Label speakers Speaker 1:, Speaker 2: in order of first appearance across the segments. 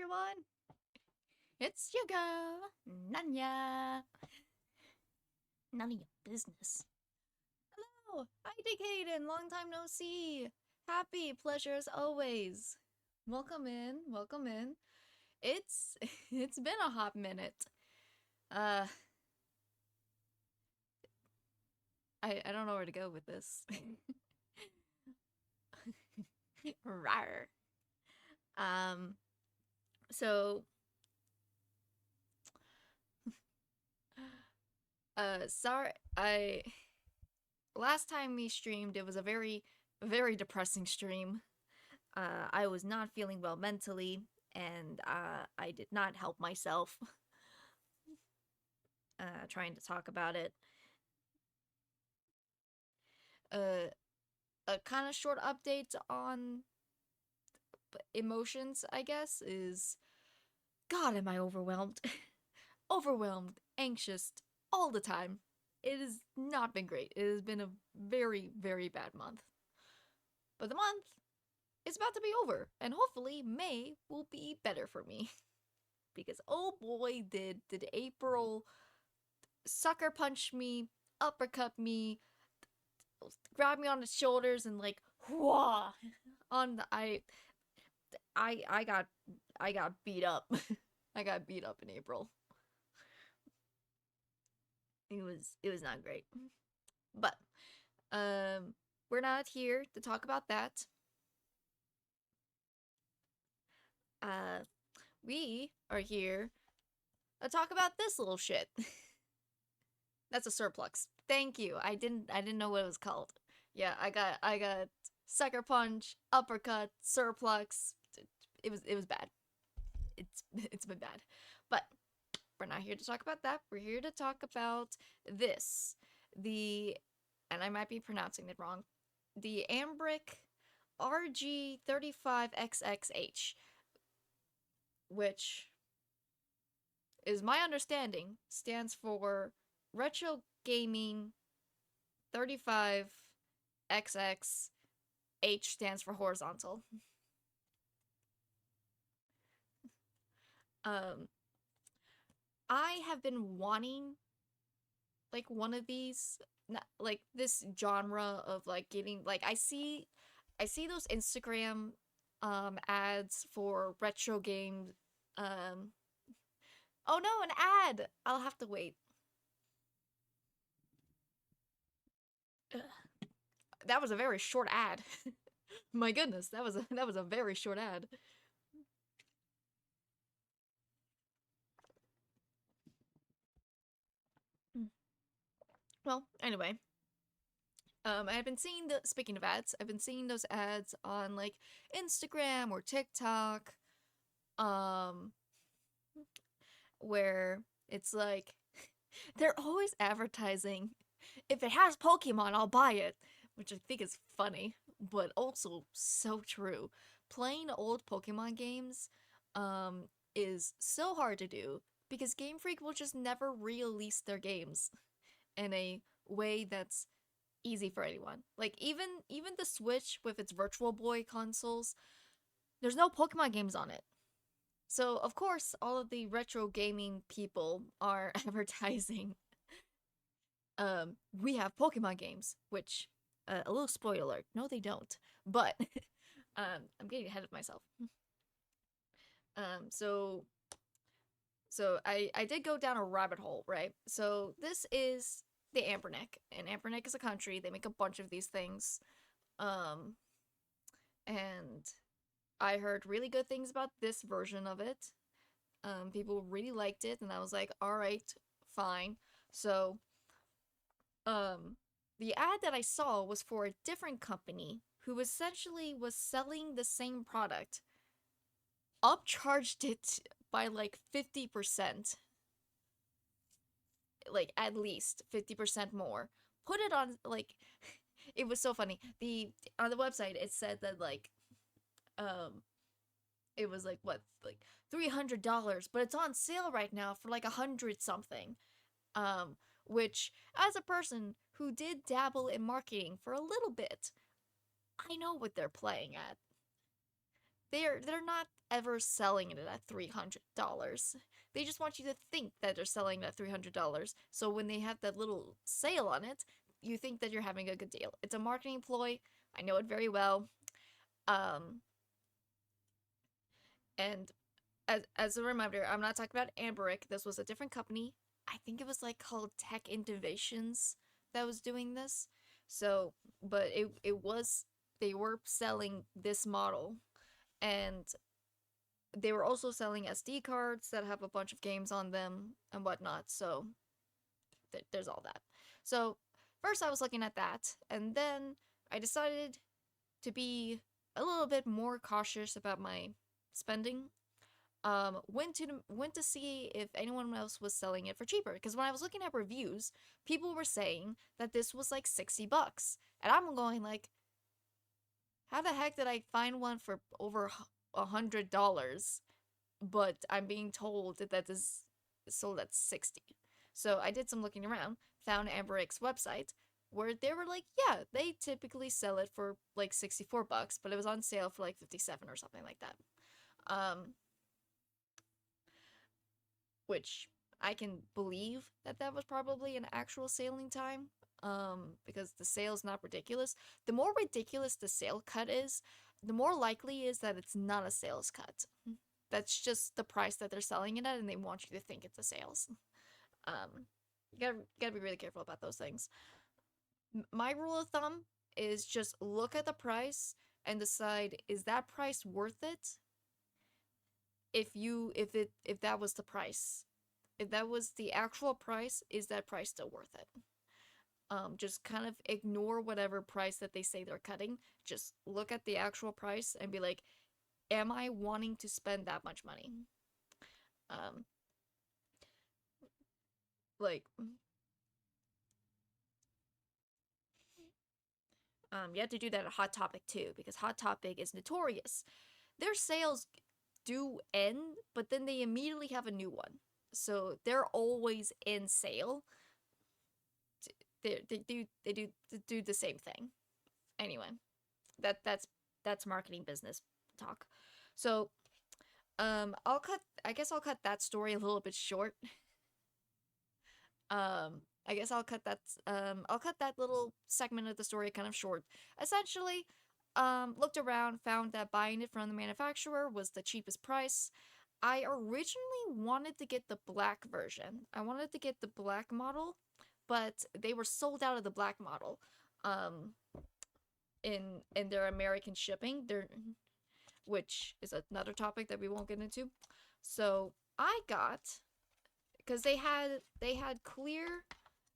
Speaker 1: everyone. It's your girl, Nanya. None of your business. Hello, ID Kaden, long time no see. Happy pleasure as always. Welcome in, welcome in. It's it's been a hot minute. Uh, I don't know where to go with this. Rawr. Um, so sorry, last time we streamed, it was a very depressing stream. I was not feeling well mentally, and I did not help myself trying to talk about it. A kind of short update on emotions, I guess, is God, am I overwhelmed? Overwhelmed, anxious, all the time. It has not been great. It has been a very bad month. But the month is about to be over, and hopefully May will be better for me. Because oh boy, did April sucker punch me, uppercut me, grab me on the shoulders, and like whoa, on the, I got beat up. I got beat up in April. It was not great. But we're not here to talk about that. We are here to talk about this little shit. That's a surplus. Thank you. I didn't know what it was called. Yeah, I got sucker punch, uppercut, surplus. It was bad. It's been bad. But we're not here to talk about that. We're here to talk about this. And I might be pronouncing it wrong. The Anbernic RG35XX H, which is my understanding stands for Retro Gaming 35XX. H stands for horizontal. I have been wanting like one of these, like this genre of like getting like I see those Instagram ads for retro games. Oh no, an ad. I'll have to wait. That was a very short ad. My goodness, that was a very short ad. Well, anyway, I've been seeing speaking of ads, I've been seeing those ads on like Instagram or TikTok, um, where it's like they're always advertising, if it has Pokemon, I'll buy it, which I think is funny, but also so true. Playing old Pokemon games, is so hard to do because Game Freak will just never re-release their games in a way that's easy for anyone. Like even the Switch with its Virtual Boy consoles, there's no Pokemon games on it. So of course all of the retro gaming people are advertising we have Pokemon games, which a little spoiler alert, no they don't. But I'm getting ahead of myself. So I did go down a rabbit hole, right? So this is the Anbernic, and Anbernic is a country. They make a bunch of these things, um, and I heard really good things about this version of it. People really liked it, and I was like, all right, fine. So, the ad that I saw was for a different company who essentially was selling the same product, upcharged it by like 50%, like at least 50% more. Put it on like it was so funny. The on the website it said that like um it was like what like $300, but it's on sale right now for like 100 something. Which as a person who did dabble in marketing for a little bit, I know what they're playing at. they're not ever selling it at $300. They just want you to think that they're selling it at $300. So when they have that little sale on it, you think that you're having a good deal. It's a marketing ploy. I know it very well. Um, and as a reminder, I'm not talking about Anbernic. This was a different company. I think it was like called Tech Innovations that was doing this. So, but it was they were selling this model, and they were also selling SD cards that have a bunch of games on them and whatnot. So there's all that. So first I was looking at that, and then I decided to be a little bit more cautious about my spending. Went to see if anyone else was selling it for cheaper, because when I was looking at reviews, people were saying that this was like $60, and I'm going like, how the heck did I find one for over $100? But I'm being told that this is sold at 60. So I did some looking around, found Amberic's website, where they were like, yeah, they typically sell it for like $64, but it was on sale for like 57 or something like that. Um, which I can believe that that was probably an actual sailing time, because the sale's not ridiculous. The more ridiculous the sale cut is, the more likely is that it's not a sales cut. That's just the price that they're selling it at, and they want you to think it's a sales. You gotta be really careful about those things. My rule of thumb is just look at the price and decide, is that price worth it? If that was the price, if that was the actual price, is that price still worth it? Just kind of ignore whatever price that they say they're cutting. Just look at the actual price and be like, am I wanting to spend that much money? Um, like, you have to do that at Hot Topic too, because Hot Topic is notorious. Their sales do end, but then they immediately have a new one. So they're always in sale. They do the same thing. Anyway, that's marketing business talk. So I guess I'll cut that story a little bit short. I guess I'll cut that little segment of the story kind of short. Essentially, looked around, found that buying it from the manufacturer was the cheapest price. I originally wanted to get the black version. I wanted to get the black model, but they were sold out of the black model. Um, in their American shipping, which is another topic that we won't get into. So I got, because they had clear,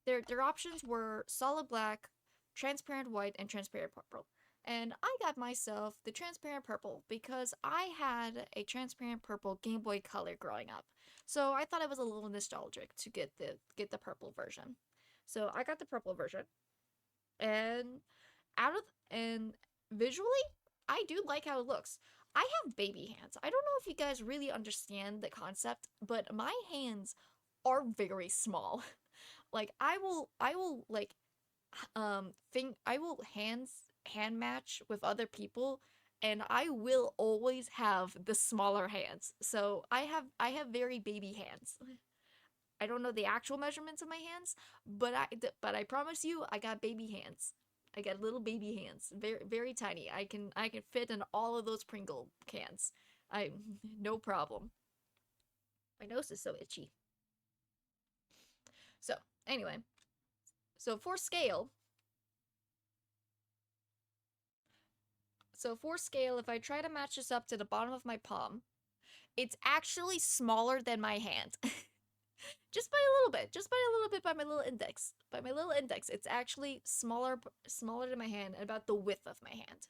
Speaker 1: their options were solid black, transparent white, and transparent purple. And I got myself the transparent purple because I had a transparent purple Game Boy Color growing up. So I thought it was a little nostalgic to get the purple version. So I got the purple version. And out of and visually, I do like how it looks. I have baby hands. I don't know if you guys really understand the concept, but my hands are very small. Like I will like think I will hand match with other people, and I will always have the smaller hands. So I have very baby hands. I don't know the actual measurements of my hands, but I promise you I got baby hands. I got little baby hands, very very tiny. I can fit in all of those Pringle cans. I no problem. My nose is so itchy. So, anyway, so for scale, if I try to match this up to the bottom of my palm, it's actually smaller than my hand. Just by a little bit, just by a little bit, by my little index. By my little index, it's actually smaller than my hand, and about the width of my hand.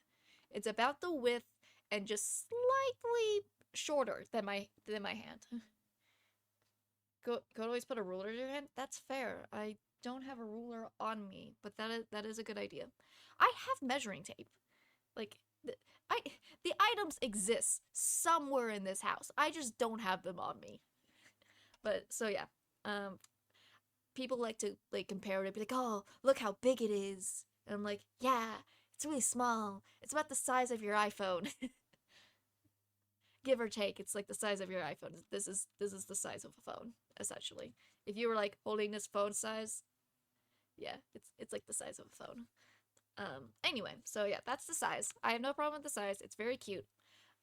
Speaker 1: It's about the width and just slightly shorter than my hand. Could always put a ruler in your hand. That's fair. I don't have a ruler on me, but that is a good idea. I have measuring tape. Like the, I the items exist somewhere in this house. I just don't have them on me. But so yeah, um, people like to like compare it, be like, oh, look how big it is, and I'm like, yeah, it's really small. It's about the size of your iPhone. give or take, it's like the size of your iPhone. This is the size of a phone, essentially. If you were like holding this phone size, yeah, it's like the size of a phone. Anyway, so yeah, that's the size. I have no problem with the size. It's very cute.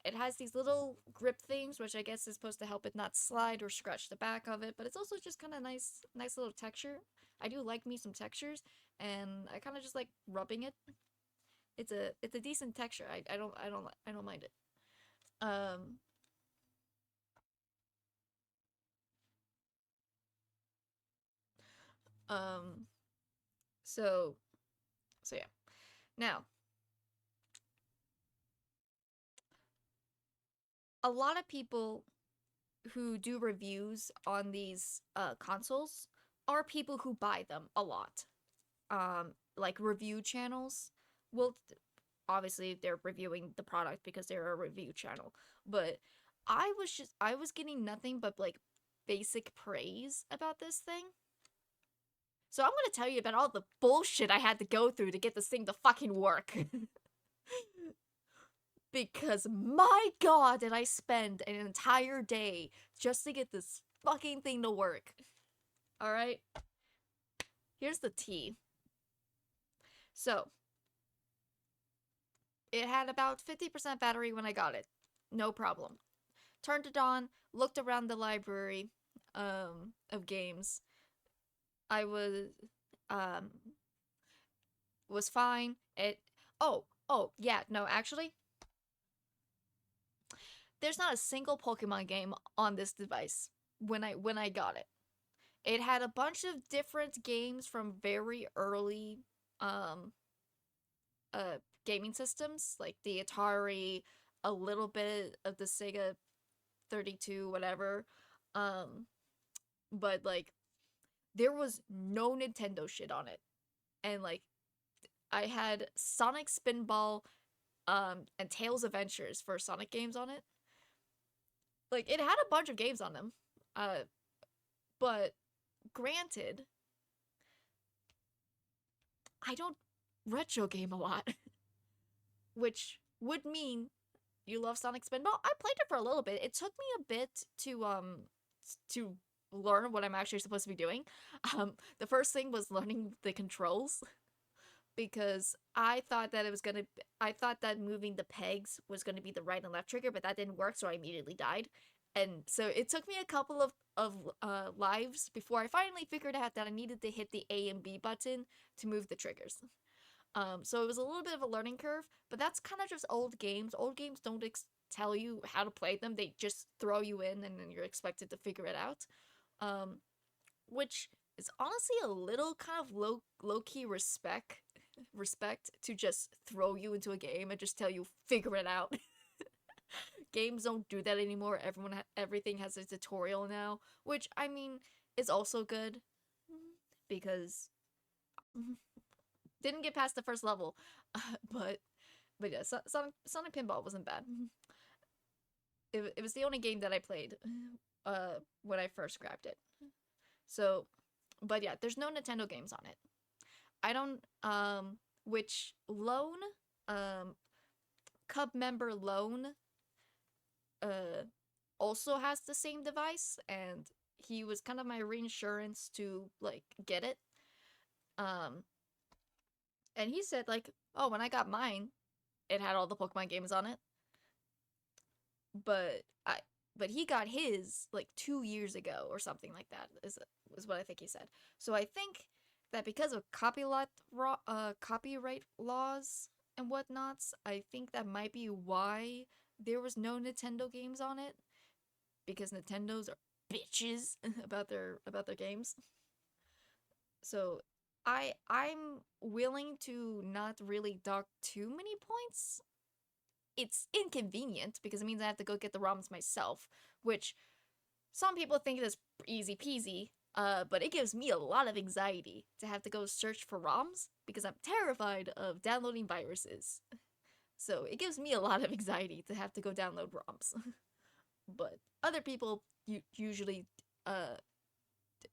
Speaker 1: It has these little grip things, which I guess is supposed to help it not slide or scratch the back of it, but it's also just kind of nice little texture. I do like me some textures, and I kind of just like rubbing it. It's a decent texture. I don't mind it. Um um so so yeah. Now, a lot of people who do reviews on these consoles are people who buy them a lot. Like review channels will obviously they're reviewing the product because they're a review channel, but I was getting nothing but like basic praise about this thing. So I'm gonna tell you about all the bullshit I had to go through to get this thing to fucking work. Because my god, did I spend an entire day just to get this fucking thing to work. Alright? Here's the tea. So, it had about 50% battery when I got it. No problem. Turned it on, looked around the library of games. I um was fine. Oh, yeah, no, actually, there's not a single Pokemon game on this device when I got it. It had a bunch of different games from very early um gaming systems, like the Atari, a little bit of the Sega 32 whatever. Um but like there was no Nintendo shit on it. And like I had Sonic Spinball and Tails Adventures for Sonic games on it. Like it had a bunch of games on them. Uh but granted, I don't retro game a lot, which would mean you love Sonic Spinball. I played it for a little bit. It took me a bit to learn what I'm actually supposed to be doing. The first thing was learning the controls because I thought that moving the pegs was gonna be the right and left trigger, but that didn't work, so I immediately died. And so it took me a couple of lives before I finally figured out that I needed to hit the A and B button to move the triggers. So it was a little bit of a learning curve, but that's kind of just old games. Old games don't tell you how to play them; they just throw you in, and then you're expected to figure it out. Um, which is honestly a little kind of low key respect to just throw you into a game and just tell you figure it out. Games don't do that anymore. Everything has a tutorial now, which I mean is also good because didn't get past the first level, but yeah, Sonic Pinball wasn't bad. It was the only game that I played when I first grabbed it. So, but yeah, there's no Nintendo games on it. I don't which Lone um Cub member Lone uh also has the same device, and he was kind of my reinsurance to like get it. Um and he said like, "Oh, when I got mine, it had all the Pokemon games on it." But I but he got his like 2 years ago or something like that is what I think he said. So I think that because of copyright laws and whatnots, I think that might be why there was no Nintendo games on it, because Nintendos are bitches about their games. So I'm willing to not really dock too many points. It's inconvenient because it means I have to go get the ROMs myself, which some people think is easy peasy, but it gives me a lot of anxiety to have to go search for ROMs because I'm terrified of downloading viruses. So it gives me a lot of anxiety to have to go download ROMs. But other people usually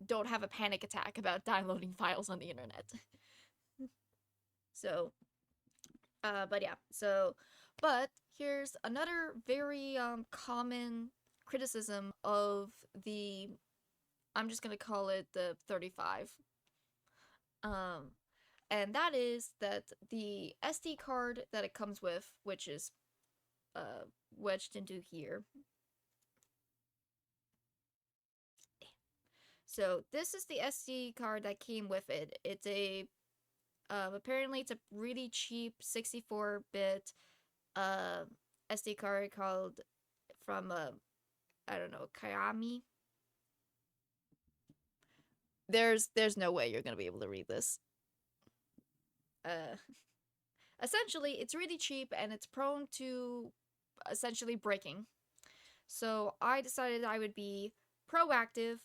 Speaker 1: don't have a panic attack about downloading files on the internet. So, but yeah, so But here's another very common criticism of the, I'm just gonna call it the 35. Um, and that is that the SD card that it comes with, which is wedged into here. So this is the SD card that came with it. It's a apparently it's a really cheap 64-bit SD card called from I don't know, Kayami. There's no way you're gonna be able to read this. Uh, essentially, it's really cheap and it's prone to essentially breaking. So I decided I would be proactive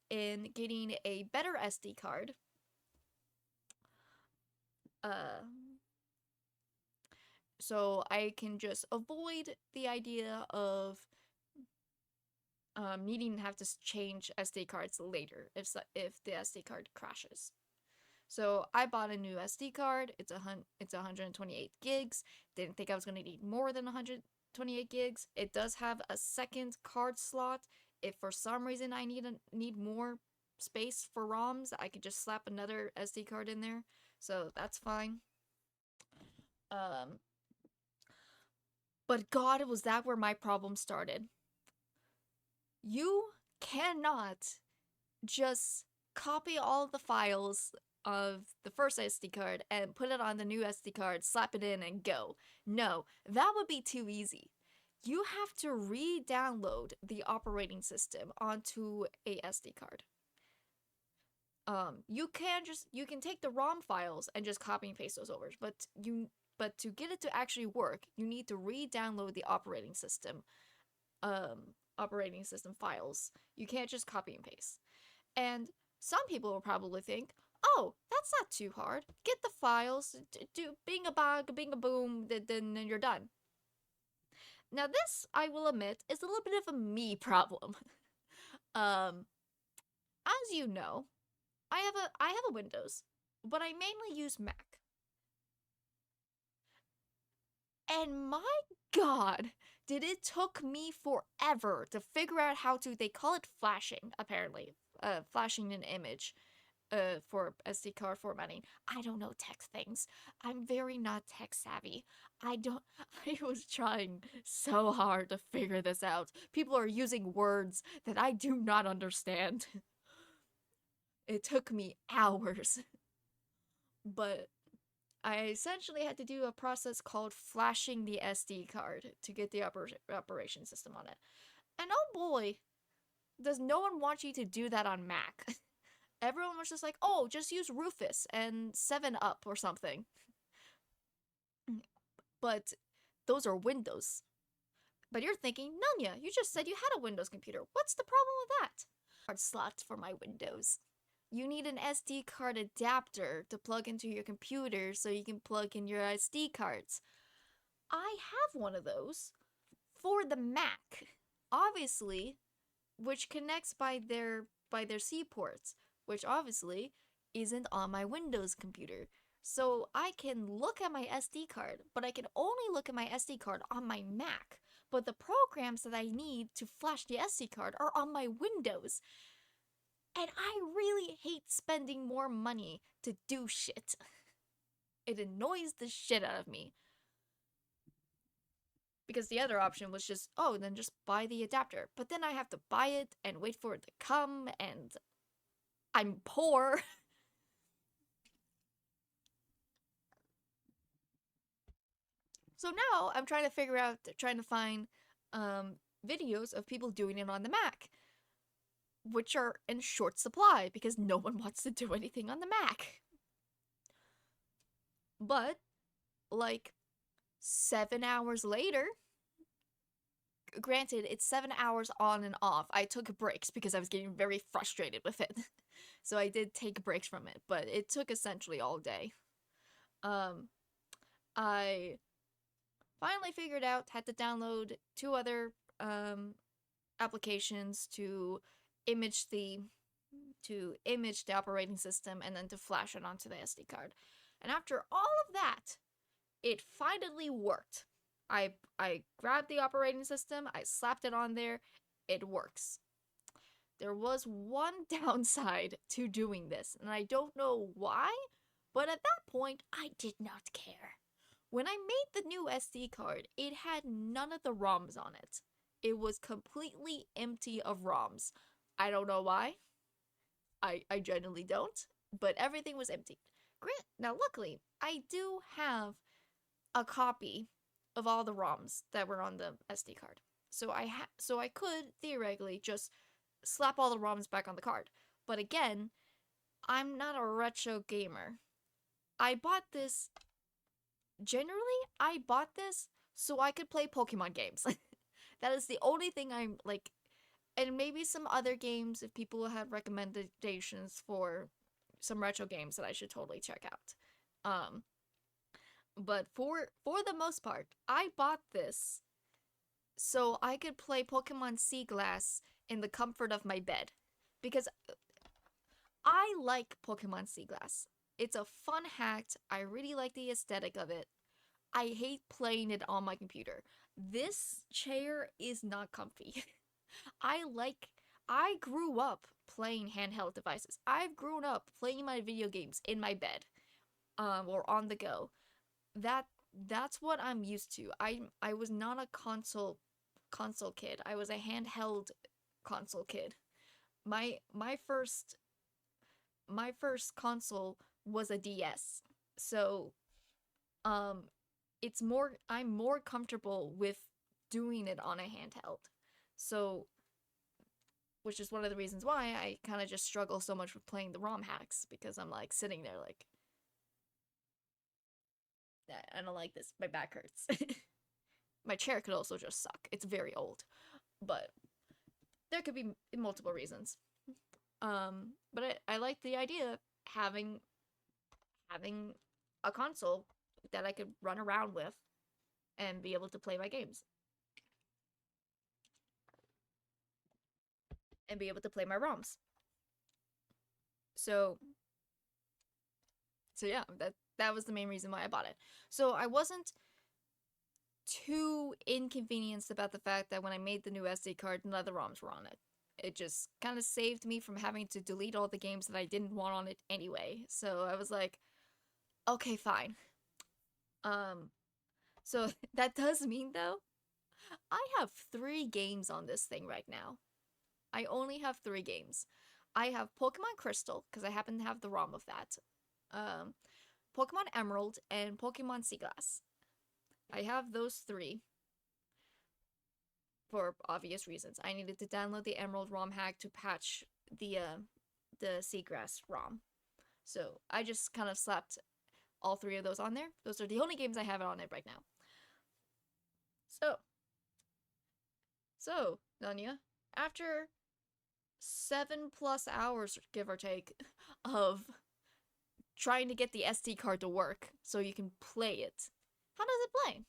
Speaker 1: in getting a better SD card. Uh, so I can just avoid the idea of needing to have to change SD cards later if the SD card crashes. So I bought a new SD card. It's 128 gigs. Didn't think I was gonna need more than 128 gigs. It does have a second card slot. If for some reason I need more space for ROMs, I could just slap another SD card in there. So that's fine. Um, but God, was that where my problem started? You cannot just copy all of the files of the first SD card and put it on the new SD card, slap it in, and go. No, that would be too easy. You have to re-download the operating system onto a SD card. You can take the ROM files and just copy and paste those over, but to get it to actually work, you need to re-download the operating system files. You can't just copy and paste. And some people will probably think, oh, that's not too hard. Get the files, do bing a bog, bing a boom, then you're done. Now this, I will admit, is a little bit of a me problem. um, as you know, I have a Windows, but I mainly use Mac. And my god, did it took me forever to figure out how to, they call it flashing, apparently. Flashing an image for SD card formatting. I don't know tech things. I'm very not tech savvy. I don't I was trying so hard to figure this out. People are using words that I do not understand. It took me hours. But I essentially had to do a process called flashing the SD card to get the operation system on it. And oh boy, does no one want you to do that on Mac. Everyone was just like, oh, just use Rufus and 7 Up or something. But those are Windows. But you're thinking, Nunya, you just said you had a Windows computer. What's the problem with that? Card slots for my Windows. You need an SD card adapter to plug into your computer so you can plug in your SD cards. I have one of those for the Mac, obviously, which connects by their C ports, which obviously isn't on my Windows computer. So I can look at my SD card, but I can only look at my SD card on my Mac. But the programs that I need to flash the SD card are on my Windows. And I really hate spending more money to do shit. It annoys the shit out of me. Because the other option was just, oh, then just buy the adapter. But then I have to buy it and wait for it to come, and I'm poor. So now I'm trying to figure out, trying to find videos of people doing it on the Mac, which are in short supply because no one wants to do anything on the Mac. But, like, 7 hours later, granted, it's 7 hours on and off. I took breaks because I was getting very frustrated with it. So I did take breaks from it, but it took essentially all day. I finally figured out, had to download 2 other applications to image the operating system and then to flash it onto the SD card. And after all of that, it finally worked. I grabbed the operating system, I slapped it on there, it works. There was one downside to doing this, and I don't know why, but at that point, I did not care. When I made the new SD card, it had none of the ROMs on it. It was completely empty of ROMs. I don't know why. I genuinely don't, but everything was empty. Now, luckily, I do have a copy of all the ROMs that were on the SD card. So I could theoretically just slap all the ROMs back on the card. But again, I'm not a retro gamer. I bought this I bought this so I could play Pokemon games. That is the only thing I'm like, and maybe some other games if people have recommendations for some retro games that I should totally check out. But for the most part, I bought this so I could play Pokemon Sea Glass in the comfort of my bed. Because I like Pokemon Sea Glass. It's a fun hack. I really like the aesthetic of it. I hate playing it on my computer. This chair is not comfy. I grew up playing handheld devices. I've grown up playing my video games in my bed, or on the go. That's what I'm used to. I was not a console kid. I was a handheld console kid. My first console was a DS. So, um I'm more comfortable with doing it on a handheld. So, which is one of the reasons why I kind of just struggle so much with playing the ROM hacks, because I'm like sitting there like, I don't like this. My back hurts. My chair could also just suck. It's very old. But there could be multiple reasons. But I like the idea of having a console that I could run around with and be able to play my games. And be able to play my ROMs. So yeah, that was the main reason why I bought it. So I wasn't too inconvenienced about the fact that when I made the new SD card, none of the ROMs were on it. It just kind of saved me from having to delete all the games that I didn't want on it anyway. So I was like, okay, fine. So that does mean, though, I have 3 games on this thing right now. I only have 3 games. I have Pokemon Crystal, because I happen to have the ROM of that. Pokemon Emerald, and Pokemon Sea Glass. I have those 3 for obvious reasons. I needed to download the Emerald ROM hack to patch the Seagrass ROM. So I just kind of slapped all 3 of those on there. Those are the only games I have on it right now. So, Nanya, after 7+ hours, give or take, of trying to get the SD card to work so you can play it, how does it play?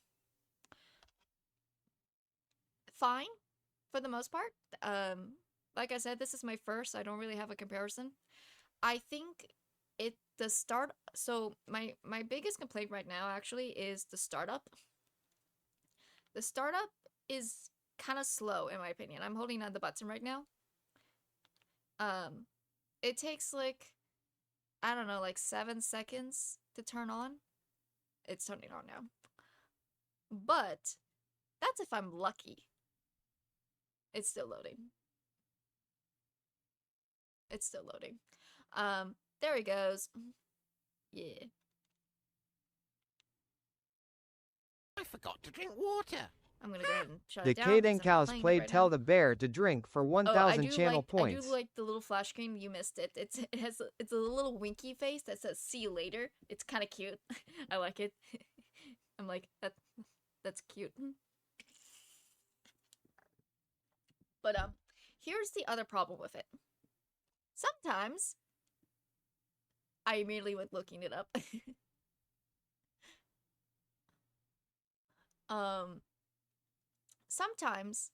Speaker 1: Fine, for the most part. Like I said, this is my first. I don't really have a comparison. I think so my biggest complaint right now actually is the startup. The startup is kind of slow in my opinion. I'm holding on the button right now. It takes like, I don't know, like 7 seconds to turn on. It's turning on now. But that's if I'm lucky. It's still loading. It's still loading. There he goes. Yeah.
Speaker 2: I forgot to drink water.
Speaker 1: I'm gonna go ahead and shut
Speaker 3: The
Speaker 1: it down.
Speaker 3: Kid
Speaker 1: because
Speaker 3: and
Speaker 1: I'm
Speaker 3: Cows
Speaker 1: playing it
Speaker 3: played
Speaker 1: right
Speaker 3: Tell
Speaker 1: now.
Speaker 3: the Bear to drink for 1,000 channel points.
Speaker 1: I do like the little flash screen. You missed it. It's a little winky face that says "See you later." It's kind of cute. I like it. I'm like, that's cute. But here's the other problem with it. Sometimes I immediately went looking it up. Sometimes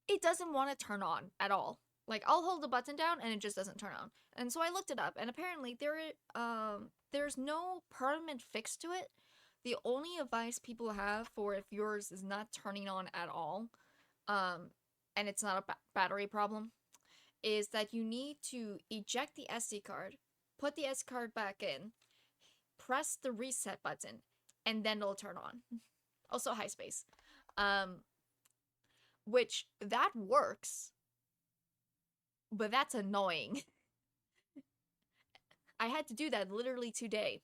Speaker 1: it doesn't want to turn on at all. Like, I'll hold the button down and it just doesn't turn on. And so I looked it up, and apparently there's no permanent fix to it. the only advice people have for if yours is not turning on at all, and it's not a battery problem, is that you need to eject the SD card, put the SD card back in, press the reset button, and then it'll turn on. Also high space. Which that works, but that's annoying. I had to do that literally today.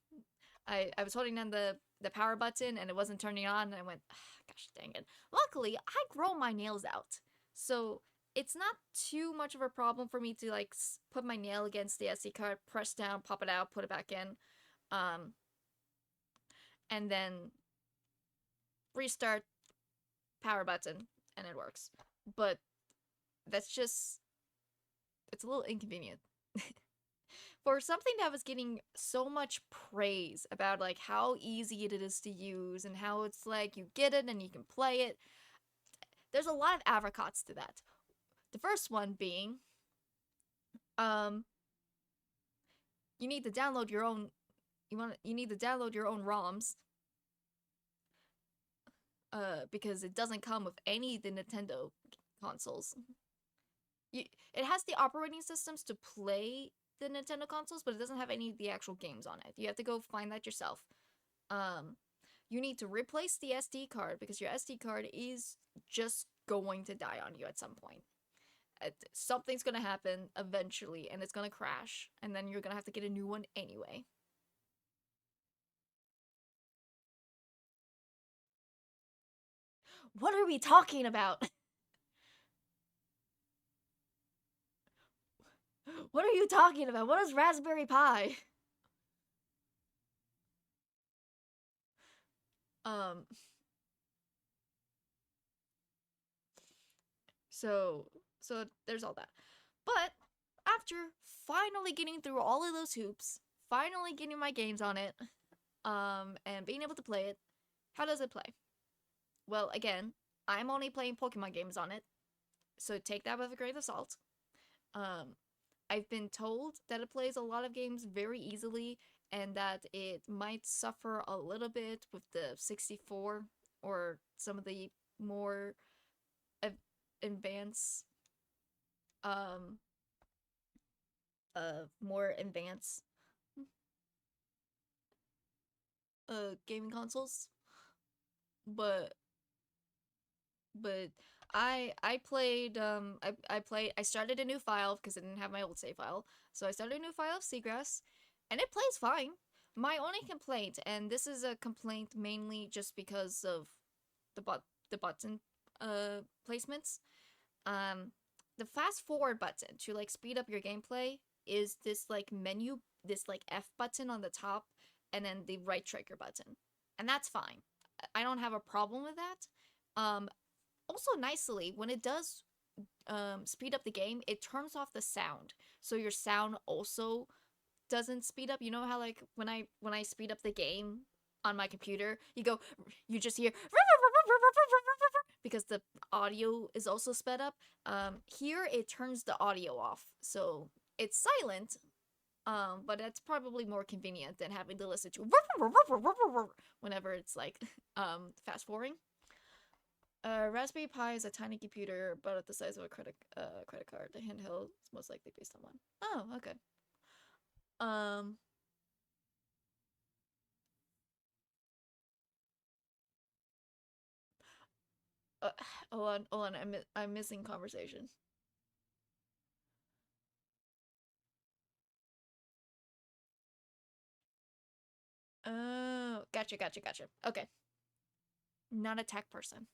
Speaker 1: I was holding down the power button and it wasn't turning on, and I went, gosh dang it. Luckily, I grow my nails out, so it's not too much of a problem for me to like put my nail against the SD card, press down, pop it out, put it back in, and then restart power button, and it works. But that's just, it's a little inconvenient. For something that was getting so much praise about like how easy it is to use and how it's like you get it and you can play it, there's a lot of advocates to that. The first one being, you need to download your own. You need to download your own ROMs. Because it doesn't come with any of the Nintendo consoles. It has the operating systems to play the Nintendo consoles, but it doesn't have any of the actual games on it. You have to go find that yourself. You need to replace the SD card because your SD card is just going to die on you at some point. Something's gonna happen eventually, and it's gonna crash, and then you're gonna have to get a new one anyway. What are we talking about? What are you talking about? What is Raspberry Pi? So there's all that. But after finally getting through all of those hoops, finally getting my games on it, and being able to play it, how does it play? Well, again, I'm only playing Pokemon games on it, so take that with a grain of salt. I've been told that it plays a lot of games very easily, and that it might suffer a little bit with the 64 or some of the more advanced gaming consoles. But I started a new file because I didn't have my old save file. So I started a new file of Seagrass, and it plays fine. My only complaint, and this is a complaint mainly just because of the button placements. The fast forward button to like speed up your gameplay is this like menu, this like F button on the top, and then the right trigger button. And that's fine. I don't have a problem with that. Also nicely, when it does speed up the game, it turns off the sound. So your sound also doesn't speed up. You know how like when I speed up the game on my computer, you just hear because the audio is also sped up. Here it turns the audio off. So it's silent, but that's probably more convenient than having to listen to whenever it's like fast forwarding. Raspberry Pi is a tiny computer, but at the size of a credit card. The handheld is most likely based on one. Oh, okay. Hold on. I'm missing conversation. Oh, gotcha. Okay. Not a tech person.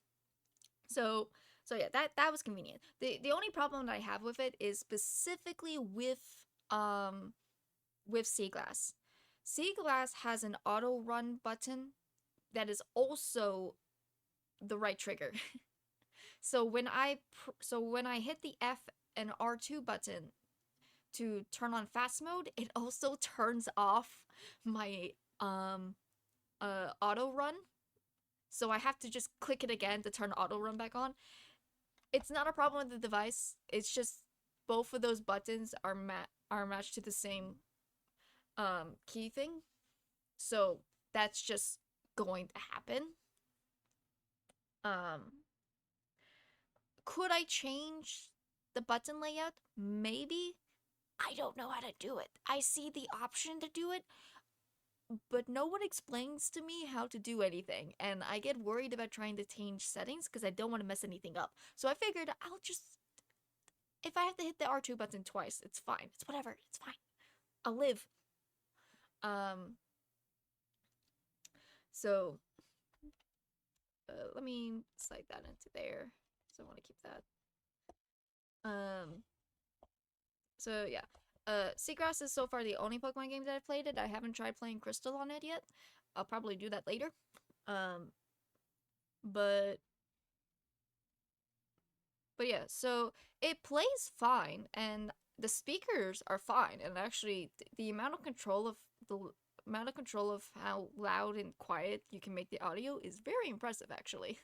Speaker 1: So yeah, that was convenient. The only problem that I have with it is specifically with Seaglass. Seaglass has an auto run button that is also the right trigger. So when I hit the F and R2 button to turn on fast mode, it also turns off my auto run. So I have to just click it again to turn auto run back on. It's not a problem with the device. It's just both of those buttons are matched to the same key thing. So that's just going to happen. Could I change the button layout? Maybe. I don't know how to do it. I see the option to do it, but no one explains to me how to do anything, and I get worried about trying to change settings because I don't want to mess anything up. So I figured I'll just, if I have to hit the R2 button twice, it's fine. It's whatever. It's fine. I'll live. So let me slide that into there. So I want to keep that. So yeah. Seagrass is so far the only Pokemon game that I've played it. I haven't tried playing Crystal on it yet. I'll probably do that later. But yeah, so it plays fine, and the speakers are fine, and actually the amount of control of how loud and quiet you can make the audio is very impressive, actually.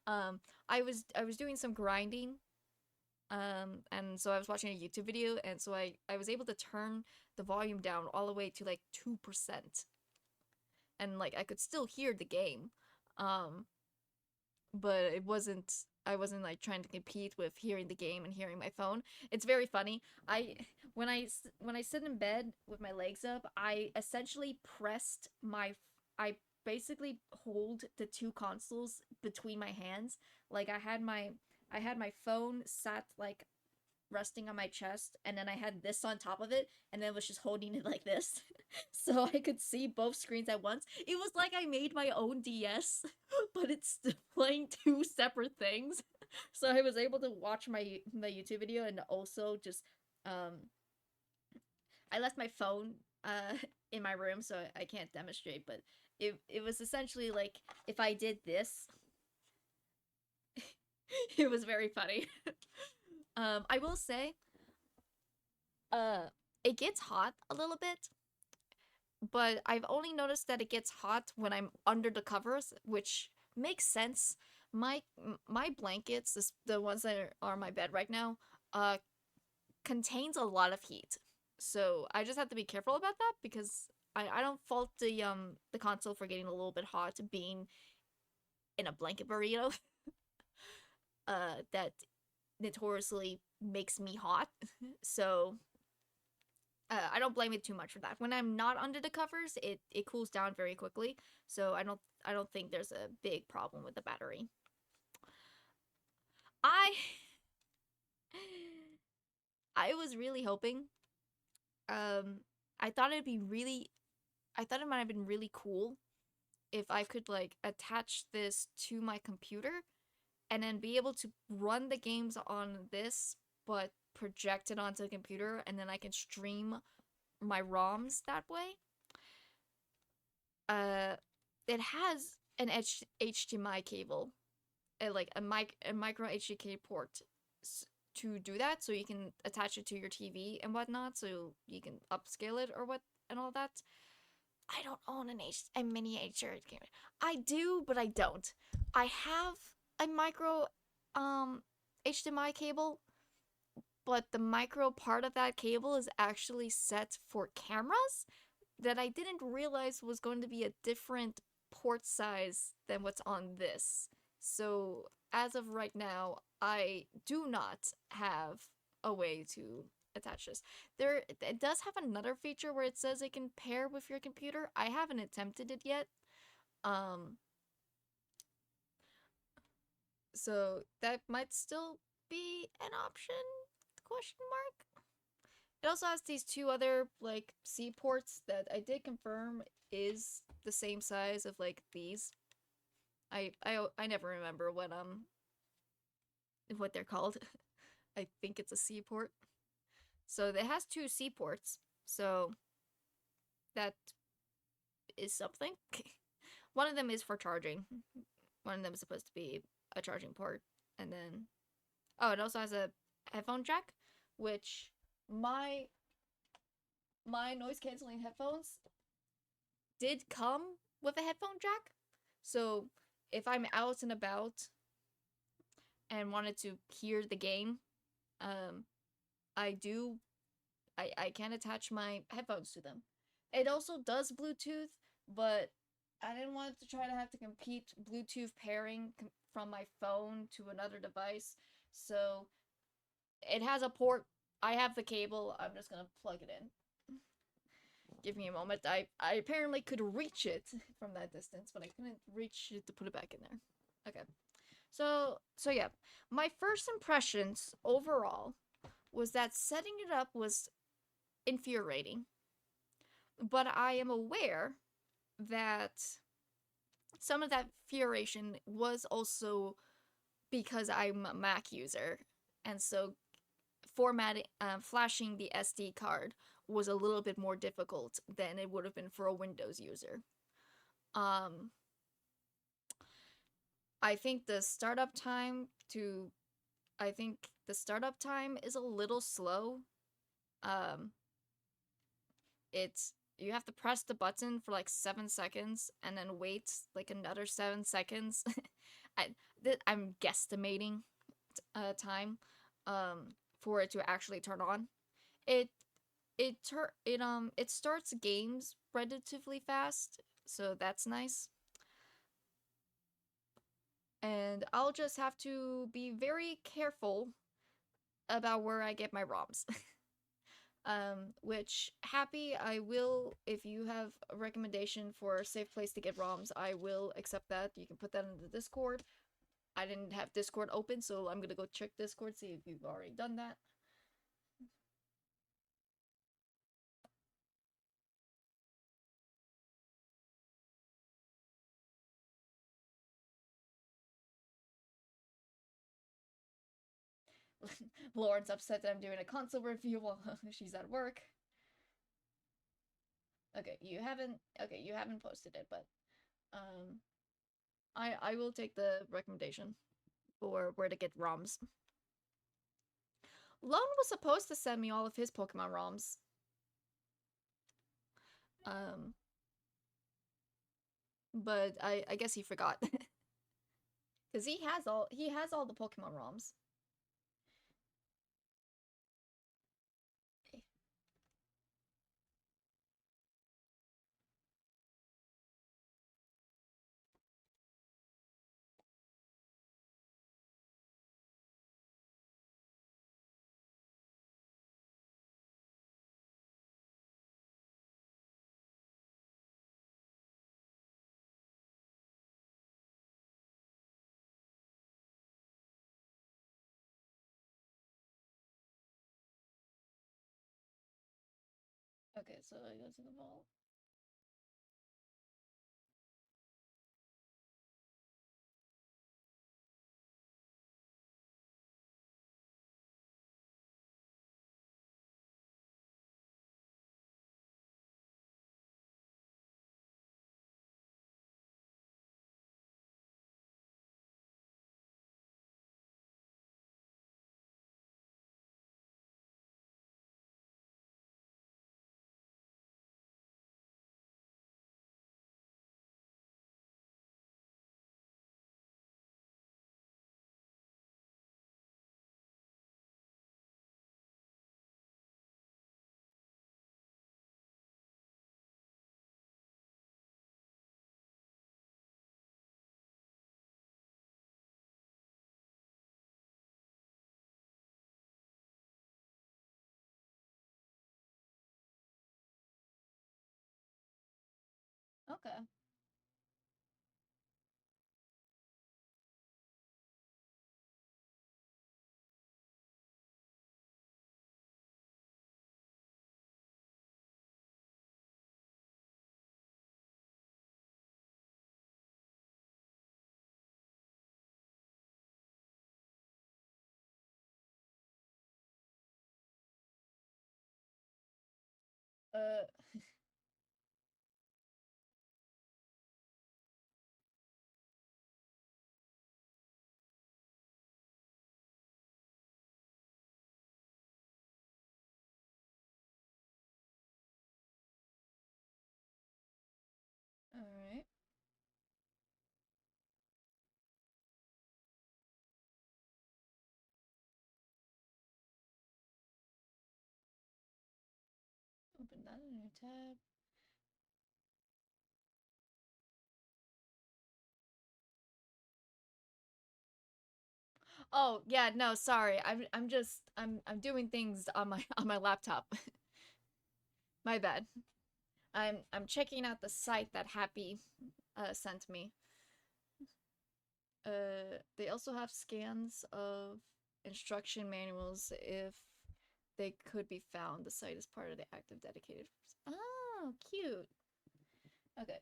Speaker 1: I was doing some grinding, and so I was watching a YouTube video, and so I was able to turn the volume down all the way to like 2%, and like I could still hear the game, but I wasn't like trying to compete with hearing the game and hearing my phone. It's very funny. When I sit in bed with my legs up, I essentially I basically hold the two consoles between my hands. Like I had my phone sat like resting on my chest, and then I had this on top of it, and then was just holding it like this. So I could see both screens at once. It was like I made my own DS, but it's playing two separate things. So I was able to watch my YouTube video, and also just I left my phone in my room, so I can't demonstrate, but it was essentially like if I did this. It was very funny. I will say, it gets hot a little bit, but I've only noticed that it gets hot when I'm under the covers, which makes sense. My blankets, the ones that are on my bed right now, contains a lot of heat. So I just have to be careful about that, because I don't fault the console for getting a little bit hot being in a blanket burrito. That notoriously makes me hot. So I don't blame it too much for that. When I'm not under the covers, it cools down very quickly. So I don't think there's a big problem with the battery. I was really hoping. I thought it might have been really cool if I could like attach this to my computer and then be able to run the games on this, but project it onto the computer, and then I can stream my ROMs that way. It has an HDMI cable, like a micro HDMI port to do that, so you can attach it to your TV and whatnot, so you can upscale it or what and all that. I don't own a mini HDMI. I do, but I don't. I have a micro HDMI cable, but the micro part of that cable is actually set for cameras that I didn't realize was going to be a different port size than what's on this. So as of right now, I do not have a way to attach this. It does have another feature where it says it can pair with your computer. I haven't attempted it yet. So that might still be an option? Question mark. It also has these two other like C ports that I did confirm is the same size of like these. I never remember what they're called. I think it's a C port. So it has two C ports. So that is something. One of them is for charging. One of them is supposed to be a charging port, and then it also has a headphone jack, which my noise canceling headphones did come with a headphone jack. So if I'm out and about and wanted to hear the game, I can attach my headphones to them. It also does Bluetooth, but I didn't want to try to have to compete Bluetooth pairing from my phone to another device. So it has a port. I have the cable. I'm just gonna plug it in. Give me a moment. I apparently could reach it from that distance, but I couldn't reach it to put it back in there. Okay. So yeah, my first impressions overall was that setting it up was infuriating. But I am aware that some of that infuriation was also because I'm a Mac user, and so formatting, flashing the SD card was a little bit more difficult than it would have been for a Windows user. Um, I think the startup time to, I think the startup time is a little slow. Um, it's you have to press the button for like 7 seconds and then wait like another 7 seconds. I'm guesstimating time for it to actually turn on. It it starts games relatively fast, so that's nice. And I'll just have to be very careful about where I get my ROMs. Which happy I will, if you have a recommendation for a safe place to get ROMs, I will accept that. You can put that in the Discord. I didn't have Discord open, so I'm gonna go check Discord, see if you've already done that. Lauren's upset that I'm doing a console review while she's at work. Okay, you haven't posted it, but I will take the recommendation for where to get ROMs. Lone was supposed to send me all of his Pokemon ROMs. Um, but I guess he forgot. Cause he has all the Pokemon ROMs. Okay, so I go to the vault. Okay. Uh, all right. Open that in a new tab. Oh, yeah, no, sorry. I'm doing things on my on my laptop. My bad. I'm checking out the site that Happy sent me. They also have scans of instruction manuals if they could be found. The site is part of the active dedicated. Oh, cute. Okay.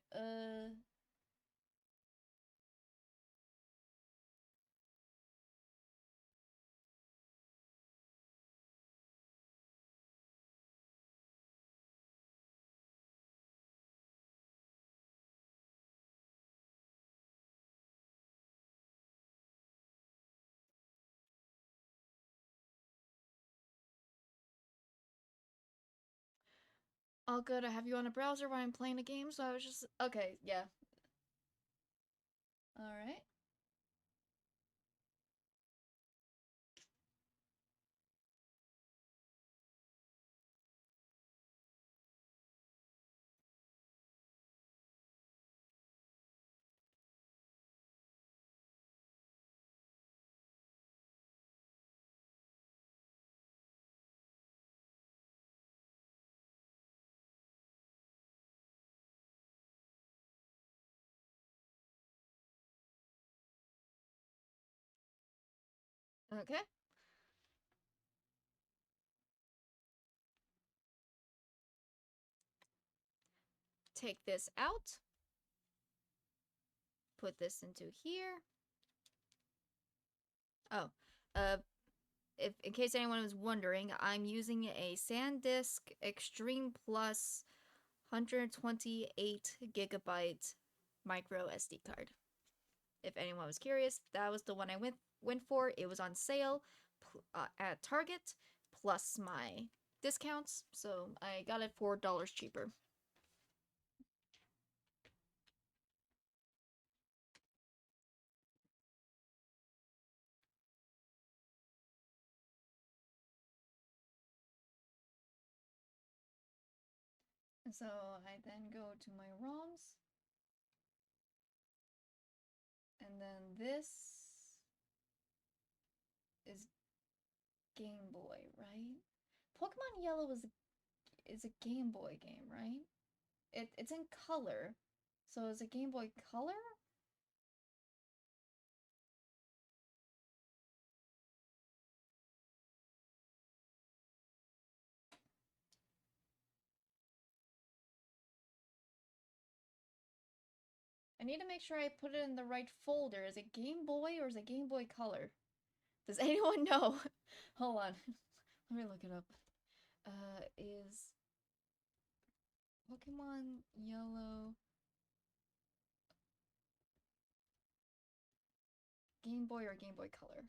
Speaker 1: All good. I have you on a browser while I'm playing a game, so I was just okay. Yeah. All right. Okay. Take this out. Put this into here. Oh, uh, if in case anyone was wondering, I'm using a SanDisk Extreme Plus 128 gigabyte micro SD card. If anyone was curious, that was the one I went for. It was on sale at Target plus my discounts, so I got it $4 cheaper. So I then go to my ROMs, and then this is Game Boy, right? Pokemon Yellow is a Game Boy game, right? It's in color, so is it Game Boy Color? I need to make sure I put it in the right folder. Is it Game Boy or is it Game Boy Color? Does anyone know? Hold on. Let me look it up. Is Pokemon Yellow Game Boy or Game Boy Color?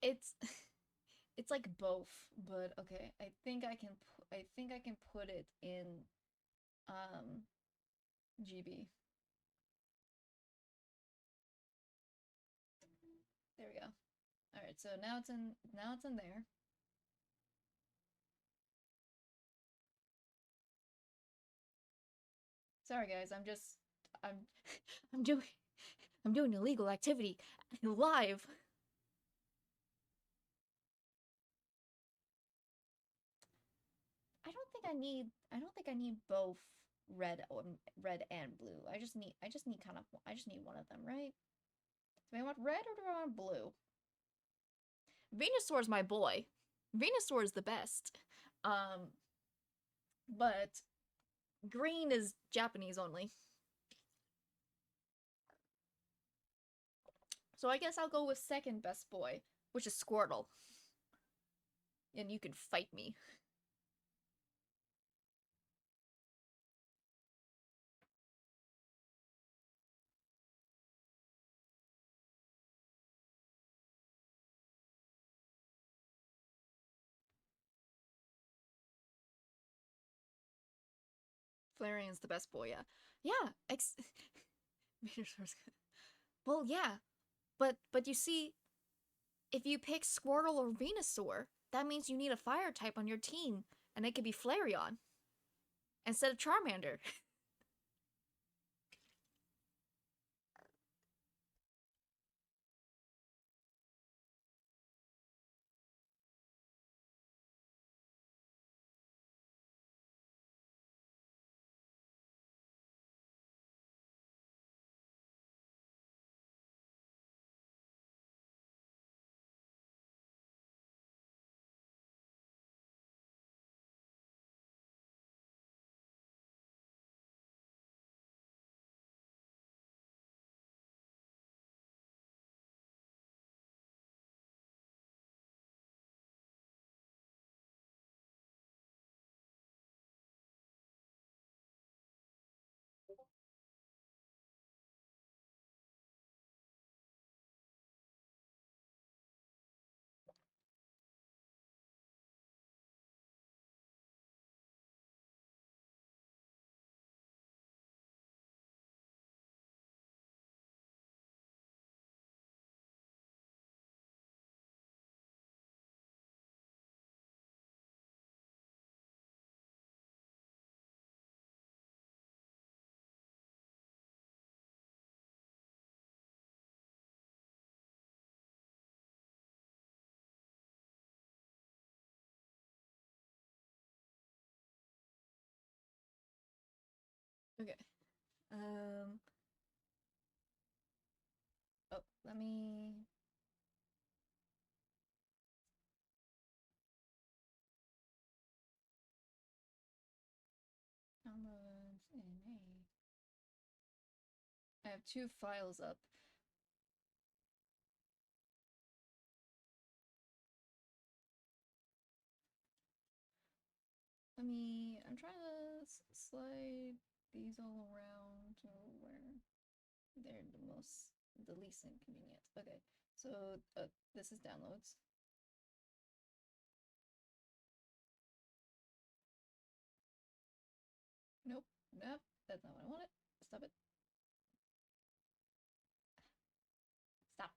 Speaker 1: It's it's like both, but okay. I can put it in um GB. There we go. All right, so now it's in there. Sorry guys, I'm I'm doing I'm doing illegal activity live. I don't think I need both red and blue. I just need one of them, right? Do I want red or do I want blue? Venusaur's my boy. Venusaur is the best. But green is Japanese only. So I guess I'll go with second best boy, which is Squirtle. And you can fight me. Flareon's the best boy, yeah. Yeah, Venusaur's good. Well, yeah, but you see, if you pick Squirtle or Venusaur, that means you need a fire type on your team, and it could be Flareon instead of Charmander. Okay. Oh, let me. Downloads in a. I have 2 files up. I'm trying to slide these all around to where they're the least inconvenient. Okay, so this is downloads. Nope, nope, that's not what I wanted. Stop it. Stop.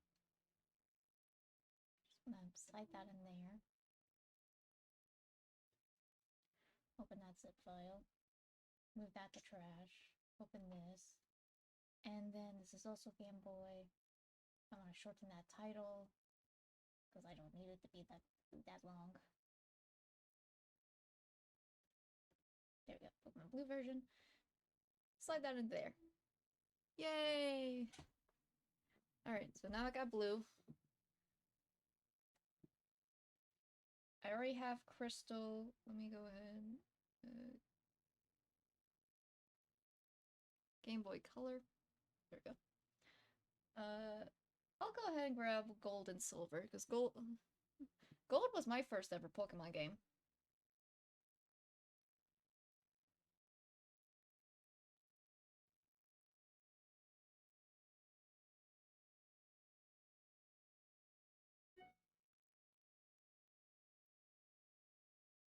Speaker 1: Just gonna slide that in there. Open that zip file. Move that to trash. Open this. And then this is also Game Boy. I want to shorten that title because I don't need it to be that long. There we go. Open the blue version. Slide that in there. Yay! Alright, so now I got blue. I already have crystal. Let me go ahead. Game Boy Color. There we go. I'll go ahead and grab gold and silver because gold was my first ever Pokemon game.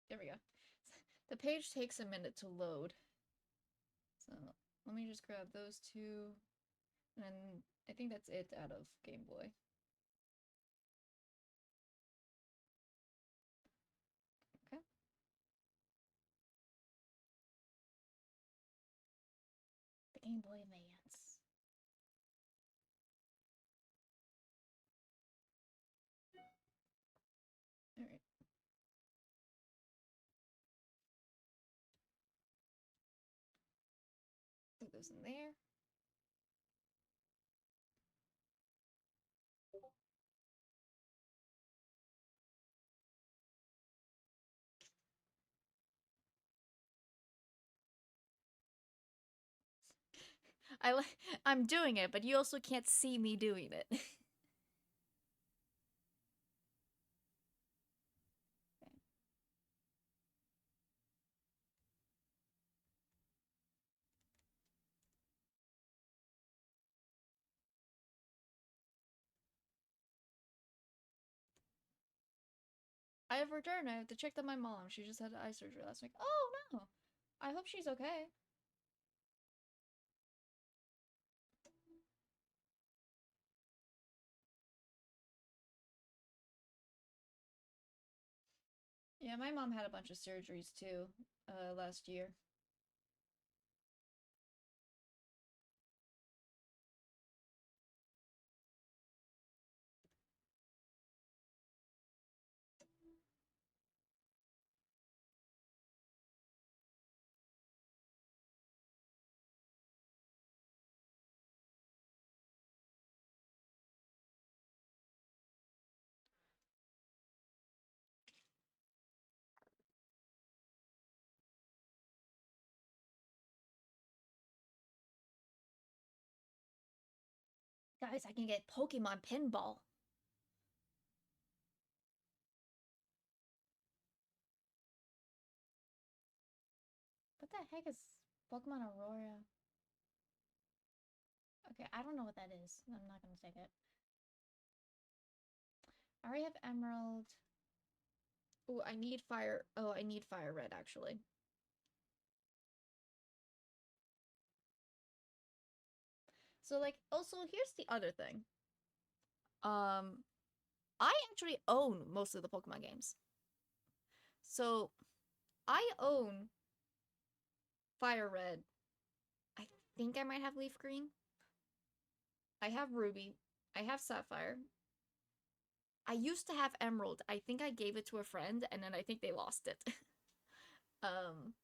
Speaker 1: There we go. The page takes a minute to load. So let me just grab those 2. And then I think that's it out of Game Boy. Okay. The Game Boy Advance. Alright. Put those in there. I'm doing it, but you also can't see me doing it. I have returned. I have to check on my mom. She just had eye surgery last week. Oh no! I hope she's okay. Yeah, my mom had a bunch of surgeries too, last year. Guys, I can get Pokemon Pinball. What the heck is Pokemon Aurora? Okay, I don't know what that is. I'm not gonna take it. I already have Emerald. Oh, I need Fire. Oh, I need Fire Red, actually. So, like, also, here's the other thing. I actually own most of the Pokemon games. So, I own Fire Red. I think I might have Leaf Green. I have Ruby. I have Sapphire. I used to have Emerald. I think I gave it to a friend, and then I think they lost it. um,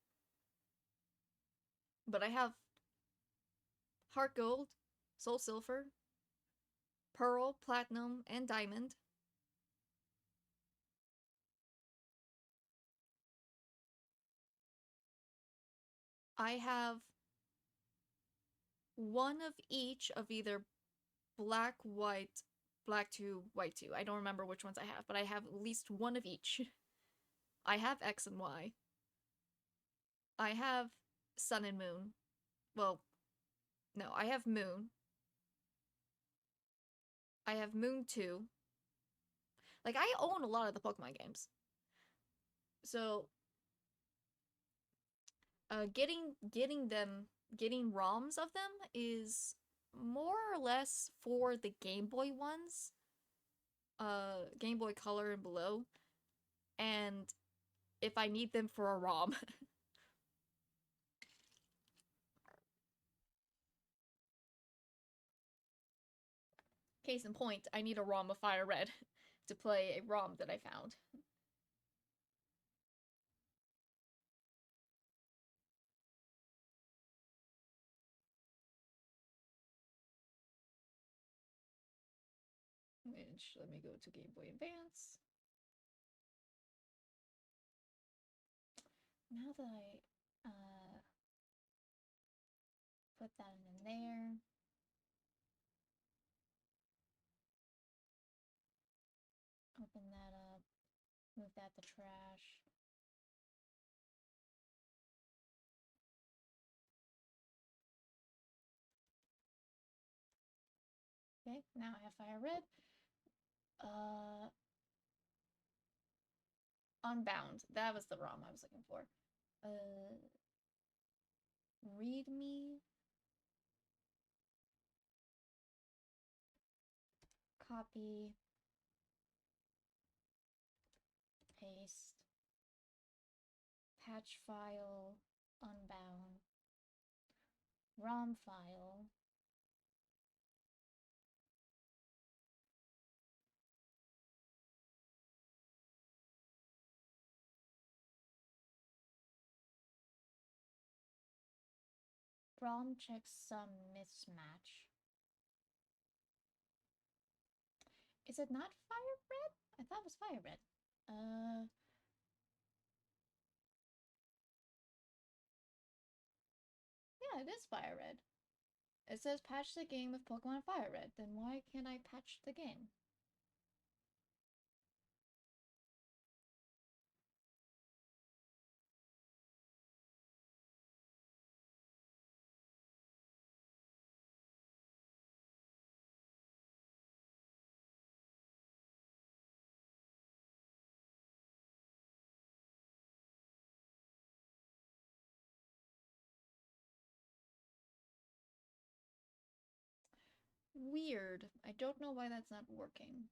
Speaker 1: but I have Heart Gold, Soul Silver, Pearl, Platinum, and Diamond. I have one of each of either black, white, black 2, white 2. I don't remember which ones I have, but I have at least one of each. I have X and Y. I have Sun and Moon. Well, no, I have Moon. I have Moon 2. Like, I own a lot of the Pokemon games. So, getting ROMs of them is more or less for the Game Boy ones. Game Boy Color and below. And if I need them for a ROM. Case in point, I need a ROM of Fire Red to play a ROM that I found. Which, let me go to Game Boy Advance. Now that I put that in there, open that up, move that to trash. Okay, now I have Fire Red. Unbound. That was the ROM I was looking for. Read me. Copy. Paste. Patch file. Unbound. ROM file. ROM checks some mismatch. Is it not Fire Red? I thought it was Fire Red. Yeah, it is Fire Red. It says patch the game with Pokemon Fire Red. Then why can't I patch the game? Weird. I don't know why that's not working.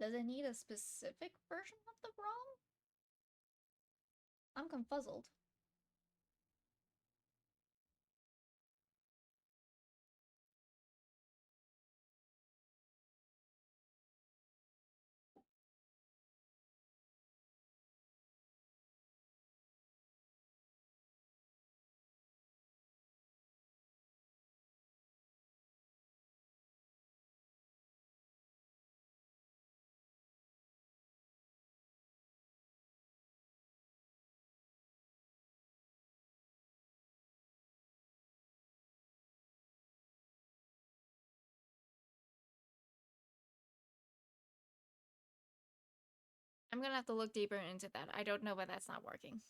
Speaker 1: Does it need a specific version of the ROM? I'm confuzzled. I'm gonna have to look deeper into that. I don't know why that's not working.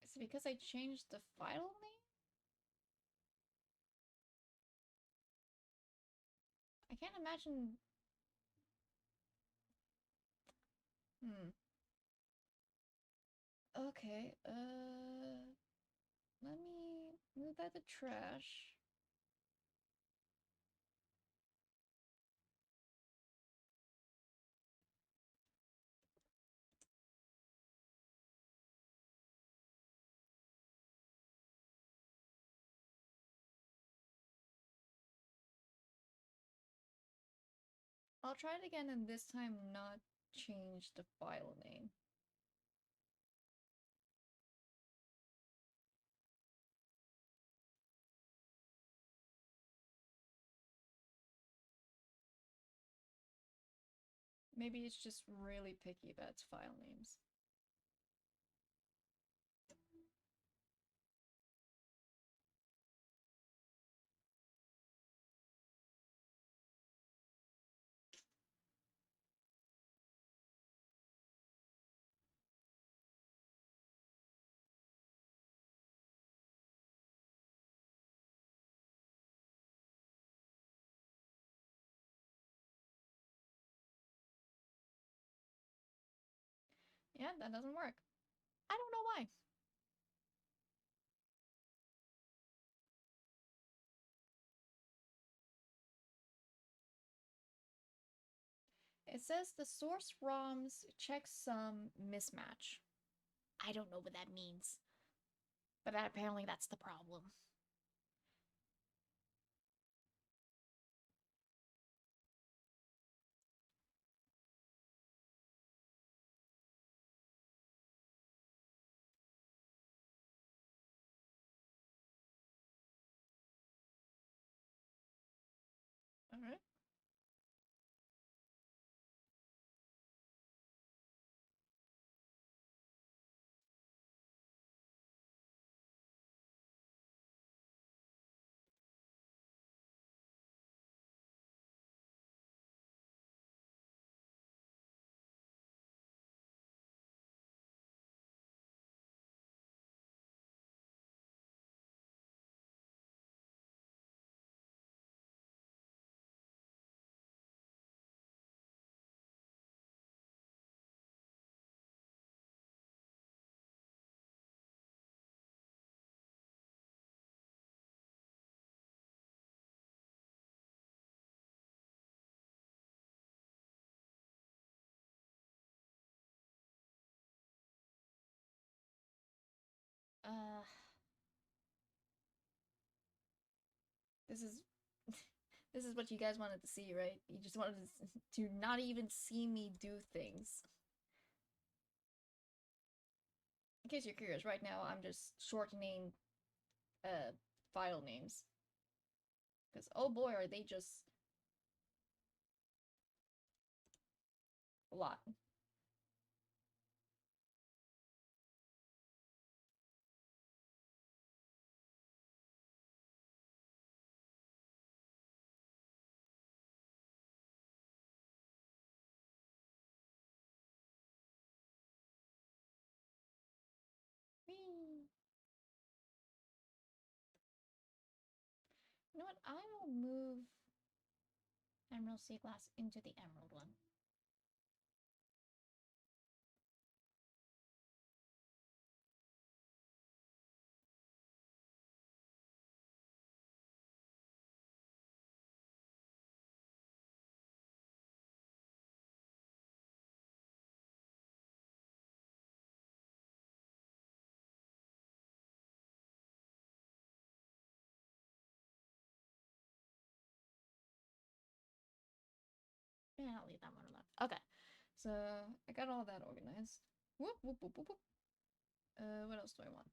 Speaker 1: Is it because I changed the file name? I can't imagine. Okay, let me move that to trash. I'll try it again and this time not change the file name. Maybe it's just really picky about its file names. Yeah, that doesn't work. I don't know why. It says the source ROMs check some mismatch. I don't know what that means. But apparently that's the problem. Alright. Uh, this is this is what you guys wanted to see, right? You just wanted to not even see me do things. In case you're curious, right now I'm just shortening file names. Because oh boy, are they just a lot. Whee! You know what? I will move Emerald Sea Glass into the Emerald one. Yeah, I'll leave that one alone. Okay. So I got all that organized. Whoop, whoop, whoop, whoop, whoop. What else do I want?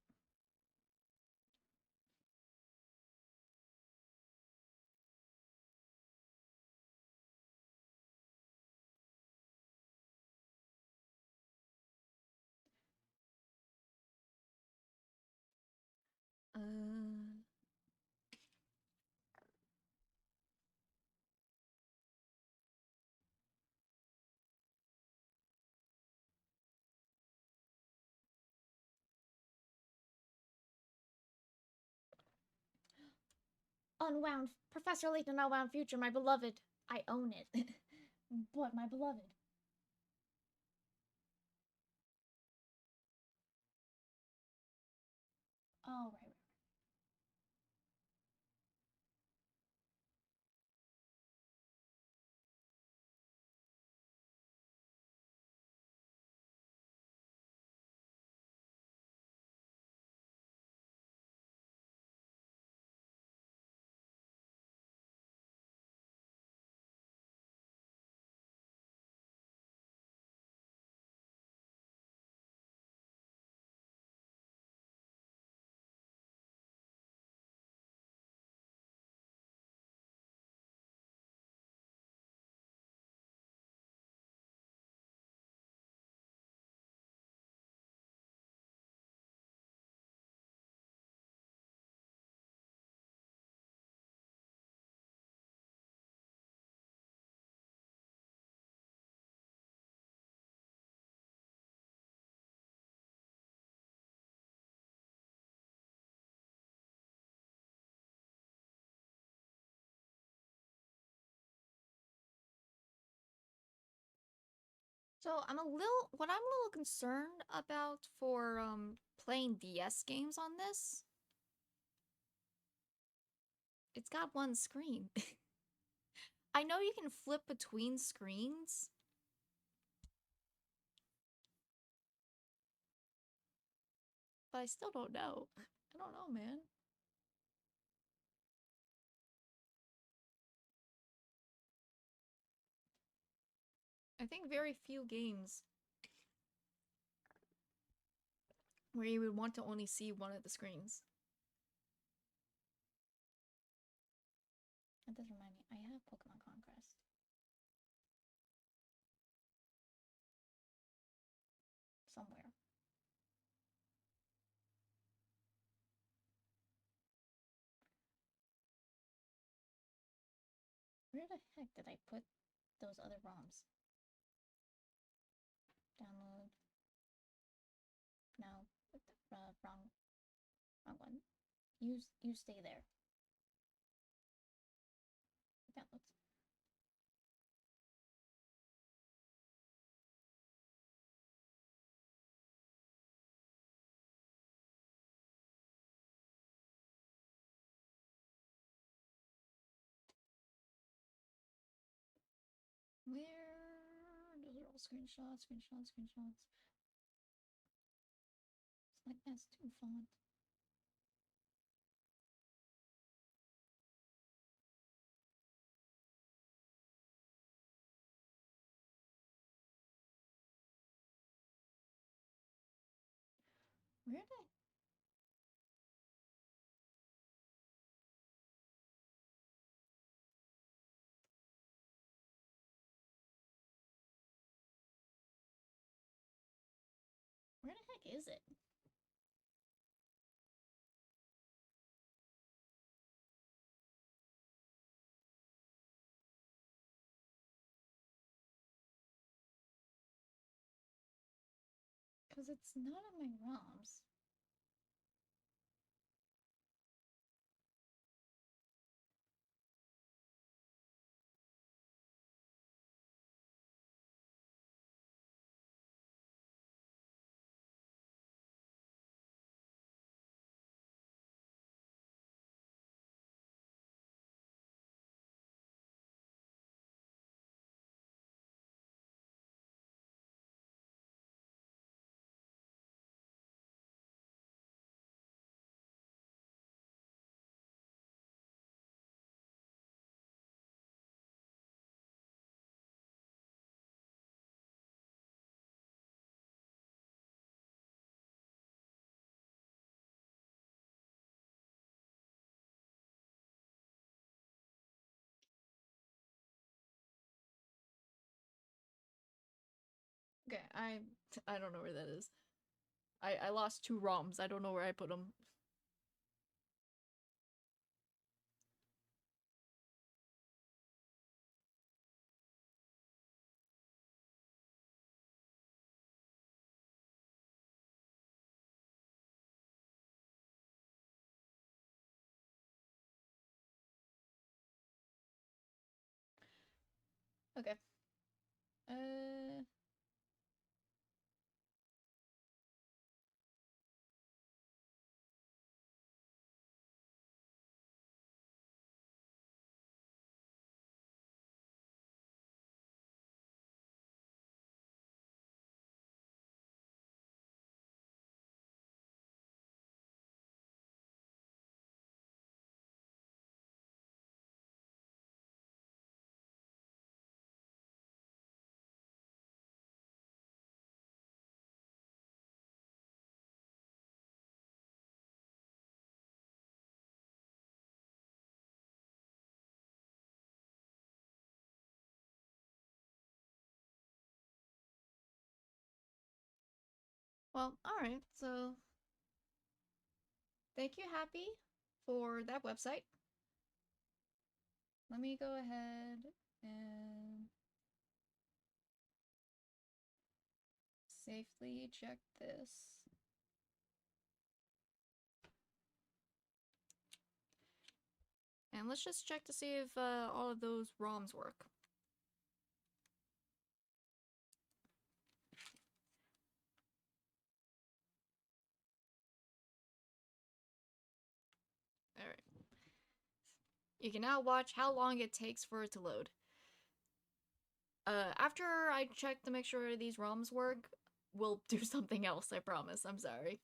Speaker 1: Unwound. Professor Layton, Unwound Future, my beloved. I own it. But my beloved. Oh, right. So what I'm a little concerned about for playing DS games on this, it's got one screen. I know you can flip between screens, but I still don't know. I don't know, man. I think very few games where you would want to only see one of the screens. That does remind me, I have Pokemon Conquest. Somewhere. Where the heck did I put those other ROMs? Download. No. Wrong one. You stay there. Downloads. Where? Those are all screenshots. It's like S2 font. Where did I? Where the heck is it? Because it's not on my ROMs. Okay, I don't know where that is. I lost 2 ROMs. I don't know where I put them. Okay. Uh. Well, alright, so thank you, Happy, for that website. Let me go ahead and safely check this. And let's just check to see if all of those ROMs work. Alright. You can now watch how long it takes for it to load. After I check to make sure these ROMs work, we'll do something else, I promise. I'm sorry.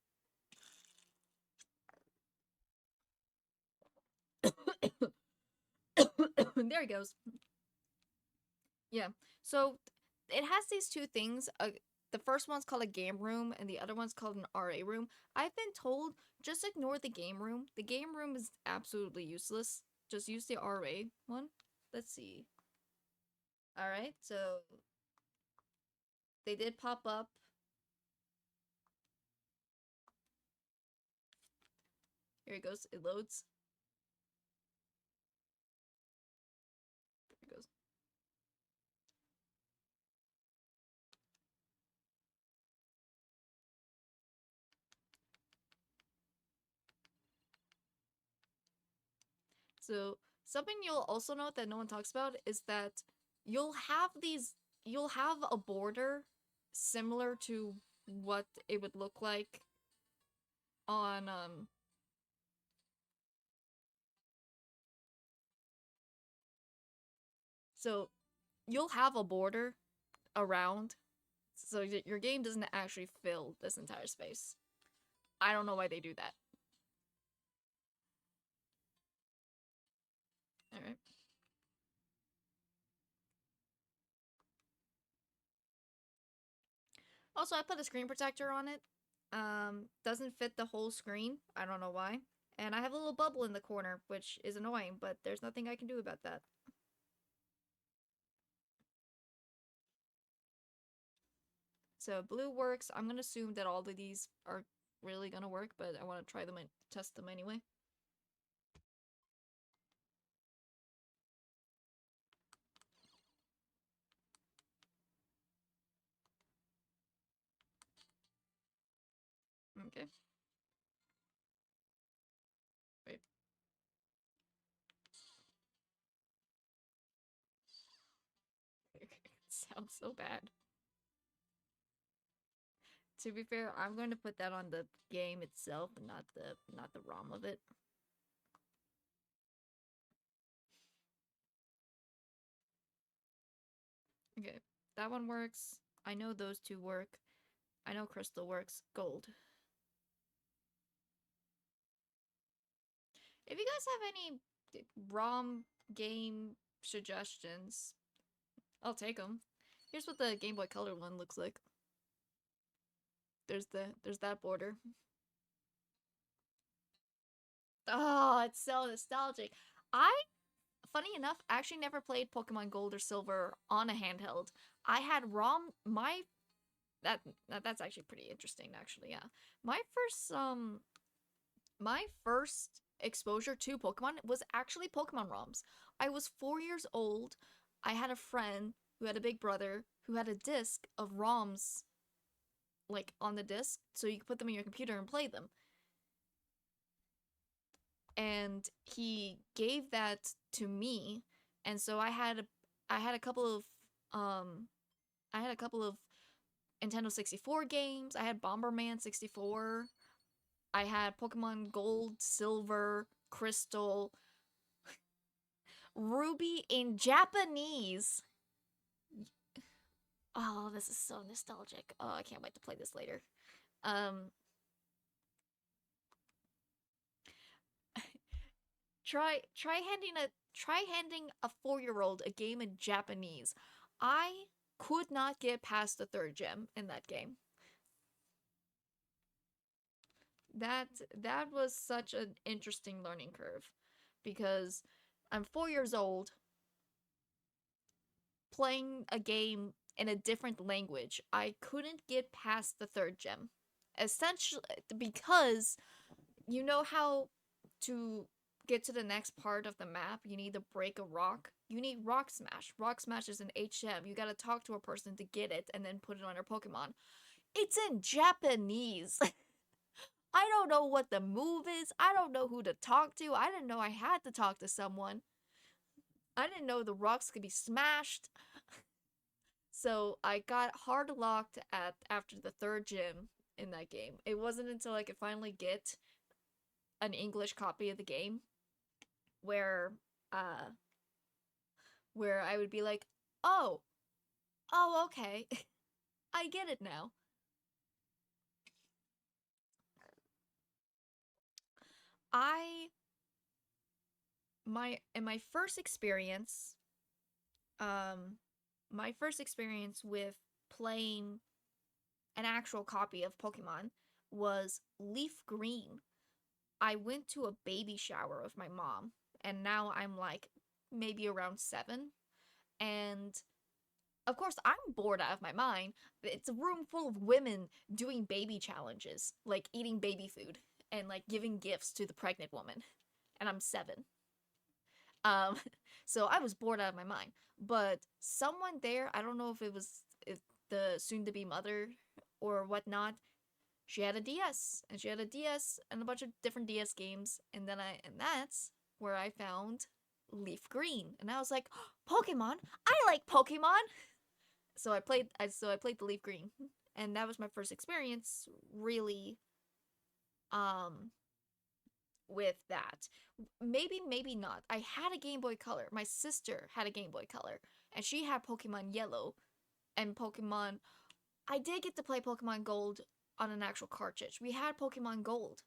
Speaker 1: There he goes. Yeah, so it has these two things. The first one's called a game room, and the other one's called an RA room. I've been told just ignore the game room. The game room is absolutely useless. Just use the RA one. Let's see. Alright, so they did pop up. Here it goes. It loads. There it goes. So something you'll also note that no one talks about is that you'll have a border similar to what it would look like on so you'll have a border around so your game doesn't actually fill this entire space. I don't know why they do that. All right. Also, I put a screen protector on it. Doesn't fit the whole screen. I don't know why. And I have a little bubble in the corner, which is annoying, but there's nothing I can do about that. So blue works. I'm gonna assume that all of these are really gonna work, but I want to try them and test them anyway. Okay. Wait. It sounds so bad. To be fair, I'm going to put that on the game itself and not the ROM of it. Okay, that one works. I know those two work. I know crystal works. Gold. If you guys have any ROM game suggestions, I'll take them. Here's what the Game Boy Color one looks like. There's that border. Oh, it's so nostalgic. Funny enough, actually never played Pokemon Gold or Silver on a handheld. I had ROM, my that's actually pretty interesting, actually. Yeah, my first exposure to Pokemon was actually Pokemon ROMs. I was 4 years old. I had a friend who had a big brother who had a disc of ROMs, like on the disc, so you could put them in your computer and play them. And he gave that to me, and so I had a couple of um I had a couple of Nintendo 64 games. I had Bomberman 64. I had Pokemon Gold, Silver, Crystal, Ruby in Japanese. Oh, this is so nostalgic. Oh, I can't wait to play this later. Um try handing a 4-year-old a game in Japanese. I could not get past the third gem in that game. That was such an interesting learning curve because I'm 4 years old playing a game in a different language. I couldn't get past the third gem. Essentially because you know how to get to the next part of the map, you need to break a rock. You need Rock Smash. Rock Smash is an HM. You gotta talk to a person to get it and then put it on your Pokemon. It's in Japanese. I don't know what the move is. I don't know who to talk to. I didn't know I had to talk to someone. I didn't know the rocks could be smashed. So I got hard locked at after the third gym in that game. It wasn't until I could finally get an English copy of the game where uh where I would be like, "Oh, oh okay. I get it now." I my in um my first experience with playing an actual copy of Pokemon was Leaf Green. I went to a baby shower with my mom, and now I'm like maybe around 7. And of course, I'm bored out of my mind. It's a room full of women doing baby challenges, like eating baby food and like giving gifts to the pregnant woman. And I'm 7. Um, so I was bored out of my mind. But someone there, I don't know if it was if the soon-to-be mother or whatnot, she had a DS, and she had a DS and a bunch of different DS games, and that's where I found Leaf Green, and I was like, Pokemon, I like Pokemon. So I played the Leaf Green, and that was my first experience really um with that. Maybe not. I had a Game Boy Color. My sister had a Game Boy Color, and she had Pokemon Yellow and Pokemon. I did get to play Pokemon Gold on an actual cartridge. We had Pokemon Gold,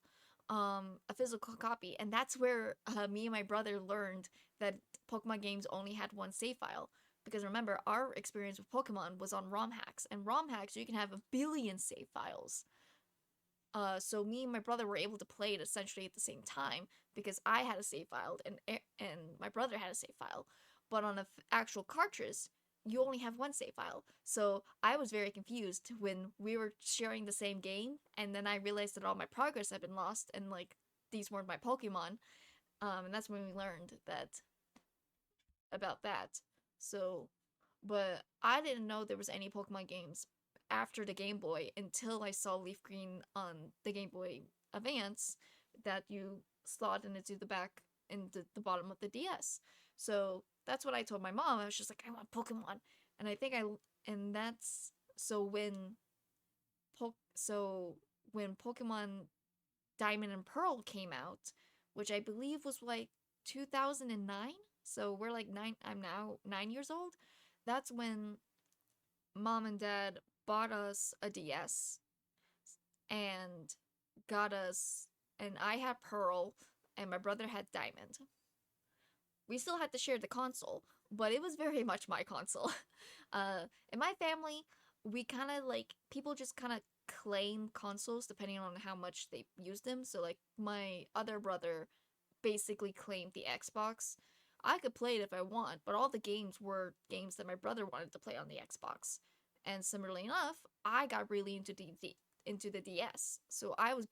Speaker 1: a physical copy, and that's where me and my brother learned that Pokemon games only had one save file. Because remember, our experience with Pokemon was on ROM hacks, and ROM hacks you can have a billion save files. So me and my brother were able to play it essentially at the same time because I had a save file and my brother had a save file. But on an actual cartridge, you only have one save file. So I was very confused when we were sharing the same game, and then I realized that all my progress had been lost, and like these weren't my Pokemon. And that's when we learned that about that. So, but I didn't know there was any Pokemon games after the Game Boy until I saw Leaf Green on the Game Boy Advance that you slot into the bottom of the DS. So that's what I told my mom. I was just like, I want Pokemon, and I think I and that's so when Pokemon Diamond and Pearl came out, which I believe was like 2009. So we're like 9. I'm now 9 years old. That's when mom and dad bought us a DS and got us, and I had Pearl and my brother had Diamond. We still had to share the console, but it was very much my console. In my family, we kind of like people just kind of claim consoles depending on how much they use them. So like my other brother basically claimed the Xbox. I could play it if I want, but all the games were games that my brother wanted to play on the Xbox. And similarly enough, I got really into the DS. So I was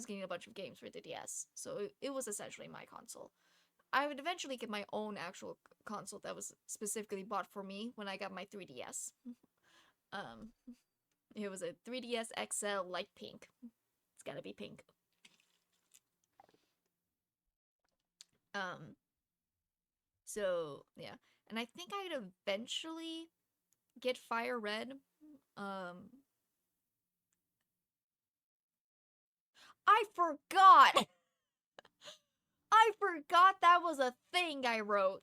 Speaker 1: getting a bunch of games for the DS. So it was essentially my console. I would eventually get my own actual console that was specifically bought for me when I got my 3DS. Um, it was a 3DS XL light pink. It's gotta be pink. So yeah, and I think I'd eventually get Fire Red. I forgot. I forgot that was a thing I wrote.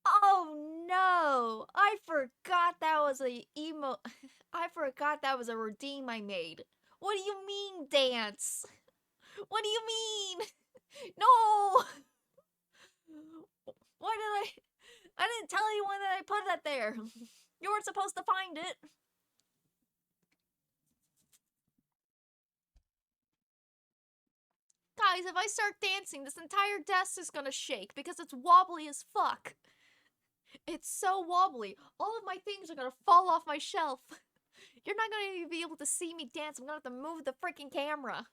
Speaker 1: Oh no! I forgot that was a emo. I forgot that was a redeem I made. What do you mean, dance? What do you mean? No! Why did I didn't tell you when I put that there. You weren't supposed to find it. Guys, if I start dancing, this entire desk is gonna shake because it's wobbly as fuck. It's so wobbly. All of my things are gonna fall off my shelf. You're not gonna be able to see me dance. I'm gonna have to move the freaking camera.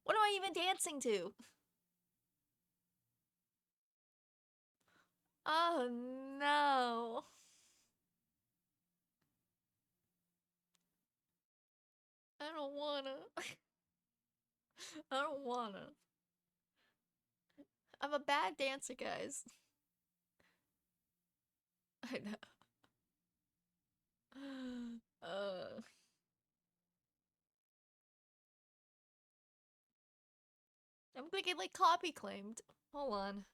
Speaker 1: What am I even dancing to? Oh no. I don't wanna. I don't wanna. I'm a bad dancer, guys. I know. I'm gonna get like copy claimed. Hold on.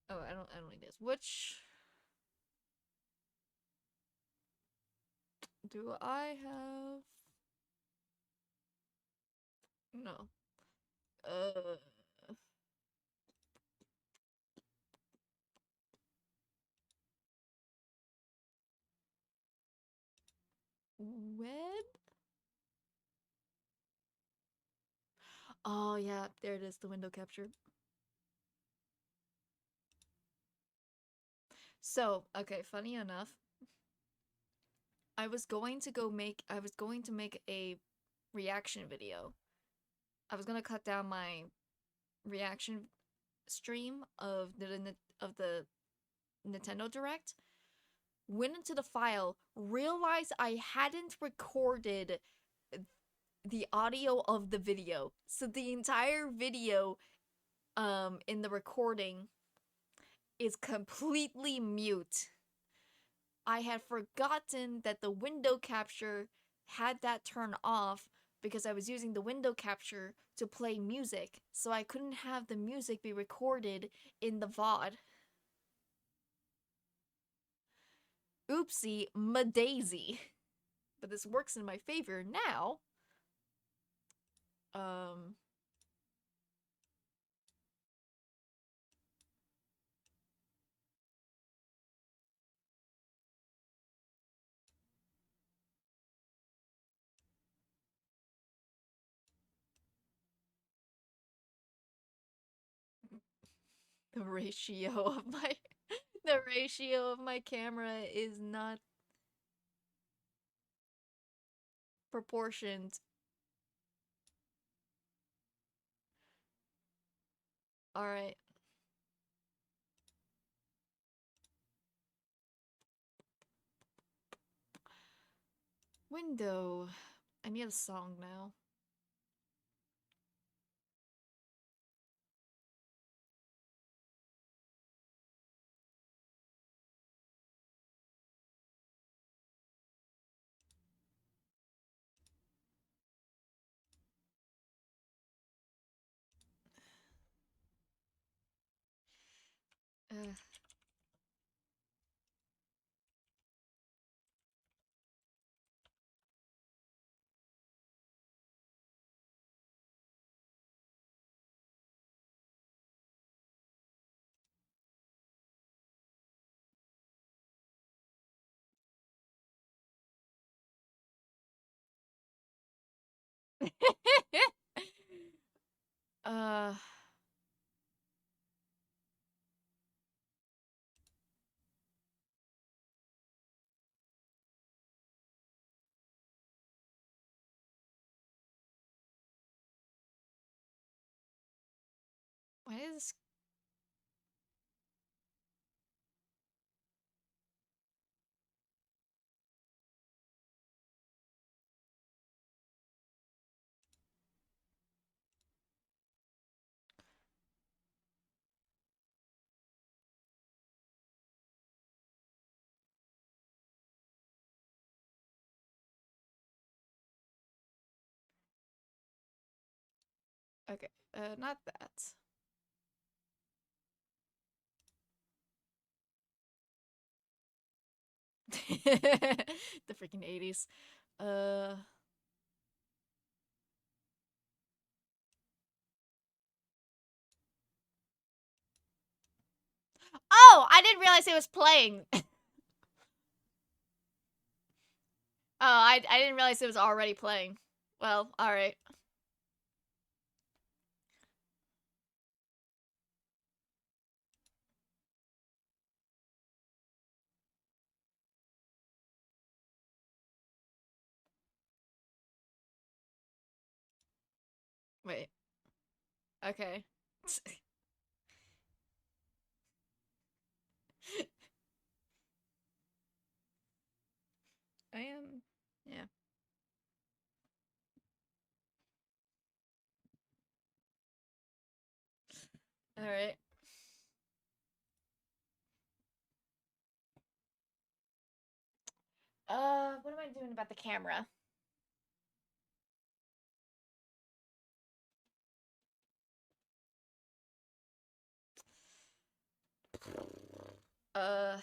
Speaker 1: Oh, I don't need this. Which do I have? No. Uh Web? Oh yeah, there it is, the window capture. So, okay, funny enough, I was going to make a reaction video. I was gonna cut down my reaction stream of the Nintendo Direct. Went into the file, realized I hadn't recorded the audio of the video. So the entire video in the recording is completely mute. I had forgotten that the window capture had that turned off because I was using the window capture to play music, so I couldn't have the music be recorded in the VOD. Oopsie, ma-daisy. But this works in my favor now. The ratio of my the ratio of my camera is not proportioned. All right. Window. I need a song now. Uh, uh Why is... Okay, not that. The freaking 80s. Oh, I didn't realize it was playing. I didn't realize it was already playing. Well, alright. Wait. Okay. I am... Yeah. Alright. What am I doing about the camera? Uh...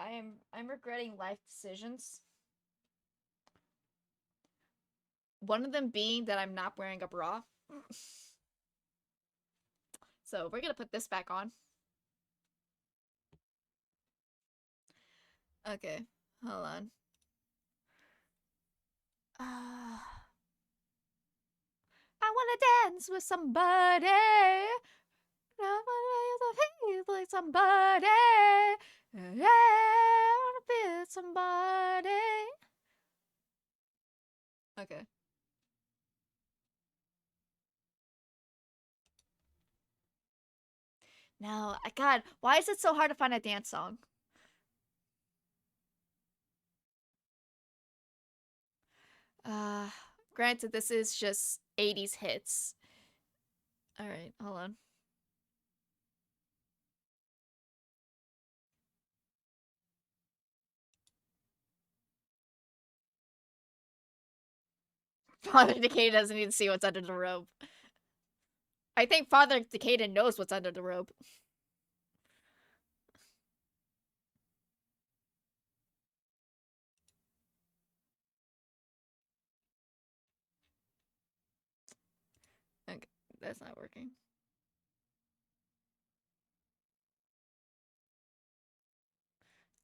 Speaker 1: I'm regretting life decisions. One of them being that I'm not wearing a bra. So we're gonna put this back on. Okay, hold on. I wanna dance with somebody. I wanna be with somebody. Yeah, I wanna be with somebody. Okay. No, God, why is it so hard to find a dance song? Granted, this is just 80s hits. Alright, hold on. Father Decay doesn't even see what's under the robe. I think Father Decay knows what's under the robe. Okay, that's not working.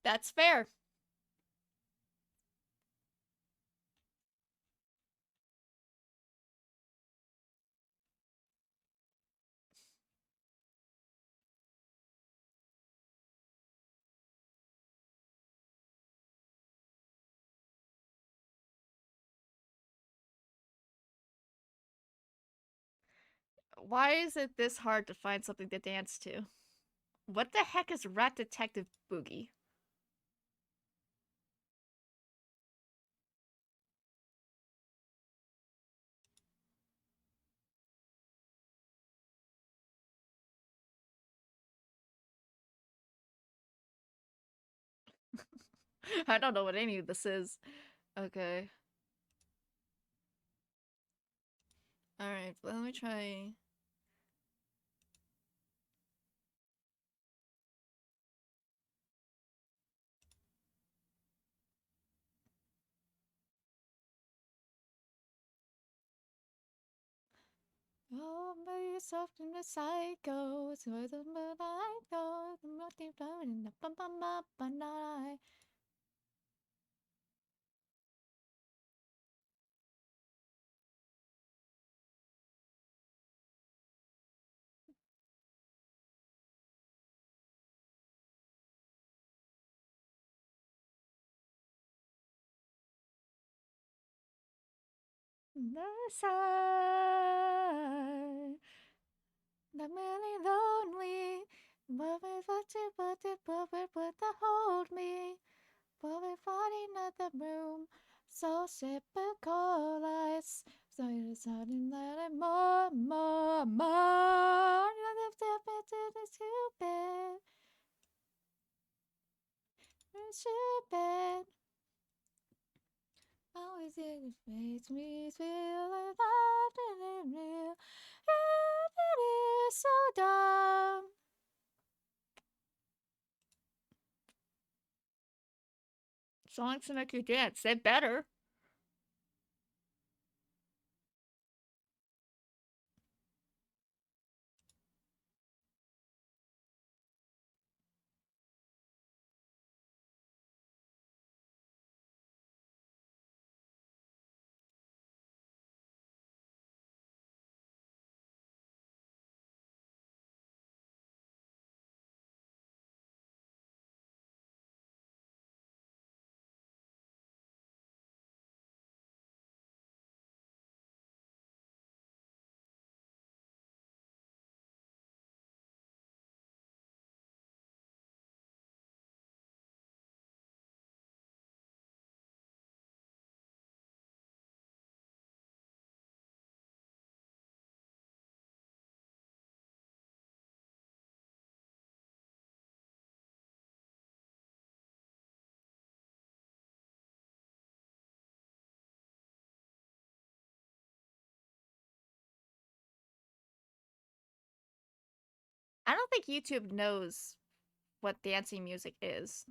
Speaker 1: That's fair. Why is it this hard to find something to dance to? What the heck is Rat Detective Boogie? I don't know what any of this is. Okay. Alright, let me try... Oh, maybe you're soft and a psycho. It's more than I know. The more deep down in the bum bum bum bum bum. the side. I'm really lonely. But to hold me. But we're fighting at the room. So typical lies. So you're deciding that I'm more. You step into the stupid. Stupid. Always it makes me feel alive and real. It is so dumb. Songs to make you dance. They better. I don't think YouTube knows what dancing music is.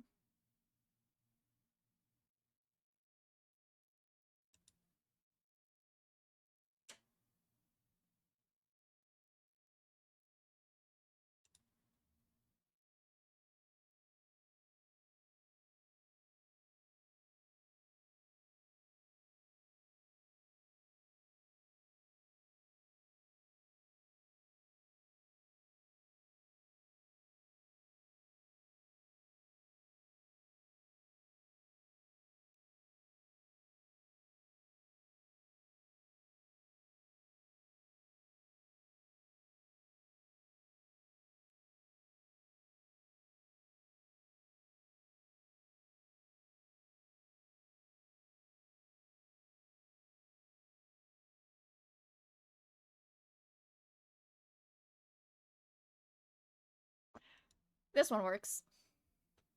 Speaker 1: This one works.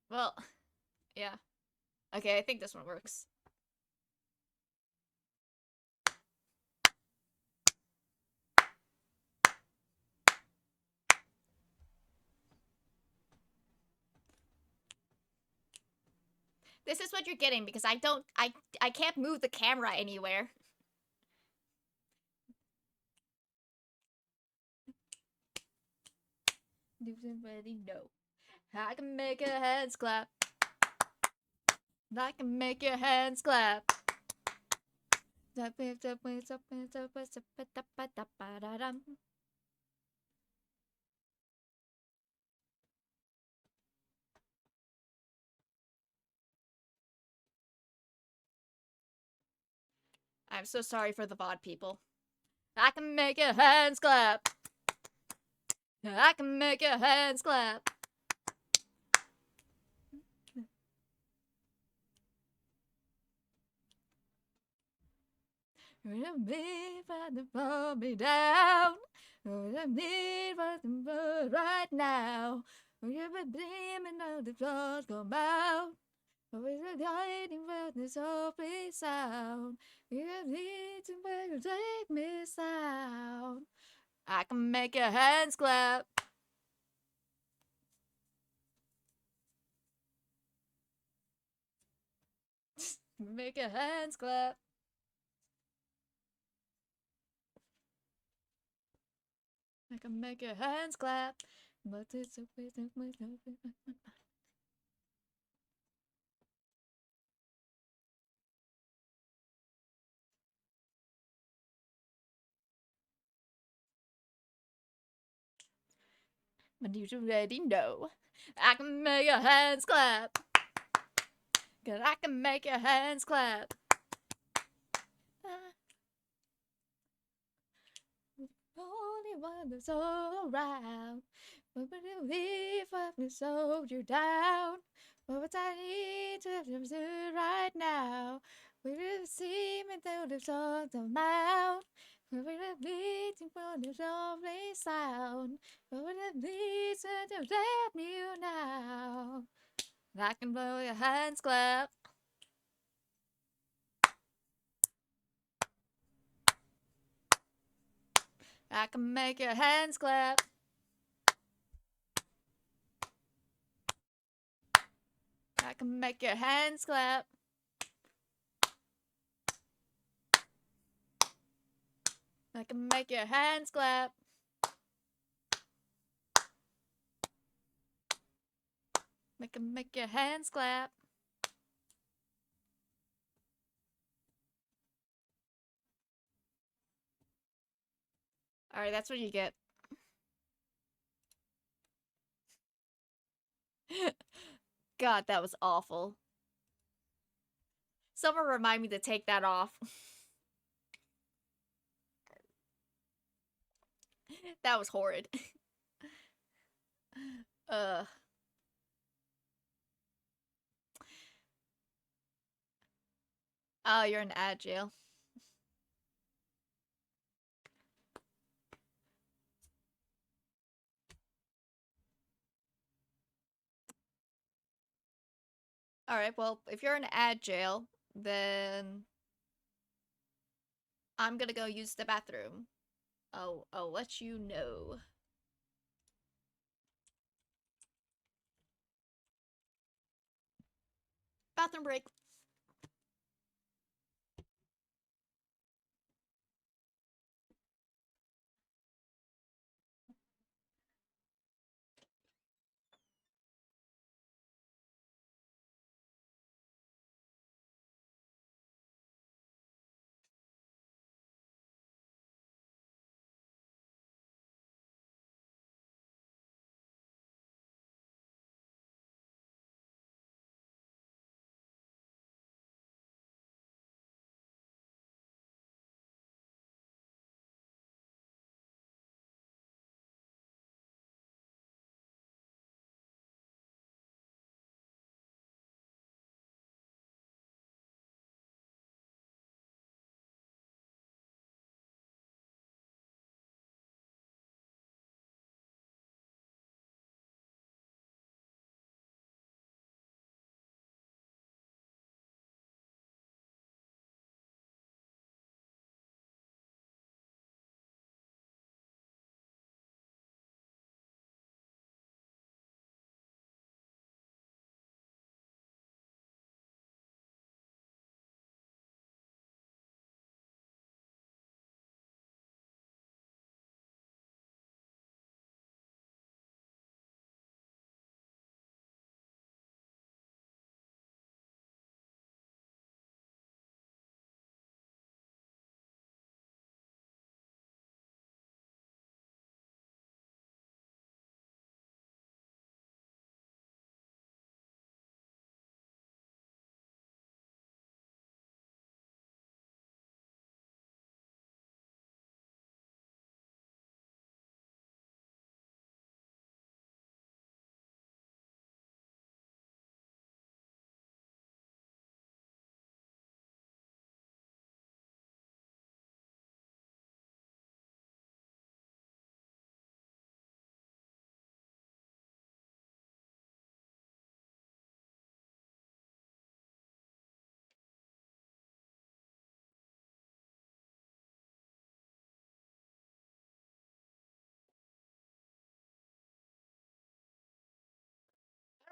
Speaker 1: Well, yeah. Okay, I think this one works. This is what you're getting because I can't move the camera anywhere. Do somebody know? I can make your hands clap. I can make your hands clap. I'm so sorry for the VOD people. I can make your hands clap. I can make your hands clap. Me find to pull me down. Me find to right now. You've been dreaming of the thoughts come out. Always hiding from the softly sound. You need to make it take me sound. I can make your hands clap. Make your hands clap. I can make your hands clap. But it's a bit of my but you already know. I can make your hands clap. Cause I can make your hands clap. only one that's all around. What would you leave if we sold you down? What would I need to do right now? We will see me through the songs of mouth. What would it be to put the lovely sound? What would it be to let you now? I can blow your hands clap. I can make your hands clap. I can make your hands clap. I can make your hands clap. I can make your hands clap. Alright, that's what you get. God, that was awful. Someone remind me to take that off. That was horrid. Ugh. Oh, you're in ad jail. Alright, well, if you're in ad jail, then I'm gonna go use the bathroom. I'll let you know. Bathroom break.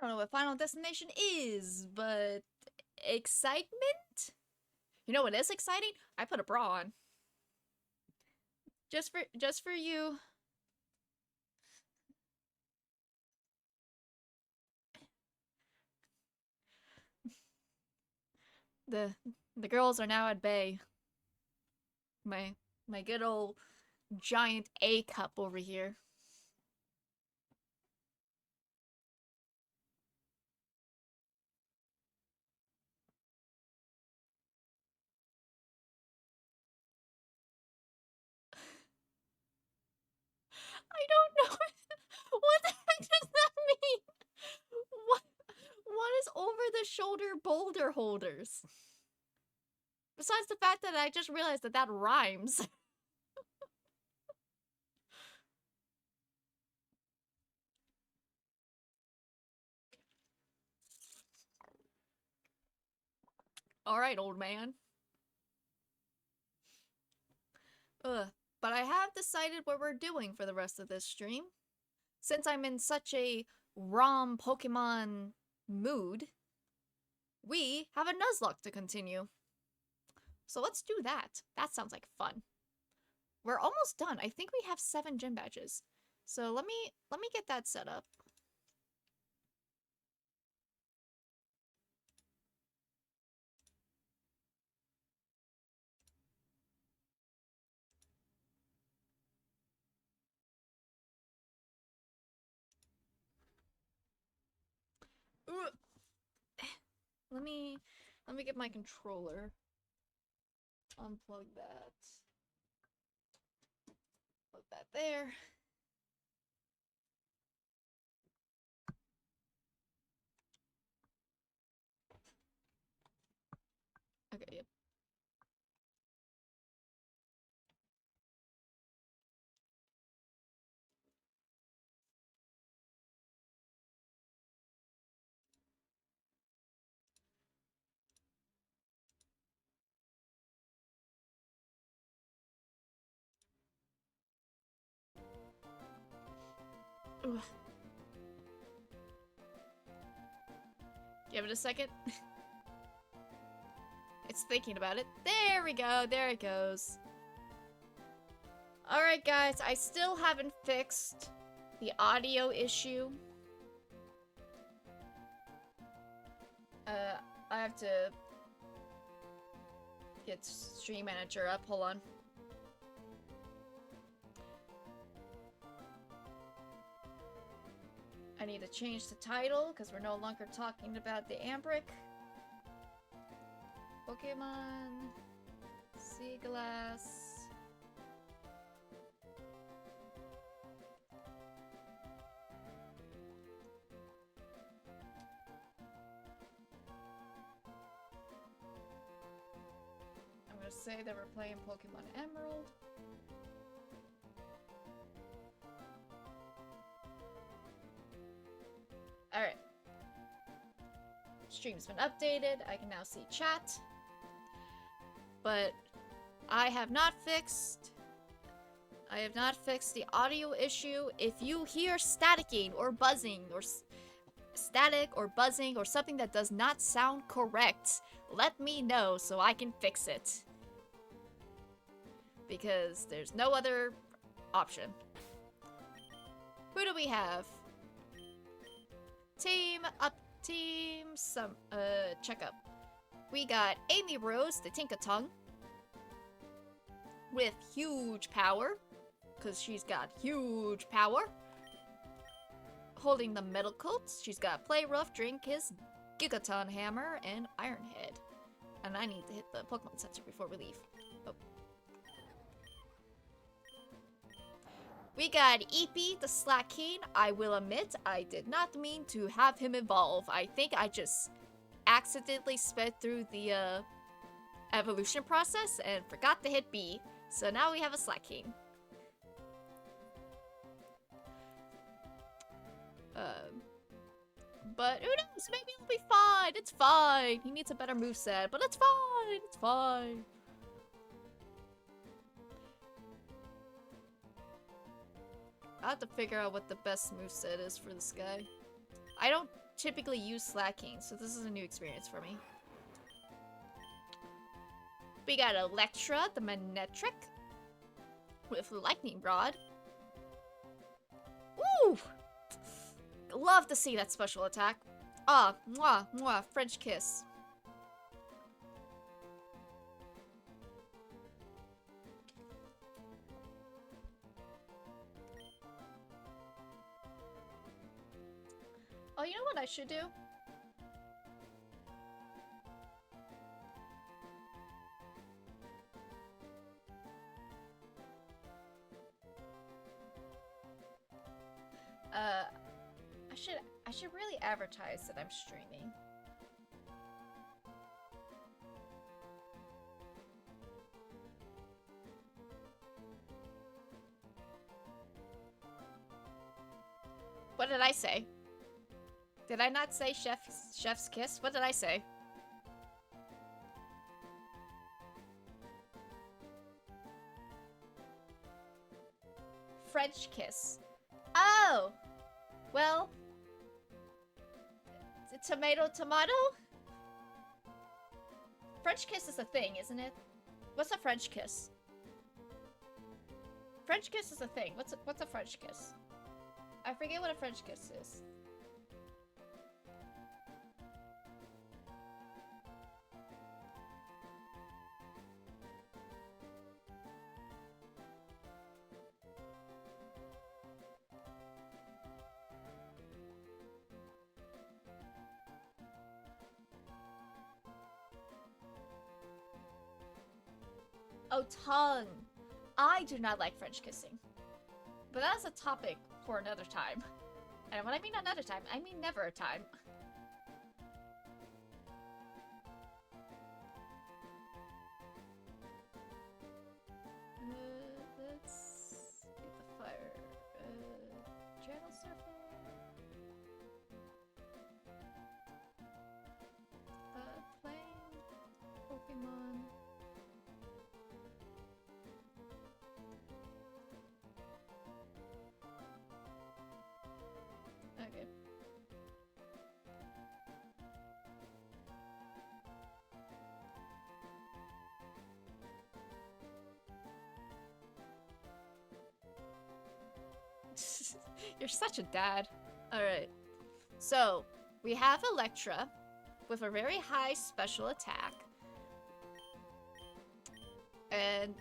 Speaker 1: I don't know what Final Destination is, but excitement? You know what is exciting? I put a bra on. Just for you. The the girls are now at bay. My good old giant A cup over here. I don't know. What the heck does that mean? What is over the shoulder boulder holders? Besides the fact that I just realized that that rhymes. Alright, old man. Ugh. But I have decided what we're doing for the rest of this stream. Since I'm in such a ROM Pokemon mood, we have a Nuzlocke to continue. So let's do that. That sounds like fun. We're almost done. I think we have 7 gym badges. So let me get that set up. Let me get my controller. Unplug that. Plug that there. Okay, yep. Ugh. Give it a second. It's thinking about it. There we go. There it goes. Alright, guys. I still haven't fixed the audio issue. I have to get Stream Manager up. Hold on. I need to change the title because we're no longer talking about the Anbernic. Pokemon Sea Glass. I'm gonna say that we're playing Pokemon Emerald. Alright. Stream's been updated. I can now see chat. But I have not fixed the audio issue. If you hear staticking or buzzing or static or buzzing or something that does not sound correct, let me know so I can fix it. Because there's no other option. Who do we have? Checkup. We got Amy Rose, the Tinkatongue, with huge power, because she's got huge power. Holding the metal coats, she's got Play Rough, Drink His, Gigaton Hammer, and Iron Head. And I need to hit the Pokemon Center before we leave. Oh. We got Eepee, the Slackeen. I will admit, I did not mean to have him evolve. I think I just accidentally sped through the evolution process and forgot to hit B. So now we have a Slackeen. But who knows? Maybe it'll be fine. It's fine. He needs a better moveset, but it's fine. It's fine. I have to figure out what the best moveset is for this guy. I don't typically use Slackeen, so this is a new experience for me. We got Electra, the Manectric, with Lightning Rod. Woo! Love to see that special attack. Ah, mwah, mwah, French kiss. Oh, you know what I should do? I should really advertise that I'm streaming. What did I say? Did I not say chef's kiss? What did I say? French kiss. Oh! Well... Tomato? French kiss is a thing, isn't it? What's a French kiss? French kiss is a thing. What's a French kiss? I forget what a French kiss is. Oh, tongue. I do not like French kissing. But that's a topic for another time. And when I mean another time, I mean never a time. Let's get the fire. Channel surfer. Playing Pokemon. Okay. You're such a dad. Alright. So, we have Electra with a very high special attack. And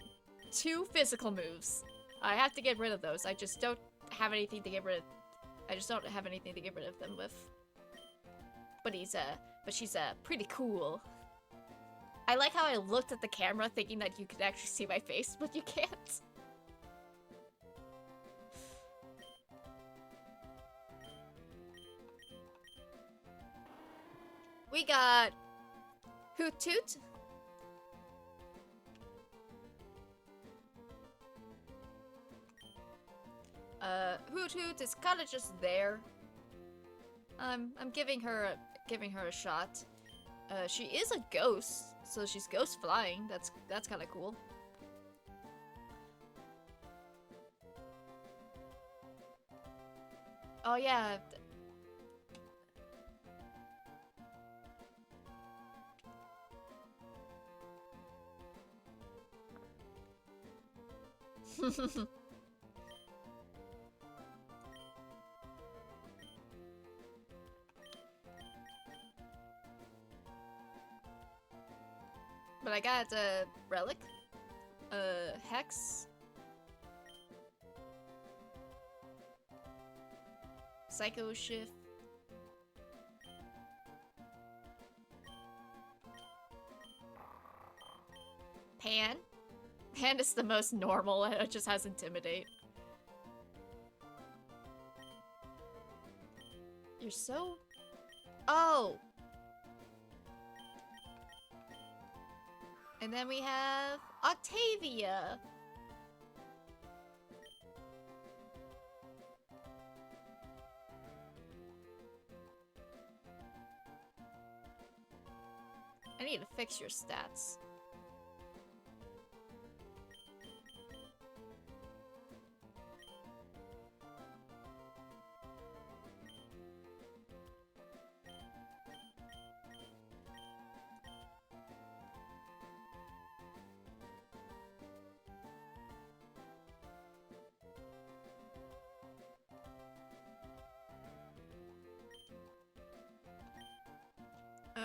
Speaker 1: 2 physical moves. I have to get rid of those. I just don't have anything to get rid of. I just don't have anything to get rid of them with. But she's pretty cool. I like how I looked at the camera thinking that you could actually see my face, but you can't. We got Hoot Toot. Hoot Hoot is kind of just there. I'm giving her a shot. She is a ghost, so she's ghost flying. That's kind of cool. Oh yeah. But I got a relic, hex, psycho shift, Pan. Pan is the most normal. It just has intimidate. You're so... Oh! And then we have Octavia. I need to fix your stats.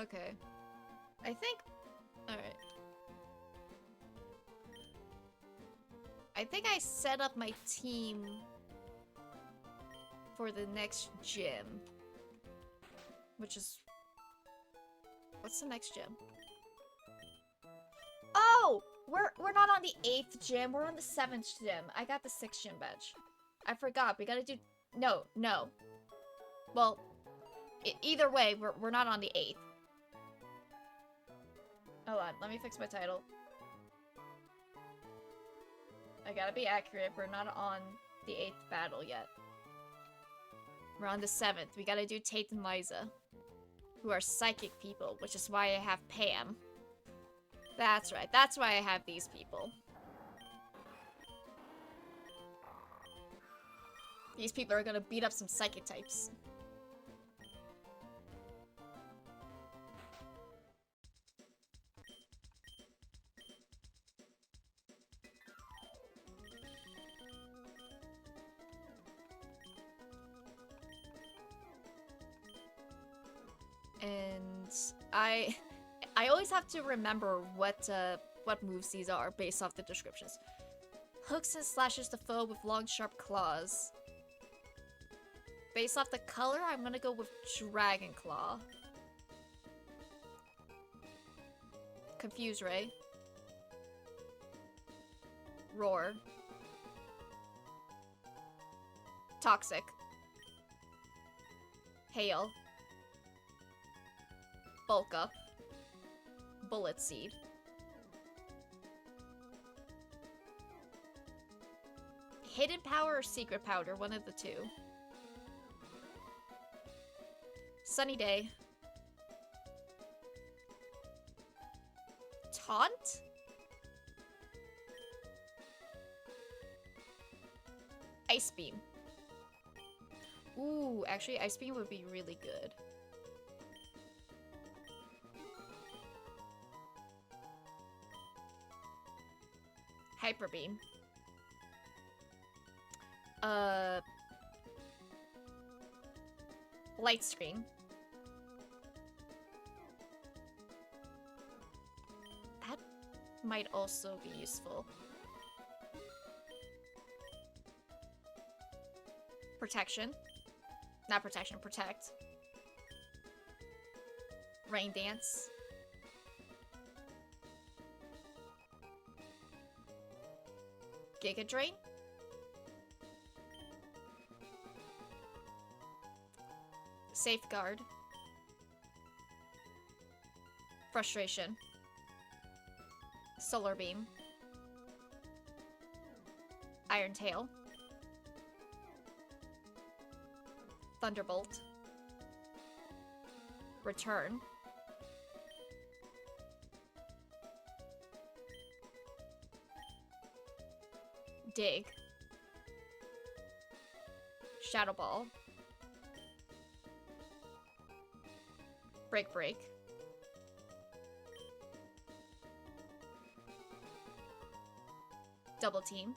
Speaker 1: Okay. I think... Alright. I think I set up my team for the next gym. Which is... What's the next gym? Oh! We're not on the 8th gym, we're on the 7th gym. I got the 6th gym badge. I forgot, we gotta do... No. Well, Either way, we're not on the 8th. Hold on, let me fix my title. I gotta be accurate, we're not on the 8th battle yet. We're on the 7th. We gotta do Tate and Liza, who are psychic people, which is why I have Pam. That's right, that's why I have these people. These people are gonna beat up some psychic types. And I always have to remember what moves these are based off the descriptions. Hooks and slashes the foe with long, sharp claws. Based off the color, I'm gonna go with Dragon Claw. Confuse Ray. Roar. Toxic. Hail. Bulk Up. Bullet Seed. Hidden Power or Secret Powder, one of the two. Sunny Day. Taunt? Ice Beam. Ooh, actually Ice Beam would be really good. Hyper Beam. Light Screen. That might also be useful. Protection. Not protection, protect. Rain Dance. Giga Drain. Safeguard. Frustration. Solar Beam. Iron Tail. Thunderbolt. Return. Dig. Shadow Ball. Break Break. Double Team.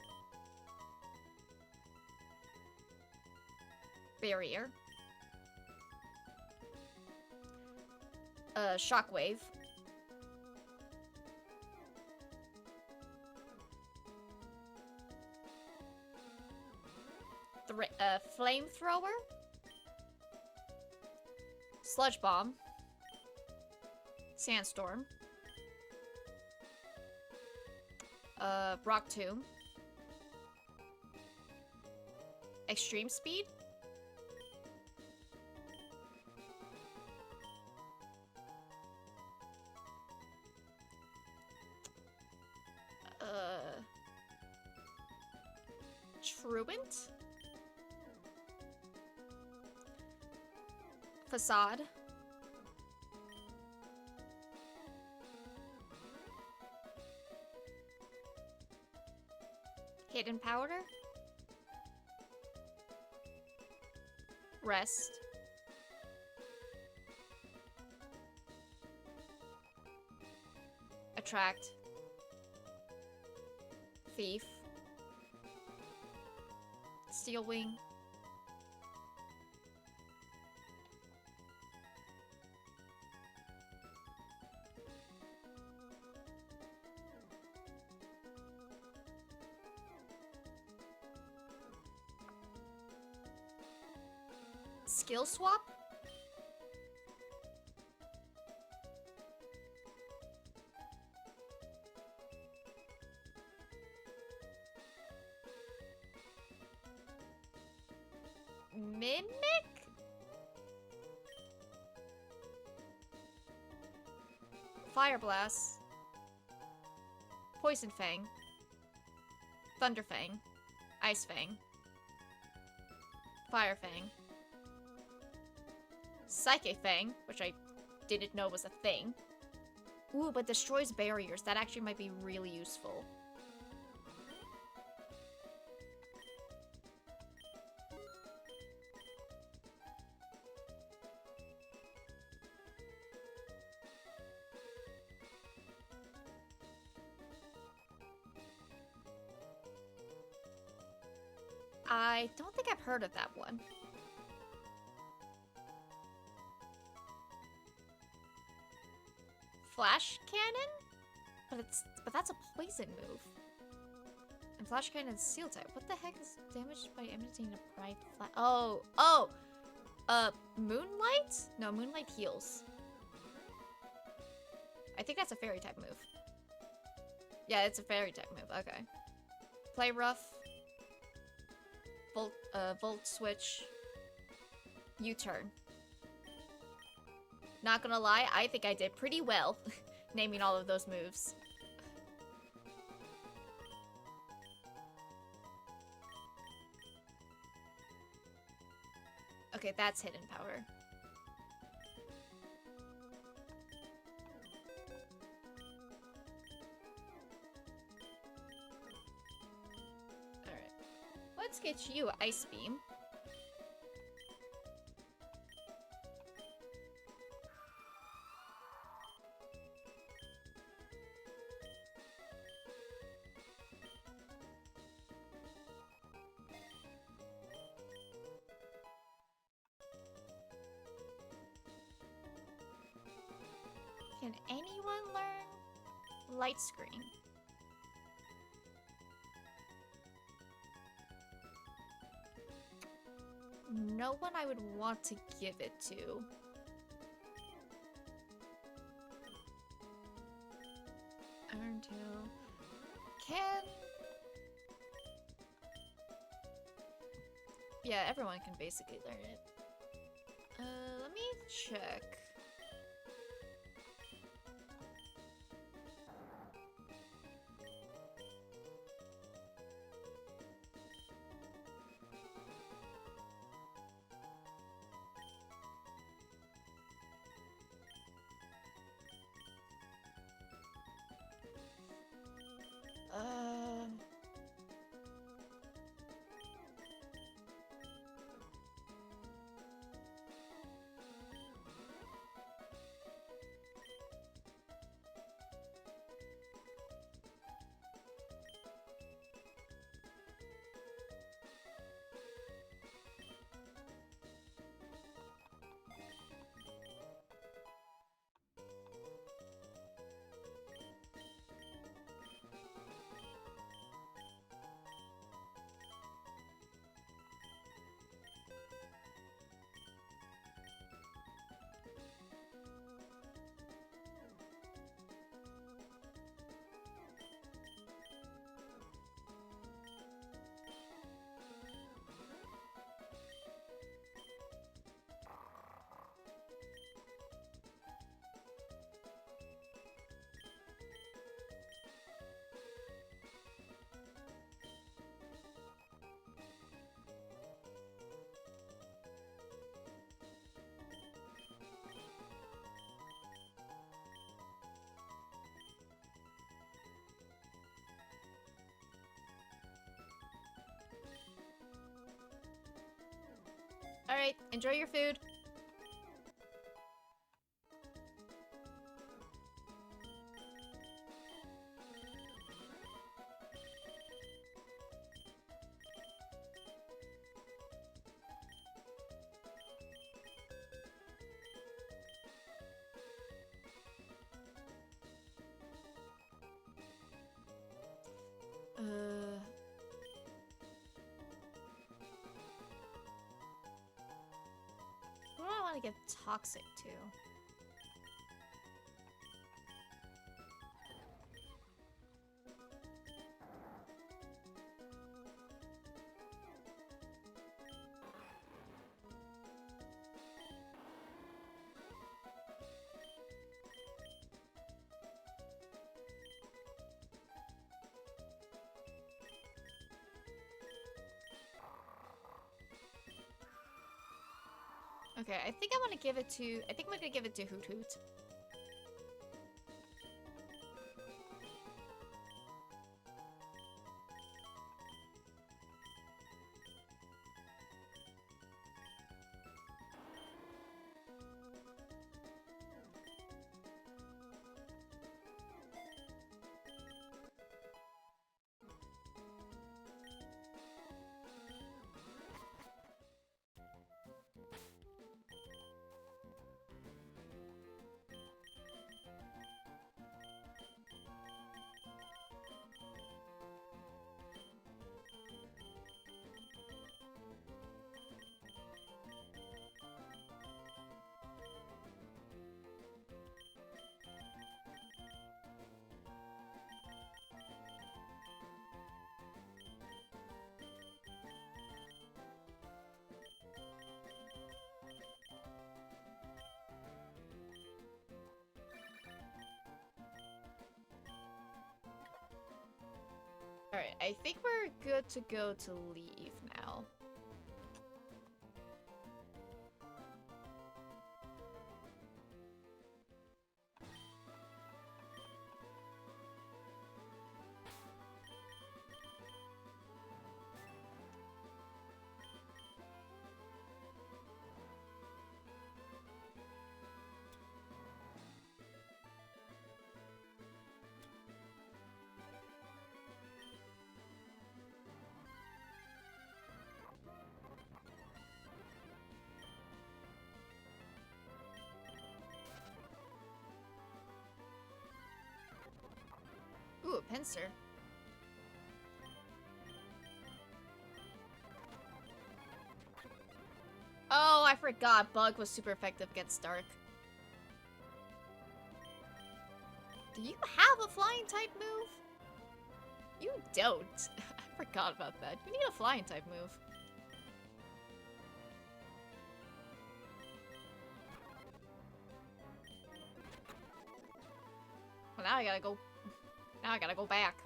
Speaker 1: Barrier. Shockwave. Flamethrower. Sludge Bomb. Sandstorm. Rock Tomb. Extreme Speed. Truant? Facade. Hidden Powder. Rest. Attract. Thief. Steel Wing. Skill Swap? Mimic? Fire Blast. Poison Fang. Thunder Fang. Ice Fang. Fire Fang. Psychic Fang, which I didn't know was a thing. Ooh, but destroys barriers. That actually might be really useful. I don't think I've heard of that one. Flash Cannon? But that's a poison move. And Flash Cannon is Seal type. What the heck is damaged by emanating a bright flash? Oh! Moonlight? No, Moonlight heals. I think that's a fairy type move. Yeah, it's a fairy type move. Okay. Play rough. Volt switch. U-turn. Not gonna lie, I think I did pretty well naming all of those moves. Okay, that's hidden power. Alright. Let's get you Ice Beam. Can anyone learn Light Screen? No one I would want to give it to. Iron Tail. Can... Yeah, everyone can basically learn it. Let me check. Alright, enjoy your food. Who do I want to get toxic to? Okay, I think I'm gonna give it to... I think I'm gonna give it to Hoot Hoot. Alright, I think we're good to go to leave now. Ooh, a pincer. Oh, I forgot. Bug was super effective against Dark. Do you have a flying type move? You don't. I forgot about that. You need a flying type move. Well, now I gotta go. Now I gotta go back.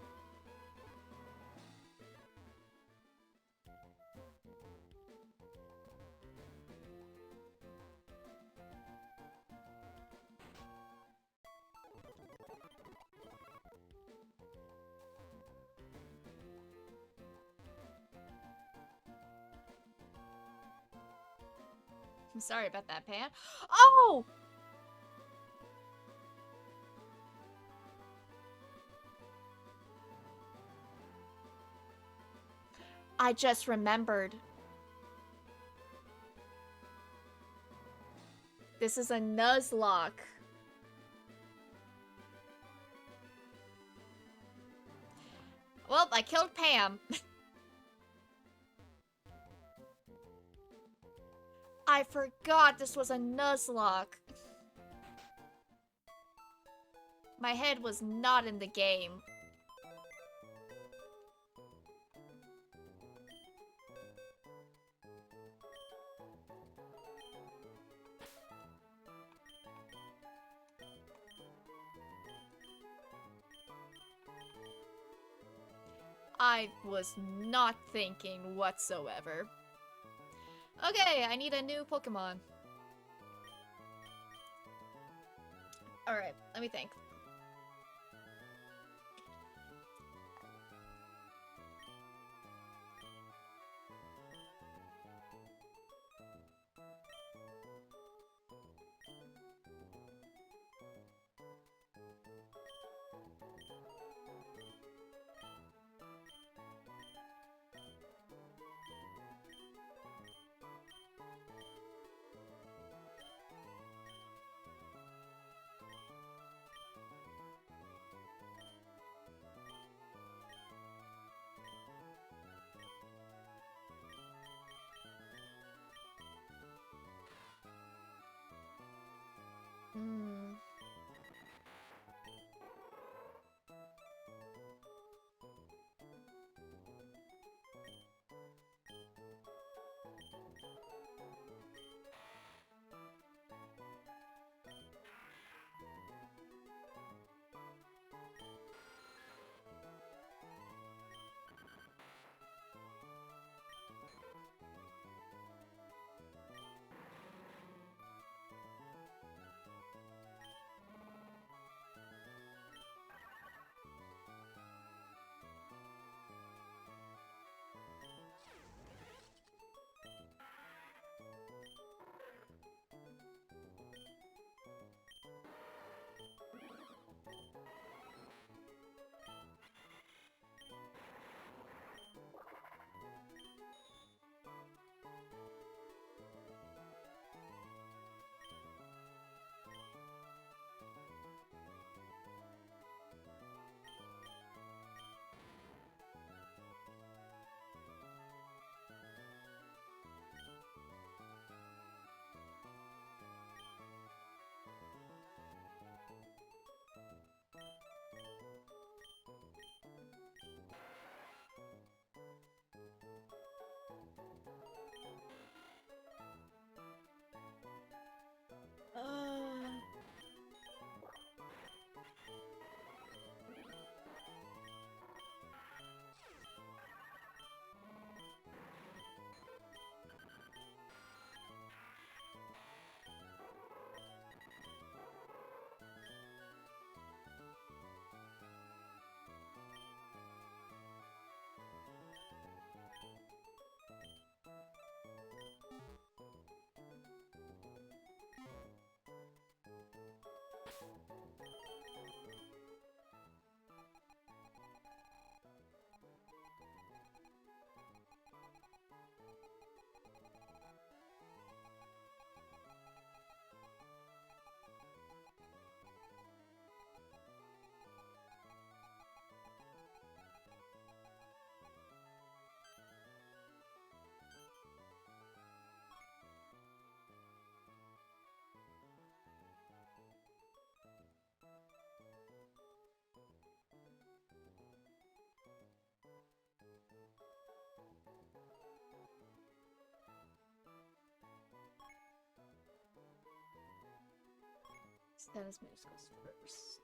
Speaker 1: I'm sorry about that, Pan. Oh! I just remembered. This is a Nuzlocke. Well, I killed Pam. I forgot this was a Nuzlocke. My head was not in the game. I was not thinking whatsoever. Okay, I need a new Pokemon. Alright, let me think. Hmm. Tennis moves goes first.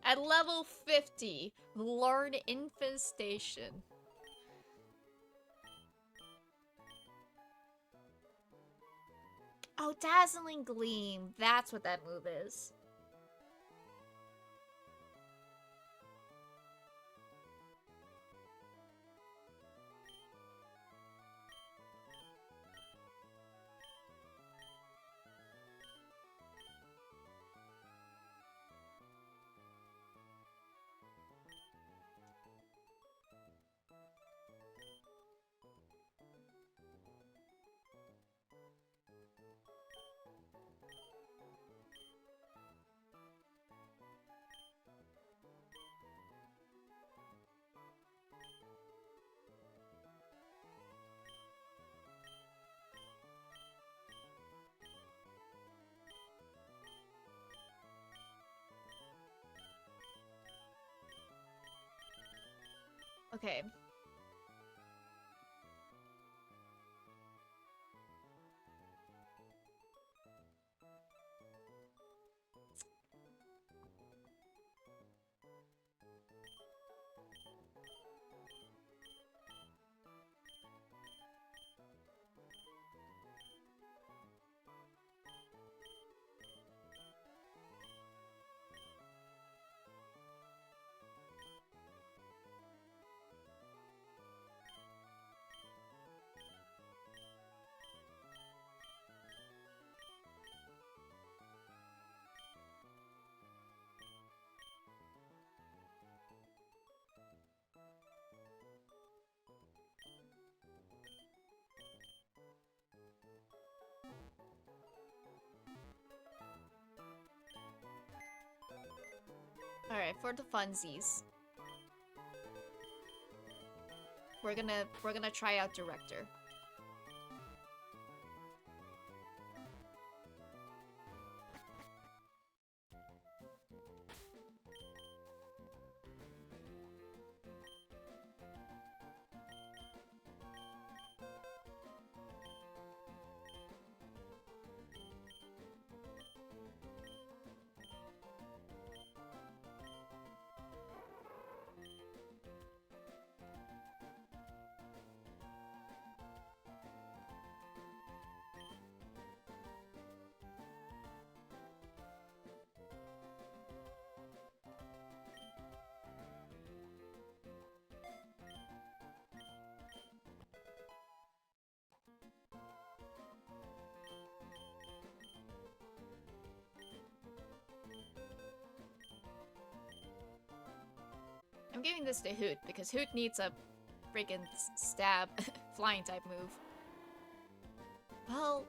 Speaker 1: At level 50, learn Infestation. Oh, Dazzling Gleam. That's what that move is. Okay. Alright, for the funsies. We're gonna try out Director. I'm giving this to Hoot because Hoot needs a freaking stab flying type move. Well,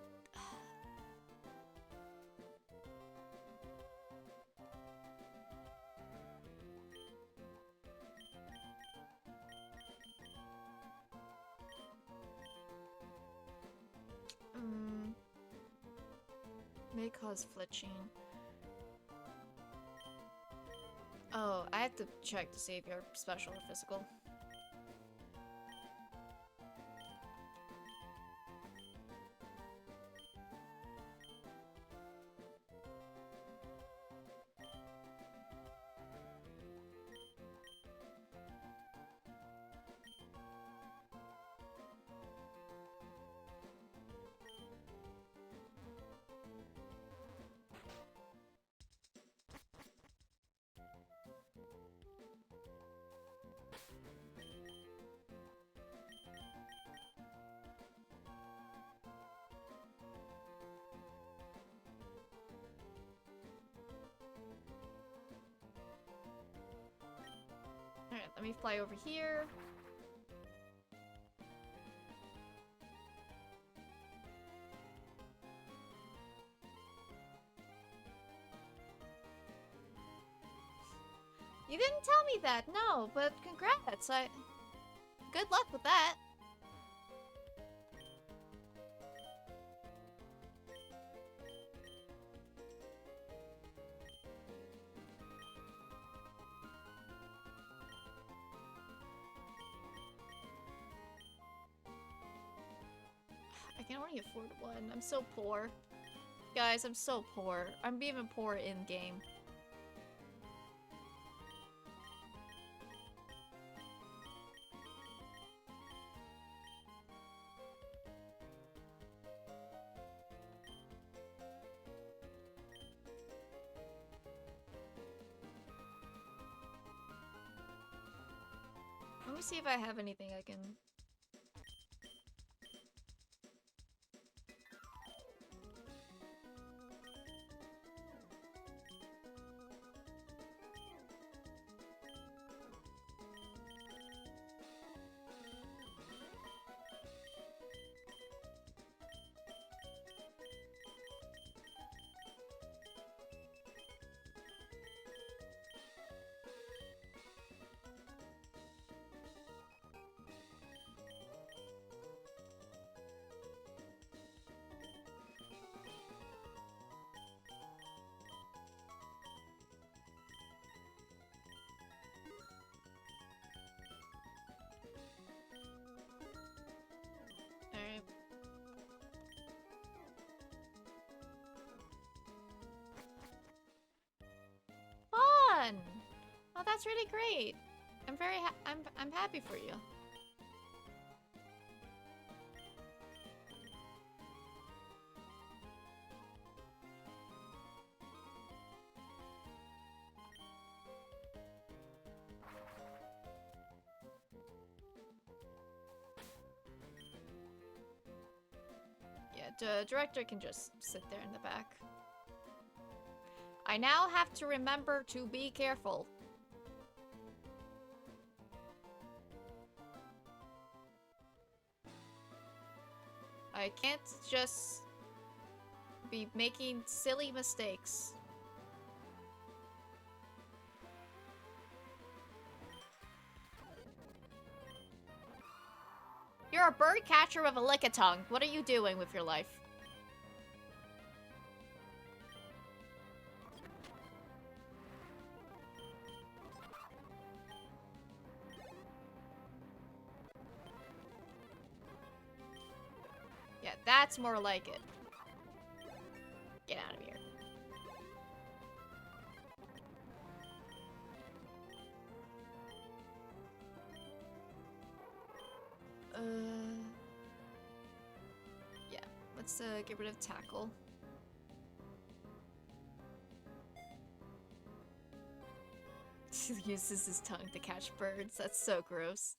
Speaker 1: may cause fletching. Oh, I have to check to see if you're special or physical. Let me fly over here. You didn't tell me that, no, but congrats. Good luck with that. I can only afford one. I'm so poor. Guys, I'm so poor. I'm even poor in-game. Let me see if I have anything I can... Fun! Oh, that's really great. I'm happy for you. Yeah, the director can just sit there in the back. I now have to remember to be careful. I can't just be making silly mistakes. You're a bird catcher with a lick-a-tongue. What are you doing with your life? Yeah, that's more like it. Get out of here. Yeah, let's get rid of tackle. He uses his tongue to catch birds. That's so gross.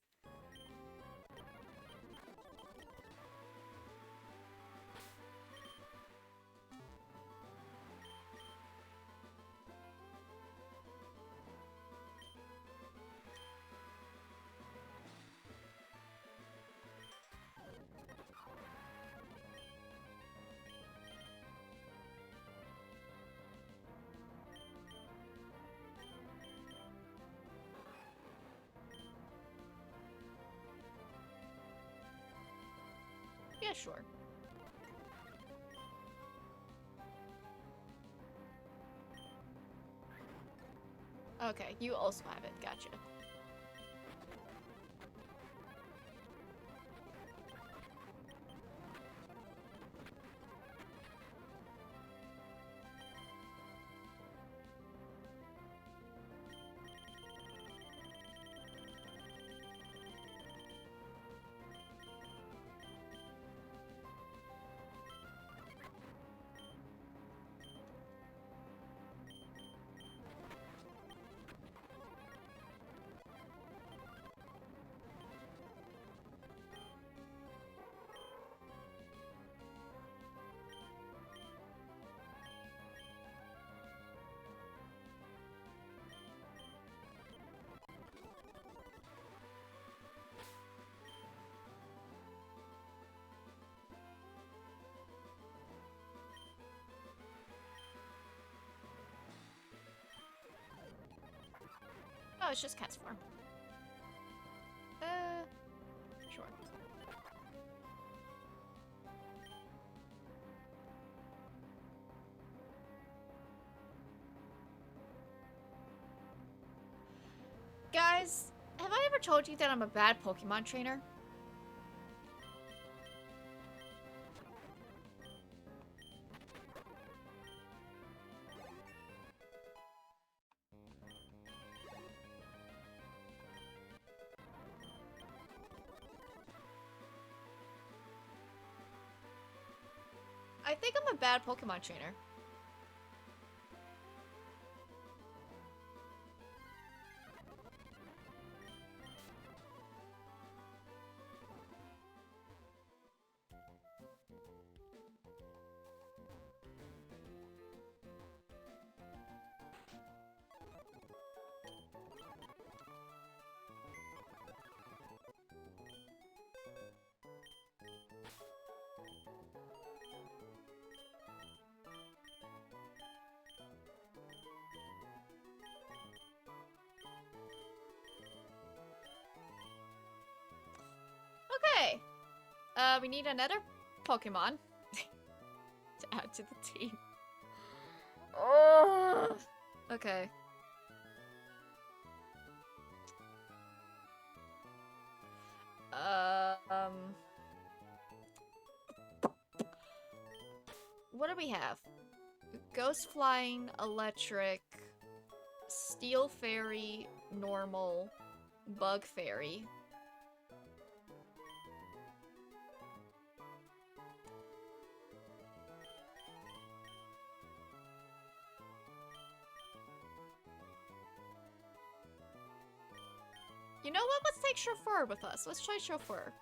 Speaker 1: Yeah, sure. Okay, you also have it. Gotcha. Oh, it's just cat's form. Sure. Guys, have I ever told you that I'm a bad Pokemon trainer? I think I'm a bad Pokemon trainer. Okay. We need another Pokemon to add to the team. Oh. Okay. What do we have? Ghost Flying, Electric, Steel Fairy, Normal, Bug Fairy. You know what? Let's take Chauffeur with us. Let's try Chauffeur.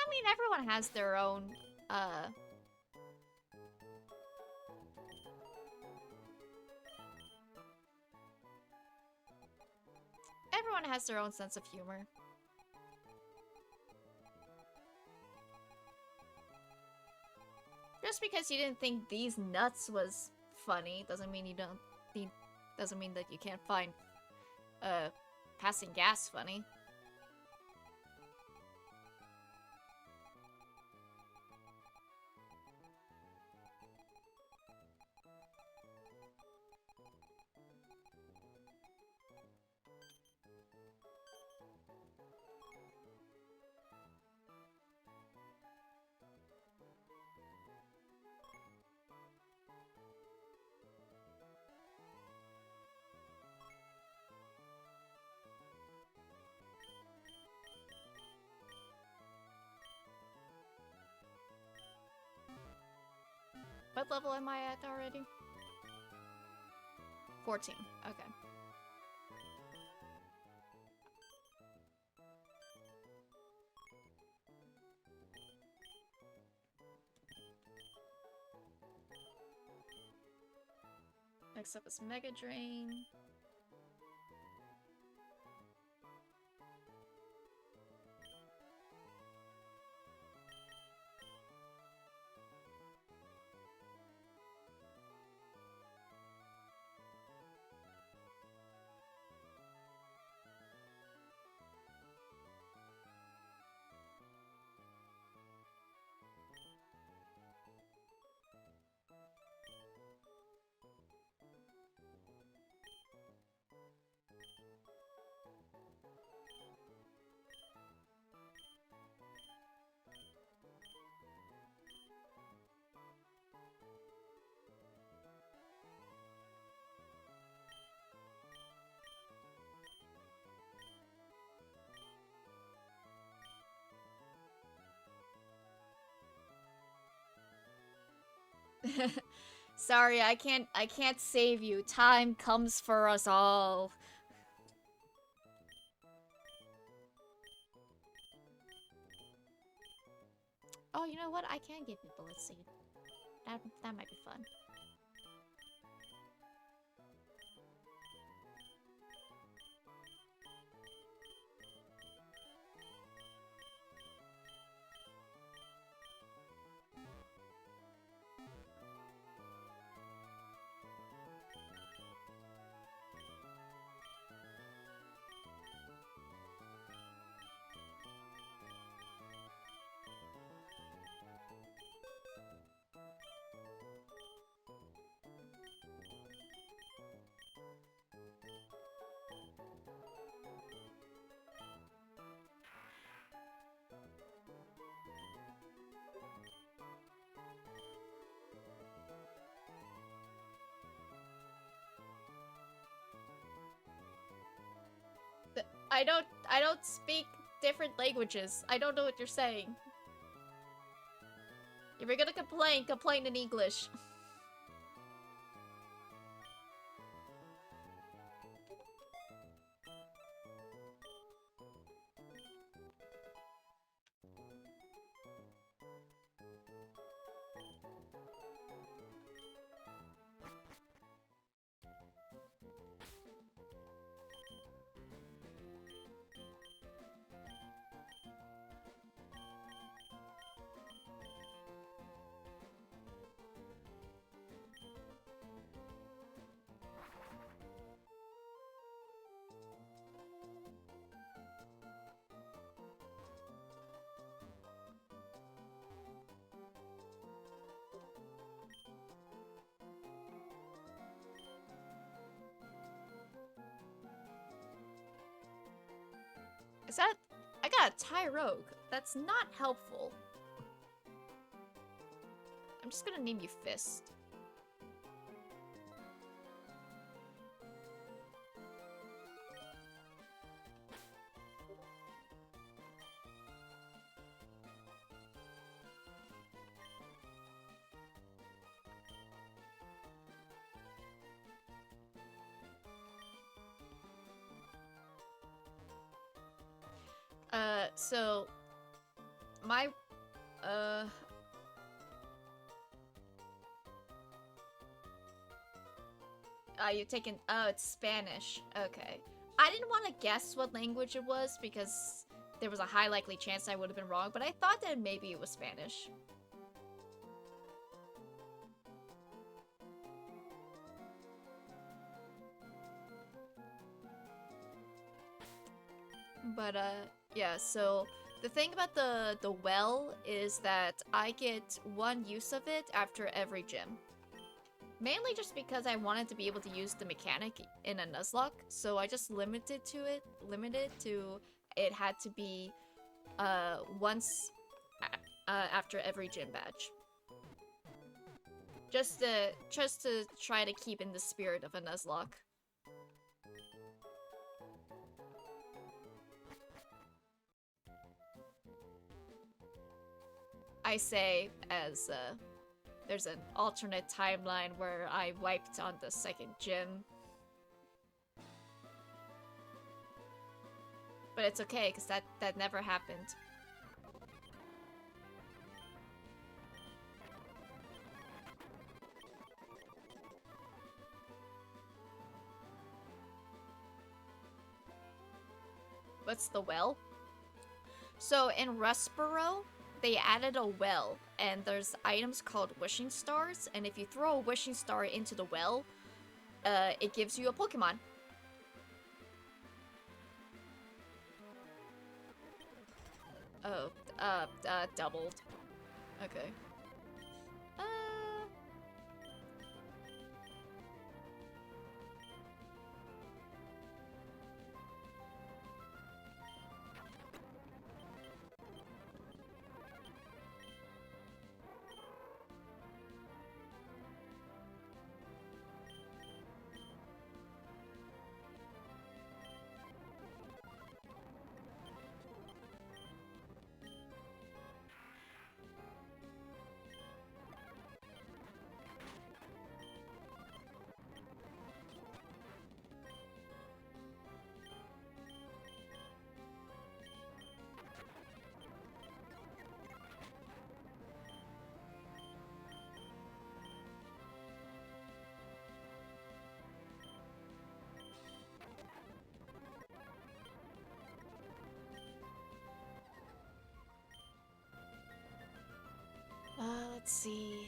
Speaker 1: I mean, everyone has their own, everyone has their own sense of humor. Just because you didn't think these nuts was funny doesn't mean you don't think, doesn't mean that you can't find, passing gas funny. What level am I at already? 14. Okay. Next up is Mega Drain. Sorry, I can't save you. Time comes for us all. Oh, you know what? I can give you bullet seed. That might be fun. I don't speak different languages. I don't know what you're saying. If you're gonna complain, complain in English. Is that... I got a Tyrogue. That's not helpful. I'm just gonna name you Fist. So... My... you're taking... Oh, it's Spanish. Okay. I didn't want to guess what language it was because there was a high likely chance I would have been wrong, but I thought that maybe it was Spanish. But, yeah, so the thing about the well is that I get one use of it after every gym. Mainly just because I wanted to be able to use the mechanic in a Nuzlocke, so I just limited to it had to be once after every gym badge. Just to try to keep in the spirit of a Nuzlocke. I say as there's an alternate timeline where I wiped on the second gym. But it's okay, because that never happened. What's the well? So in Rustboro, they added a well, and there's items called wishing stars, and if you throw a wishing star into the well, it gives you a Pokemon. Oh, doubled. Okay. Let's see.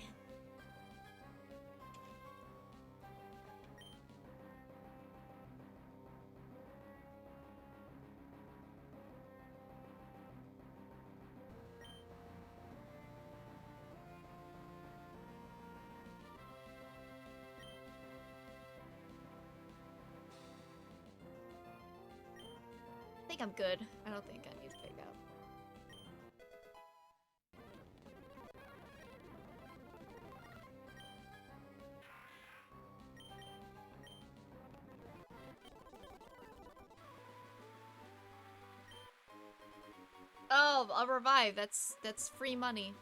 Speaker 1: I think I'm good. I don't think I need to pick up. Oh, I'll revive. That's free money.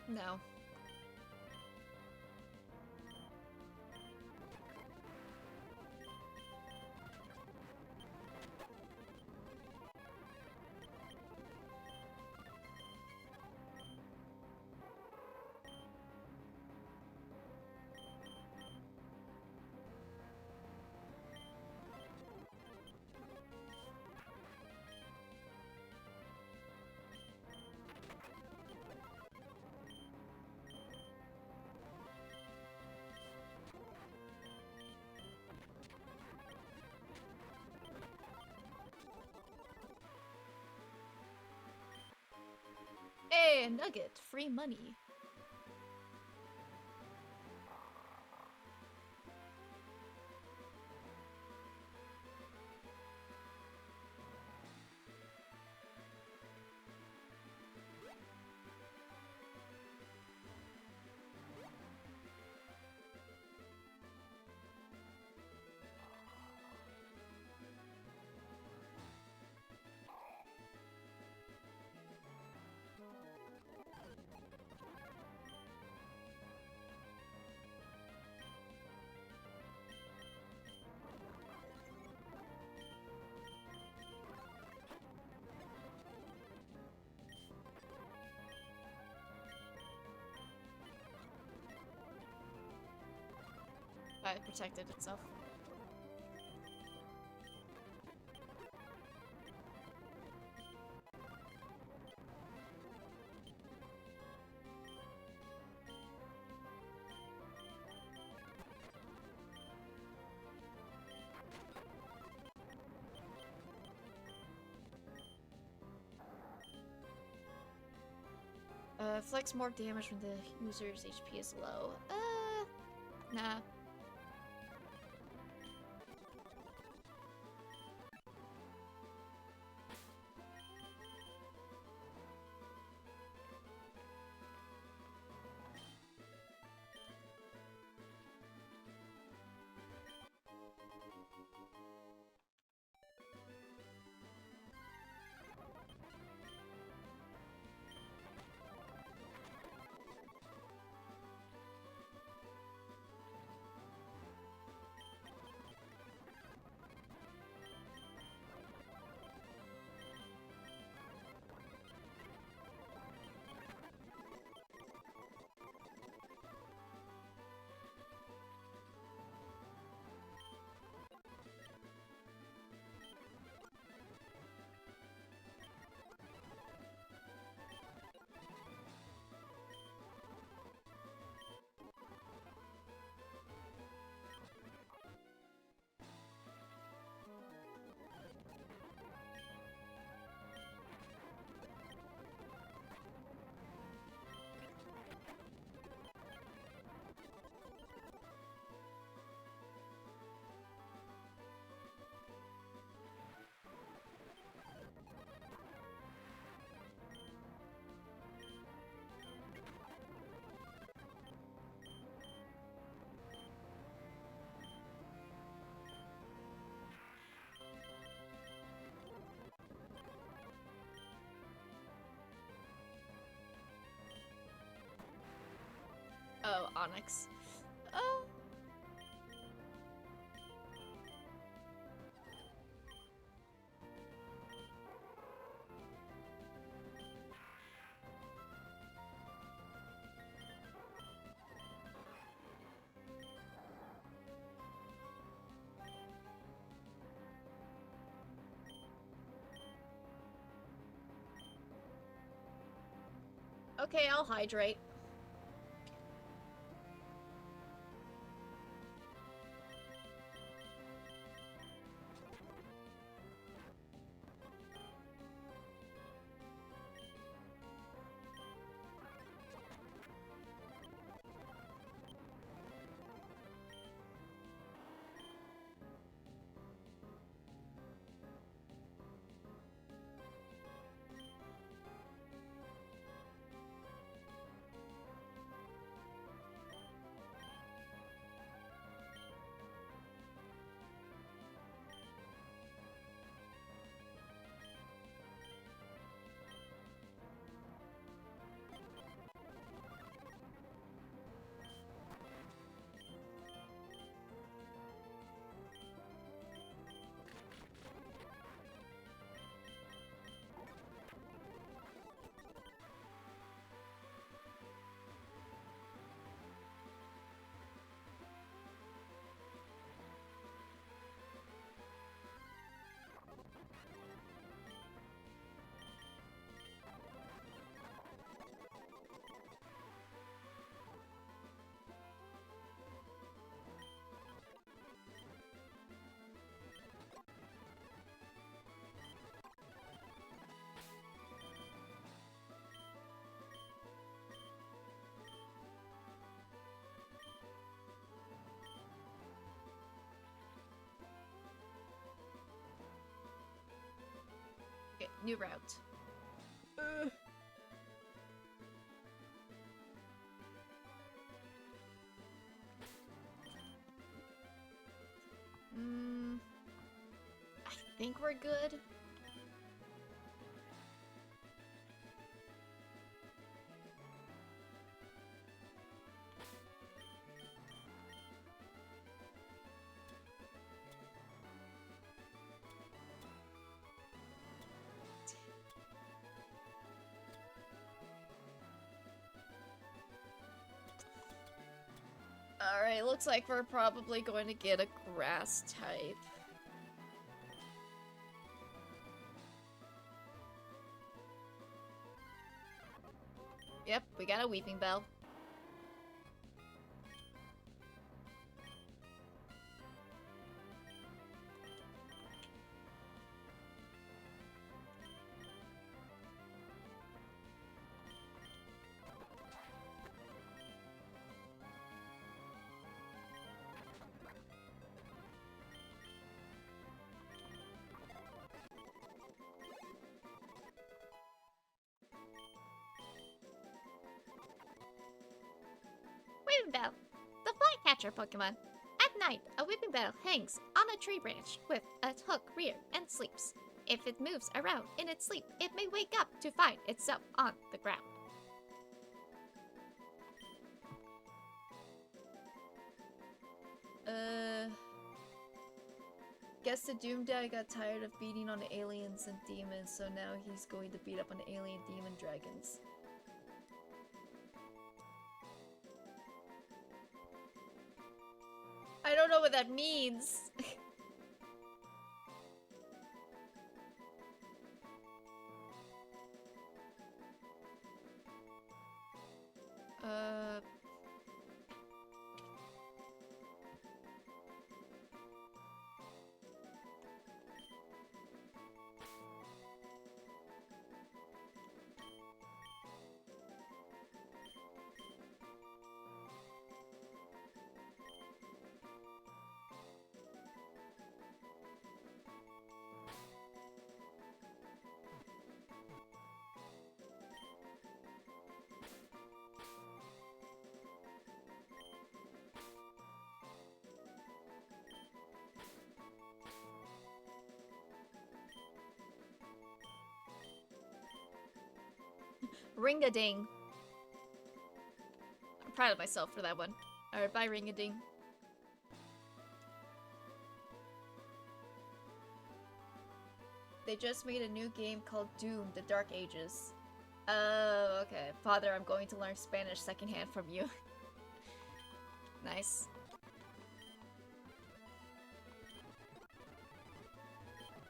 Speaker 1: No. Hey, a nugget. Free money. It protected itself. Flex more damage when the user's HP is low. Nah. electronics. Oh. Okay, I'll hydrate. Okay, new route. I think we're good. Alright, looks like we're probably going to get a grass type. Yep, we got a weeping bell. Weeping bell, the flycatcher Pokemon. At night, a weeping bell hangs on a tree branch with a hook rear and sleeps. If it moves around in its sleep, it may wake up to find itself on the ground. Guess the Doom Dad got tired of beating on aliens and demons, so now he's going to beat up on alien demon dragons. I don't know what that means. Ring-a-ding. proud of myself for that one. Alright, bye Ring-a-Ding. They just made a new game called Doom, The Dark Ages. Oh, okay. Father, I'm going to learn Spanish secondhand from you. Nice.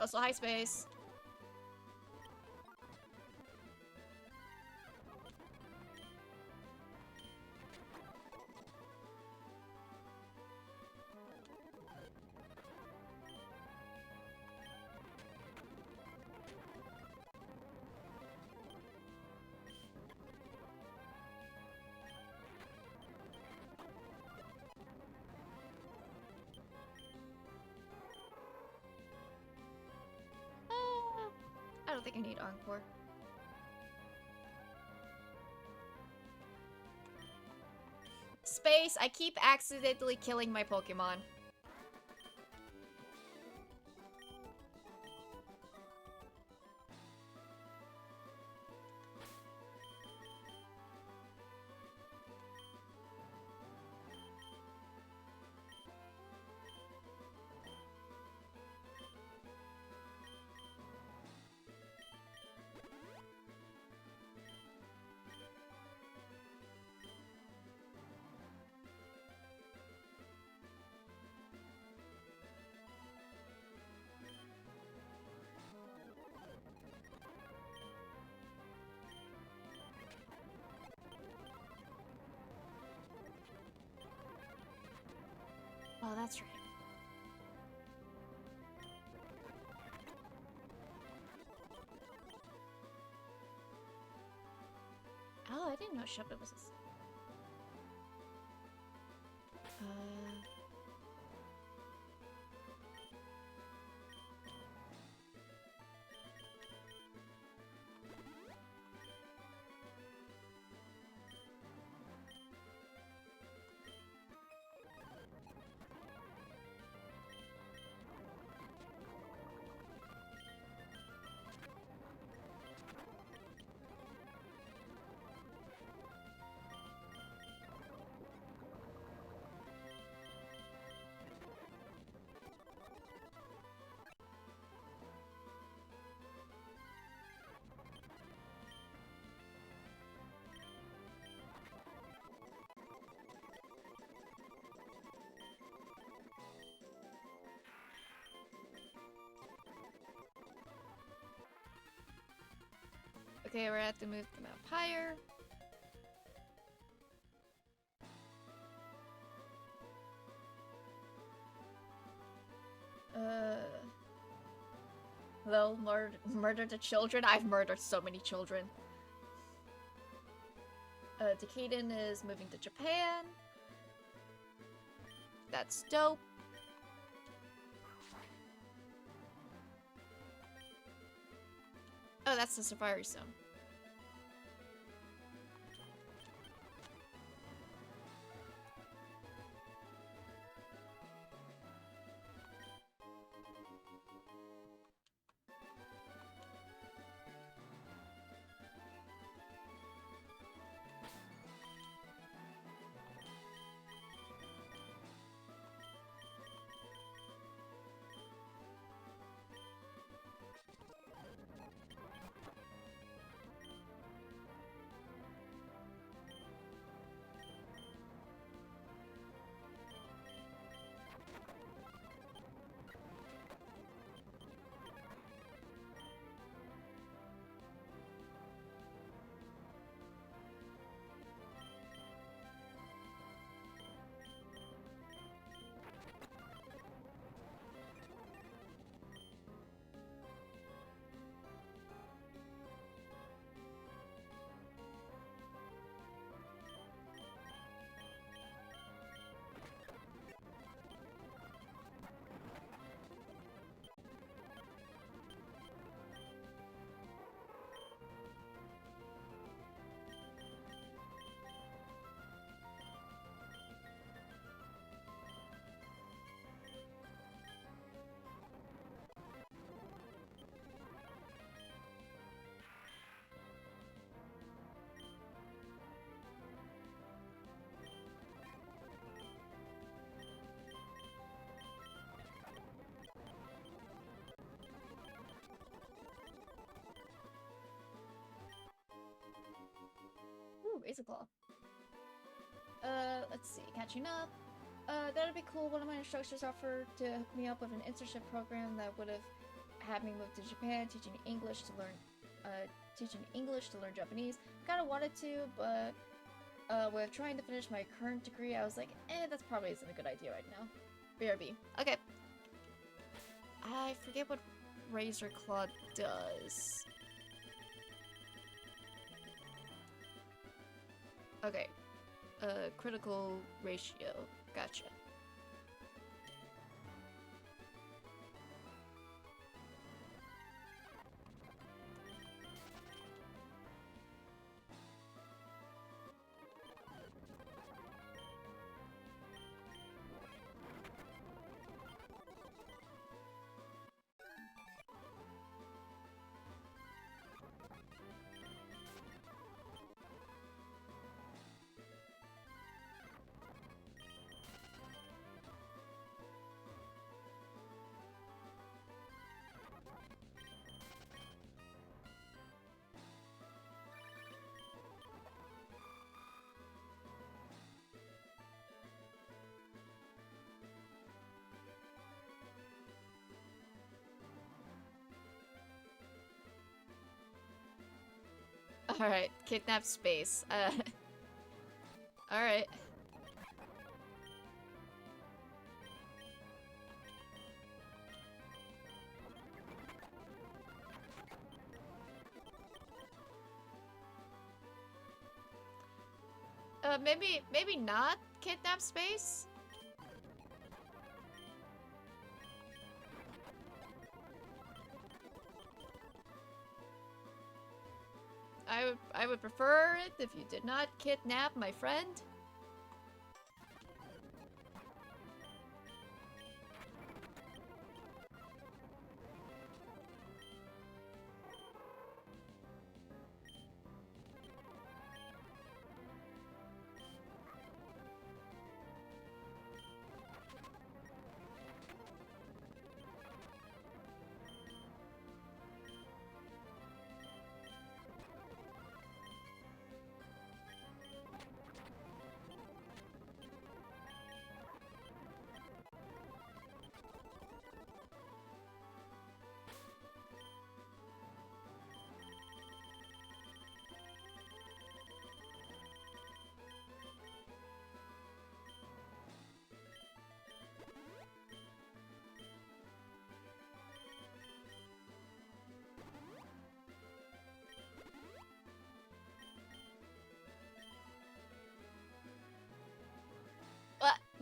Speaker 1: Also, hi, Space. I don't think I need Encore. Space, I keep accidentally killing my Pokemon. Oh, that's right. Oh, I didn't know Shepard was this. Okay, we're gonna have to move the map higher. They'll murder the children. I've murdered so many children. Decaden is moving to Japan. That's dope. Oh, that's the Safari Zone. basic law. Let's see, catching up. That'd be cool. One of my instructors offered to hook me up with an internship program that would have had me move to Japan, teaching English to learn Japanese. Kinda wanted to, but with trying to finish my current degree, I was like, that's probably isn't a good idea right now. BRB. Okay. I forget what Razor Claw does. Okay. Critical ratio. Gotcha. Alright, kidnap space. Alright. Maybe not kidnap space? I would prefer it if you did not kidnap my friend.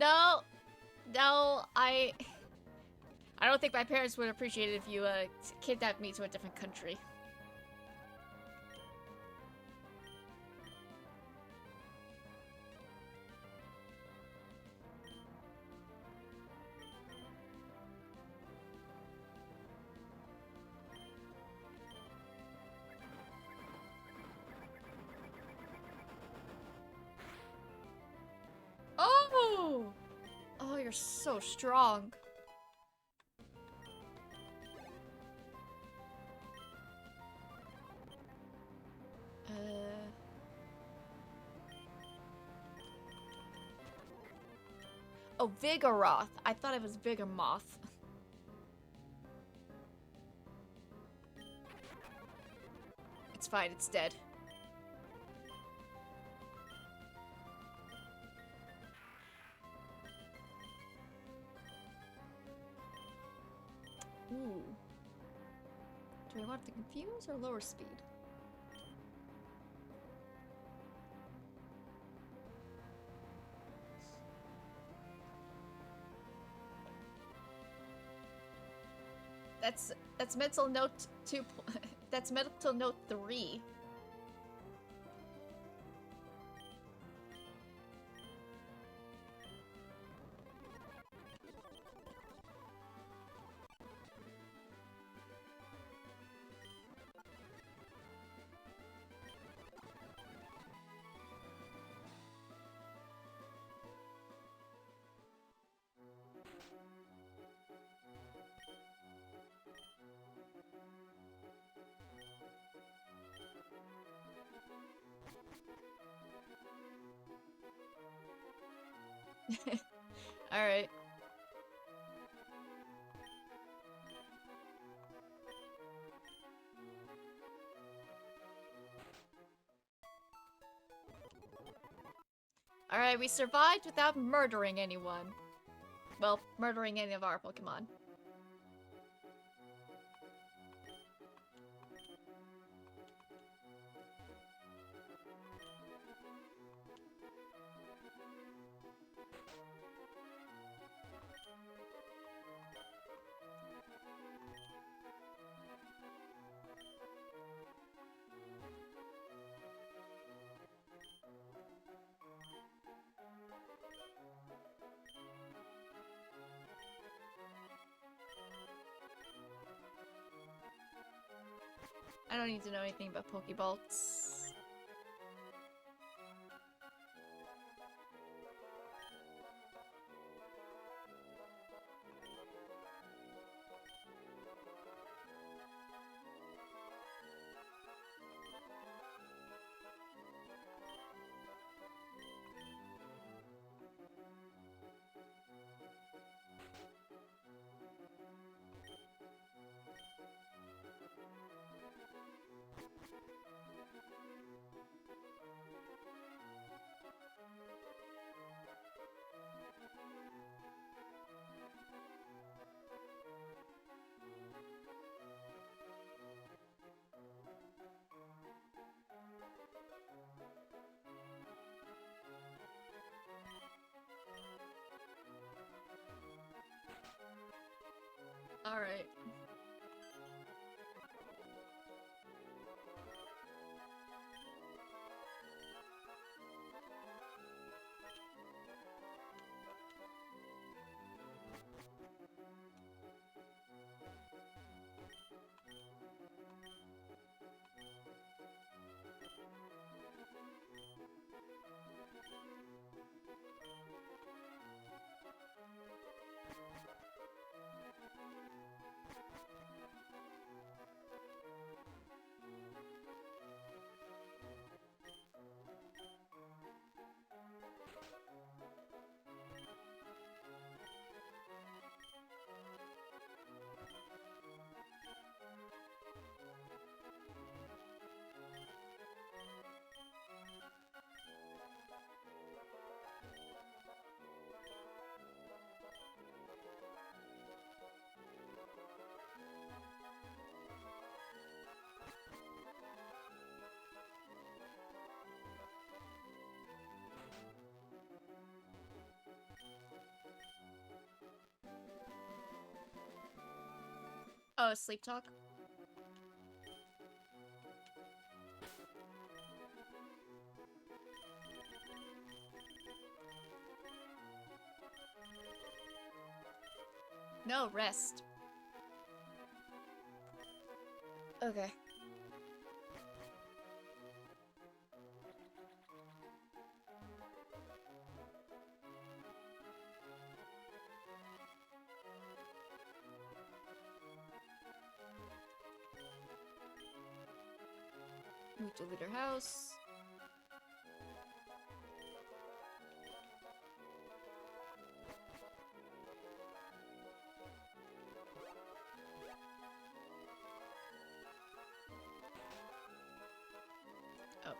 Speaker 1: No, no, I don't think my parents would appreciate it if you kidnapped me to a different country. Oh! Oh, you're so strong. Oh, Vigoroth. I thought it was Vigormoth. It's fine, it's dead. Ooh. Do I want to confuse or lower speed? That's mental note 2. That's mental note 3. Alright. Alright, we survived without murdering anyone. Well, murdering any of our Pokemon. I don't need to know anything about Pokeballs. Alright. Oh, sleep talk? No, rest. Okay. Move to Leader House. Oh,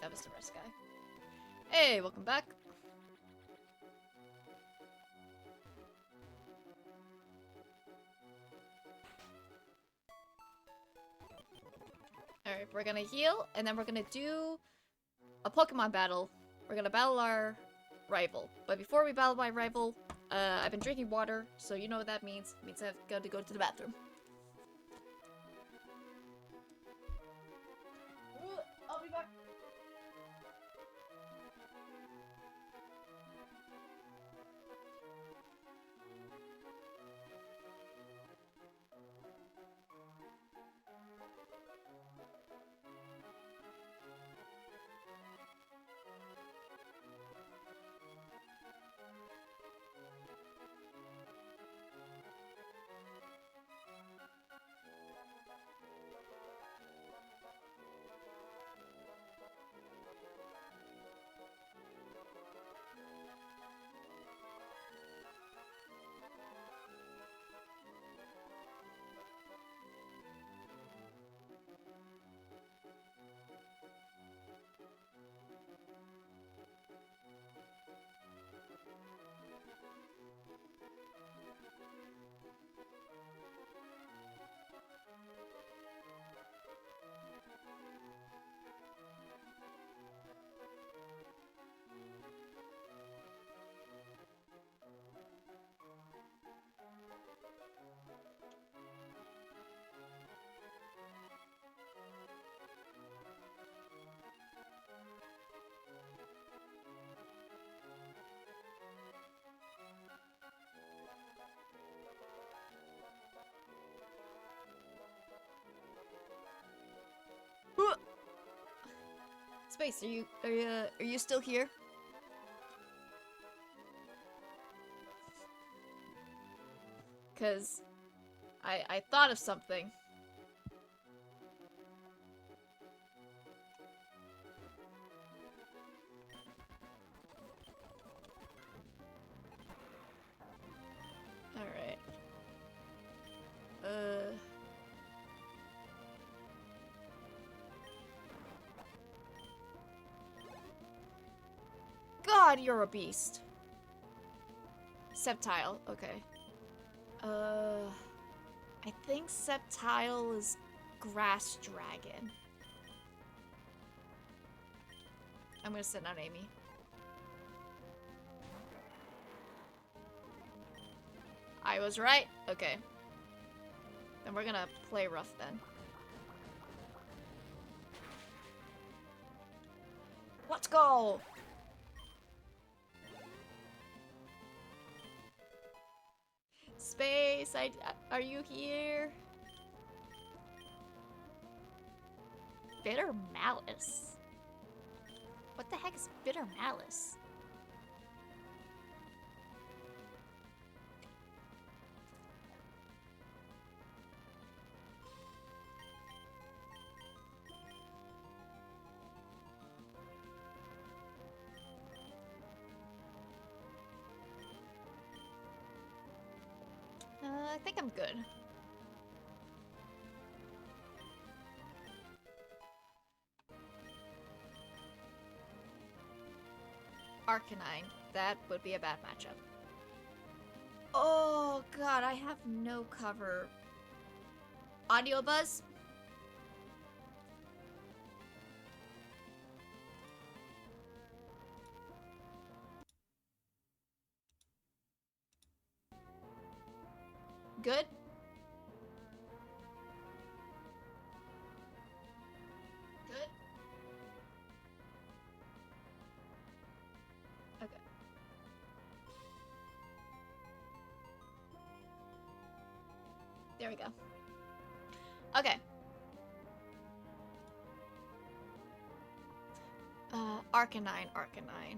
Speaker 1: that was the rest guy. Hey, welcome back. Alright, we're gonna heal, and then we're gonna do a Pokemon battle. We're gonna battle our rival. But before we battle my rival, I've been drinking water, so you know what that means. It means I've got to go to the bathroom. I'll be back. Space, are you still here? Cause I thought of something. All right. God, you're a beast. Septile, okay. I think Septile is Grass Dragon. I'm gonna send out Amy. I was right. Okay. Then we're gonna play rough then. Let's go! Space, are you here? Bitter Malice? What the heck is Bitter Malice? I think I'm good. Arcanine. That would be a bad matchup. Oh god, I have no cover. Audio buzz? Good? Good? Okay. There we go. Okay. Arcanine.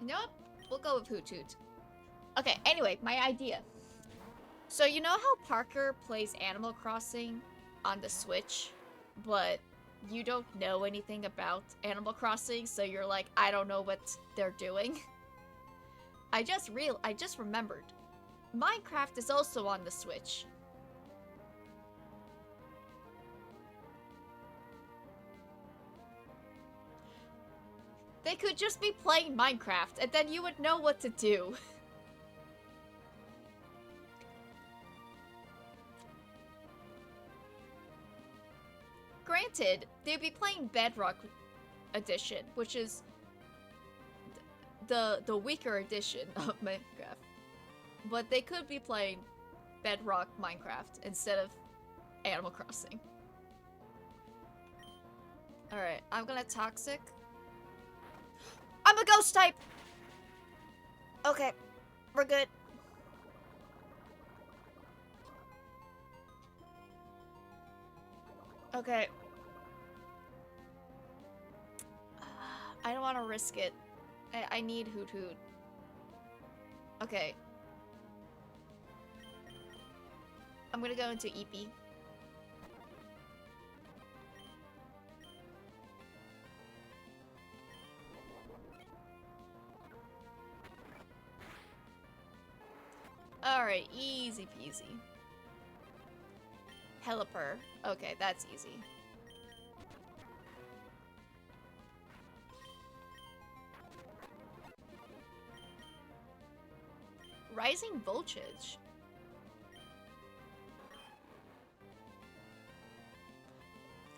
Speaker 1: You know what? We'll go with Hoot Hoot. Okay, anyway, my idea. So you know how Parker plays Animal Crossing on the Switch, but you don't know anything about Animal Crossing, so you're like, I don't know what they're doing. I just remembered. Minecraft is also on the Switch. They could just be playing Minecraft, and then you would know what to do. Granted, they'd be playing Bedrock Edition, which is the weaker edition of Minecraft. But they could be playing Bedrock Minecraft instead of Animal Crossing. Alright, I'm gonna Toxic. I'm a ghost type! Okay, we're good. Okay. I don't want to risk it. I need Hoot Hoot. Okay. I'm gonna go into Eepee. Alright, easy peasy. Helper. Okay, that's easy. Rising voltage.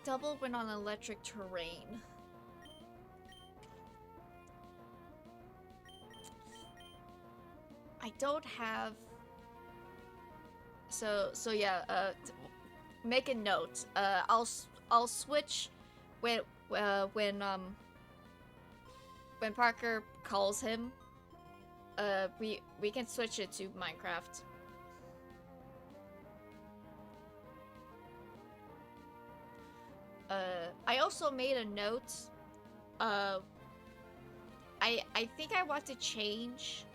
Speaker 1: Double when on electric terrain. I don't have... So yeah, make a note. I'll switch when Parker calls him. We can switch it to Minecraft. I also made a note. I think I want to change.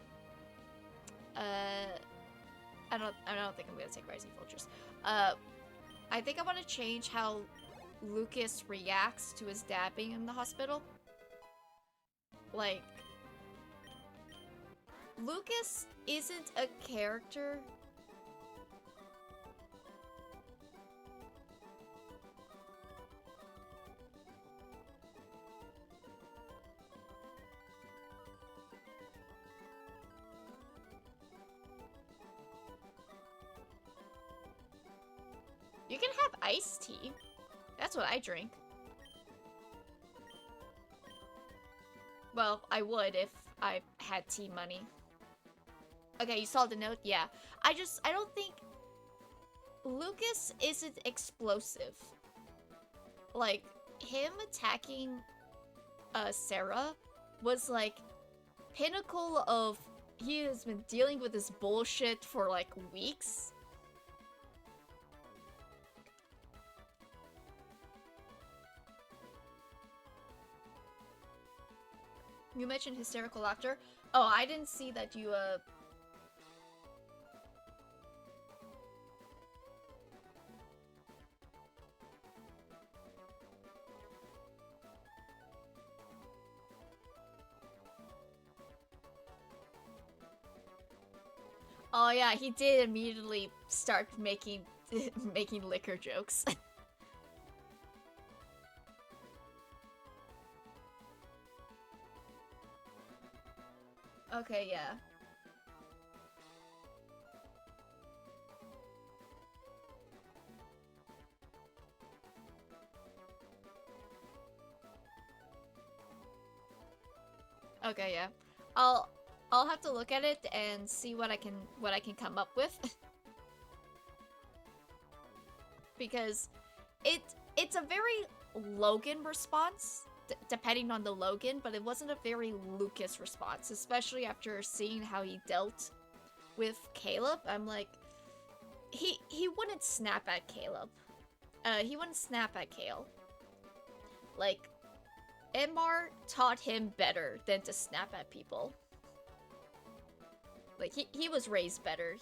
Speaker 1: I don't think I'm gonna take Rising Vultures. I think I want to change how Lucas reacts to his dad being in the hospital. Like, Lucas isn't a character. You can have iced tea. That's what I drink. Well, I would if I had tea money. Okay, you saw the note? Yeah. I don't think... Lucas isn't explosive. Like, him attacking Sarah was like pinnacle of... He has been dealing with this bullshit for like weeks. You mentioned hysterical laughter. Oh, I didn't see that you, Oh yeah, he did immediately start making liquor jokes. Okay, yeah. Okay, yeah. I'll have to look at it and see what I can come up with. Because it's a very Logan response, depending on the Logan, but it wasn't a very Lucas response, especially after seeing how he dealt with Caleb. I'm like, he wouldn't snap at Caleb. He wouldn't snap at Kale. Like, Mr taught him better than to snap at people. Like, he was raised better.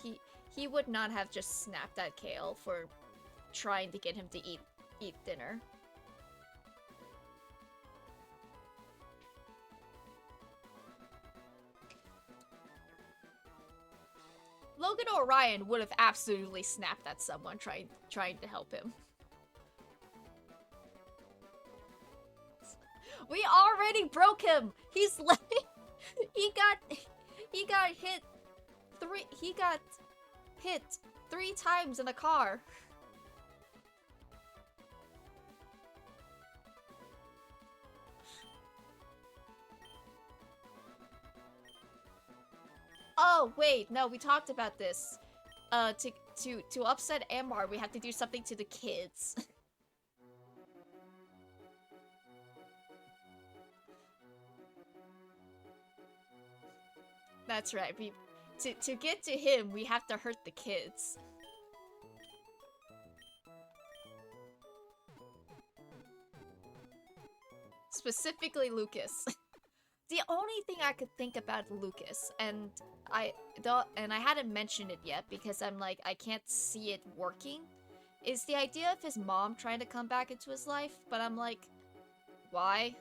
Speaker 1: He would not have just snapped at Kale for trying to get him to eat dinner. Logan or Ryan would have absolutely snapped at someone trying to help him. We already broke him. He's like, he got hit 3 times in a car. Oh wait, no, we talked about this. To upset Amar, we have to do something to the kids. That's right. To get to him, we have to hurt the kids. Specifically Lucas. The only thing I could think about Lucas, and I hadn't mentioned it yet because I'm like, I can't see it working, is the idea of his mom trying to come back into his life, but I'm like, why?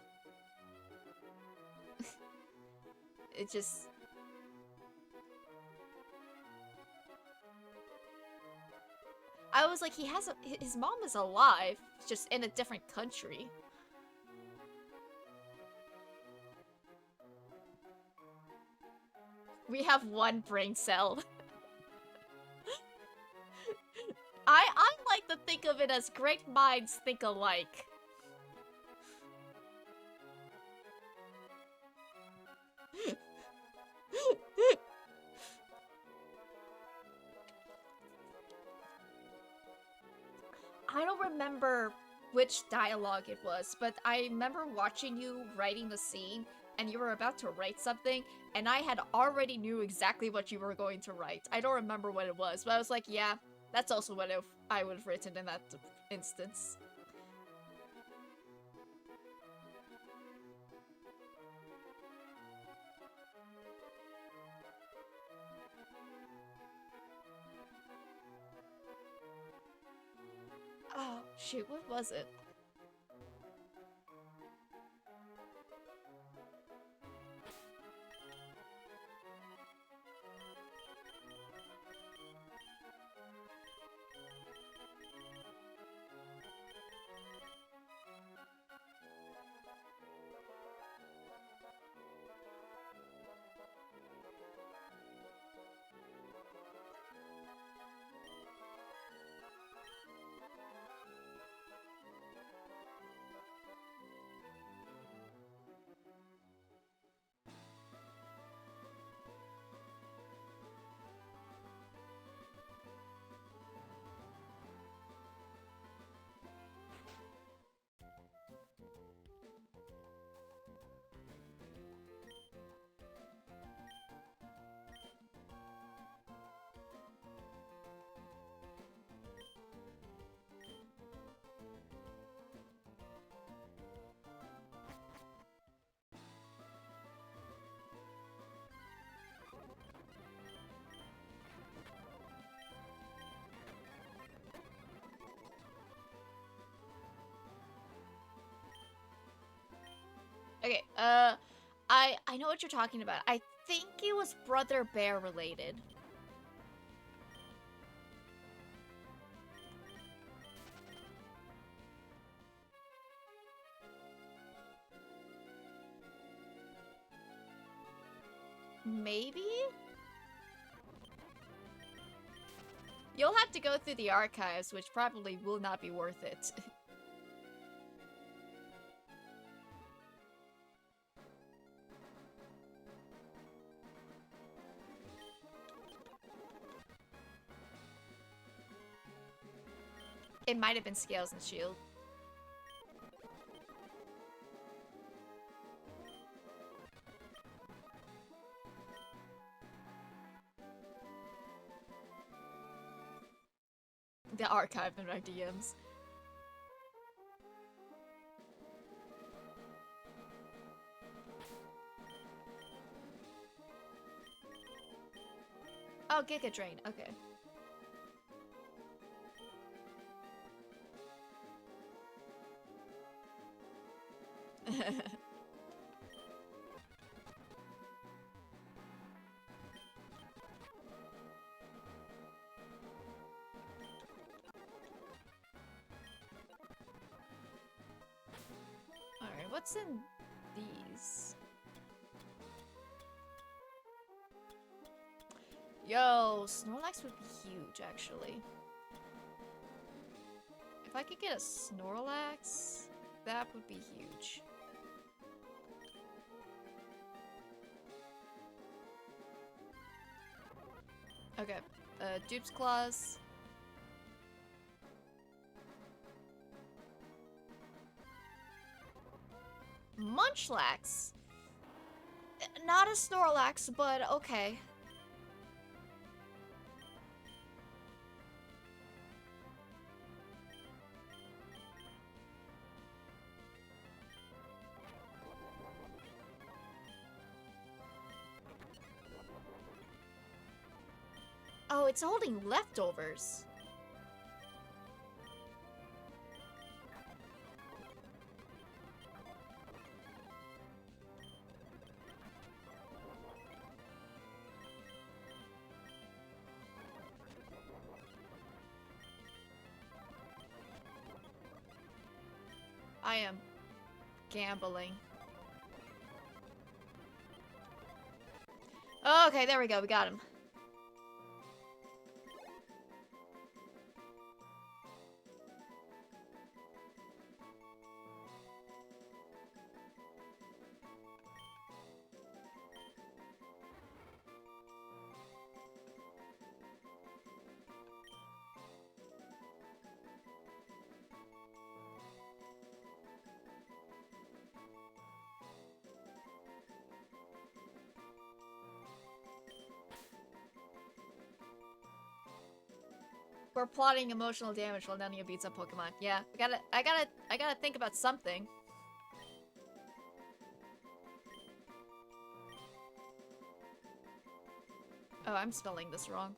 Speaker 1: It just... I was like, his mom is alive, just in a different country. We have one brain cell. I like to think of it as great minds think alike. I don't remember which dialogue it was, but I remember watching you writing the scene, and you were about to write something, and I had already knew exactly what you were going to write. I don't remember what it was, but I was like, yeah, that's also what I would have written in that instance. Oh, shoot, what was it? Okay, I know what you're talking about. I think it was Brother Bear related. Maybe? You'll have to go through the archives, which probably will not be worth it. It might have been Scales and Shield. The archive in our DMs. Oh, Giga Drain, okay. Alright, what's in these? Yo, Snorlax would be huge, actually. If I could get a Snorlax, that would be huge. Okay, Dupe's Claws. Munchlax! Not a Snorlax, but okay. Oh, it's holding leftovers. I am gambling. Okay, there we go. We got him. We're plotting emotional damage while Nania beats up Pokemon. Yeah, I gotta think about something. Oh, I'm spelling this wrong.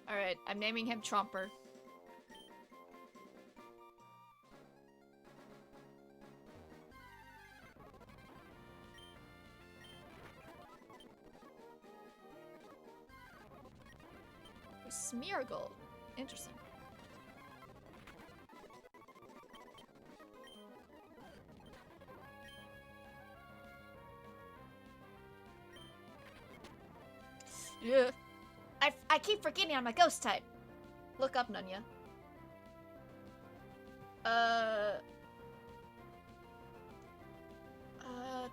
Speaker 1: Alright, I'm naming him Tromper. Smeargle. Interesting. Yeah. I keep forgetting I'm a ghost type. Look up, Nunya.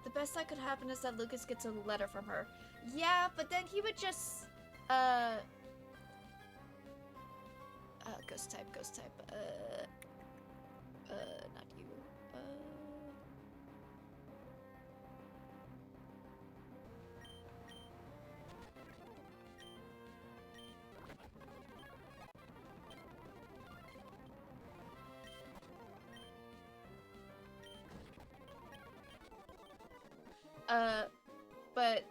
Speaker 1: The best that could happen is that Lucas gets a letter from her. Yeah, but then he would just, ghost type, not you.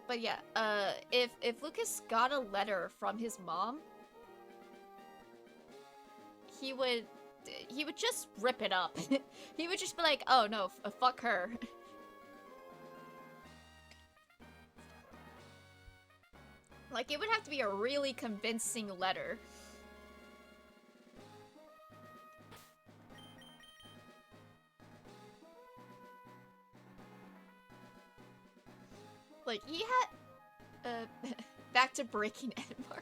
Speaker 1: But yeah, if Lucas got a letter from his mom, he would just rip it up. He would just be like, oh no, fuck her. Like, it would have to be a really convincing letter. Like, he had, back to breaking Edmar.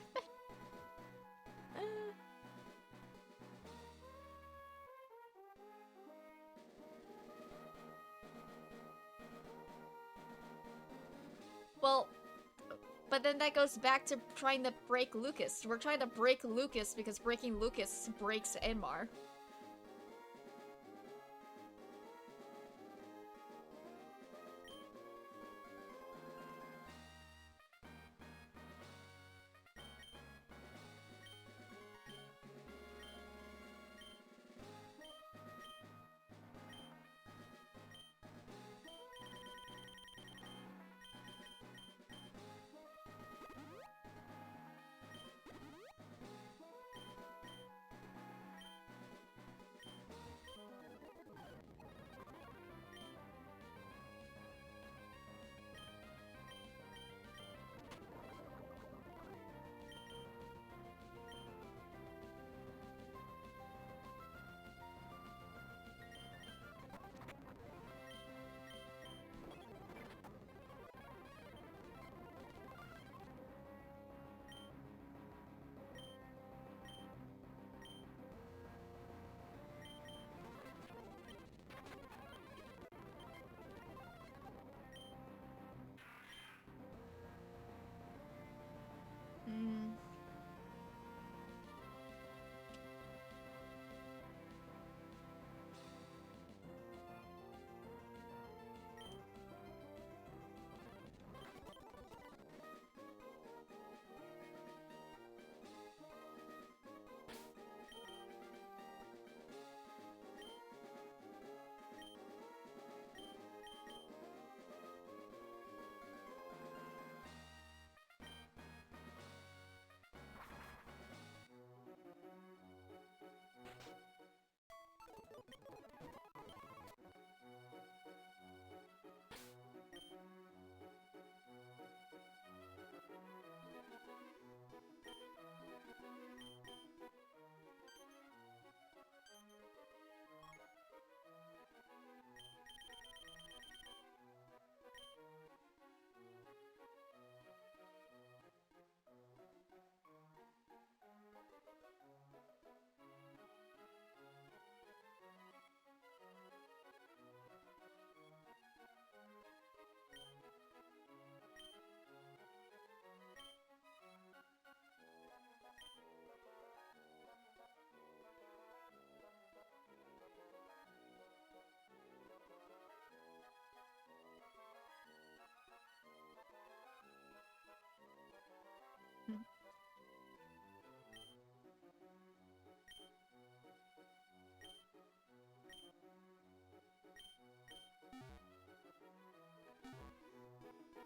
Speaker 1: Well, but then that goes back to trying to break Lucas. We're trying to break Lucas because breaking Lucas breaks Enmar.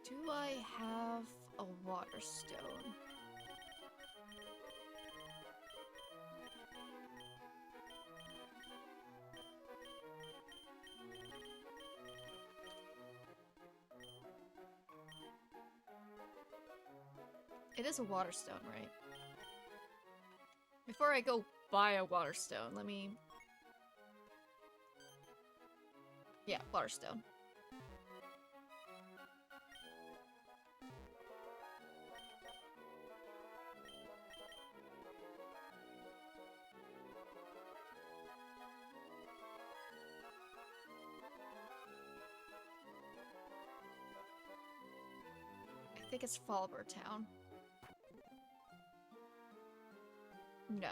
Speaker 1: Do I have a water stone? It is a water stone, right? Before I go buy a water stone, let me... Yeah, water stone. I think it's Fallbur Town. No.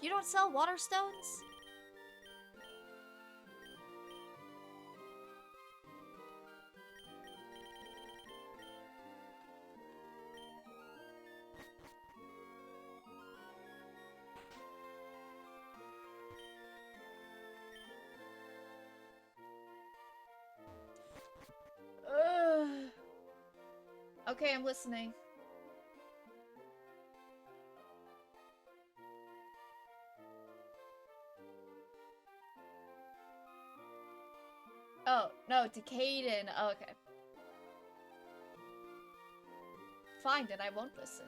Speaker 1: You don't sell water stones? Okay, I'm listening. Oh, no, to Caden. Oh, okay. Fine, then I won't listen.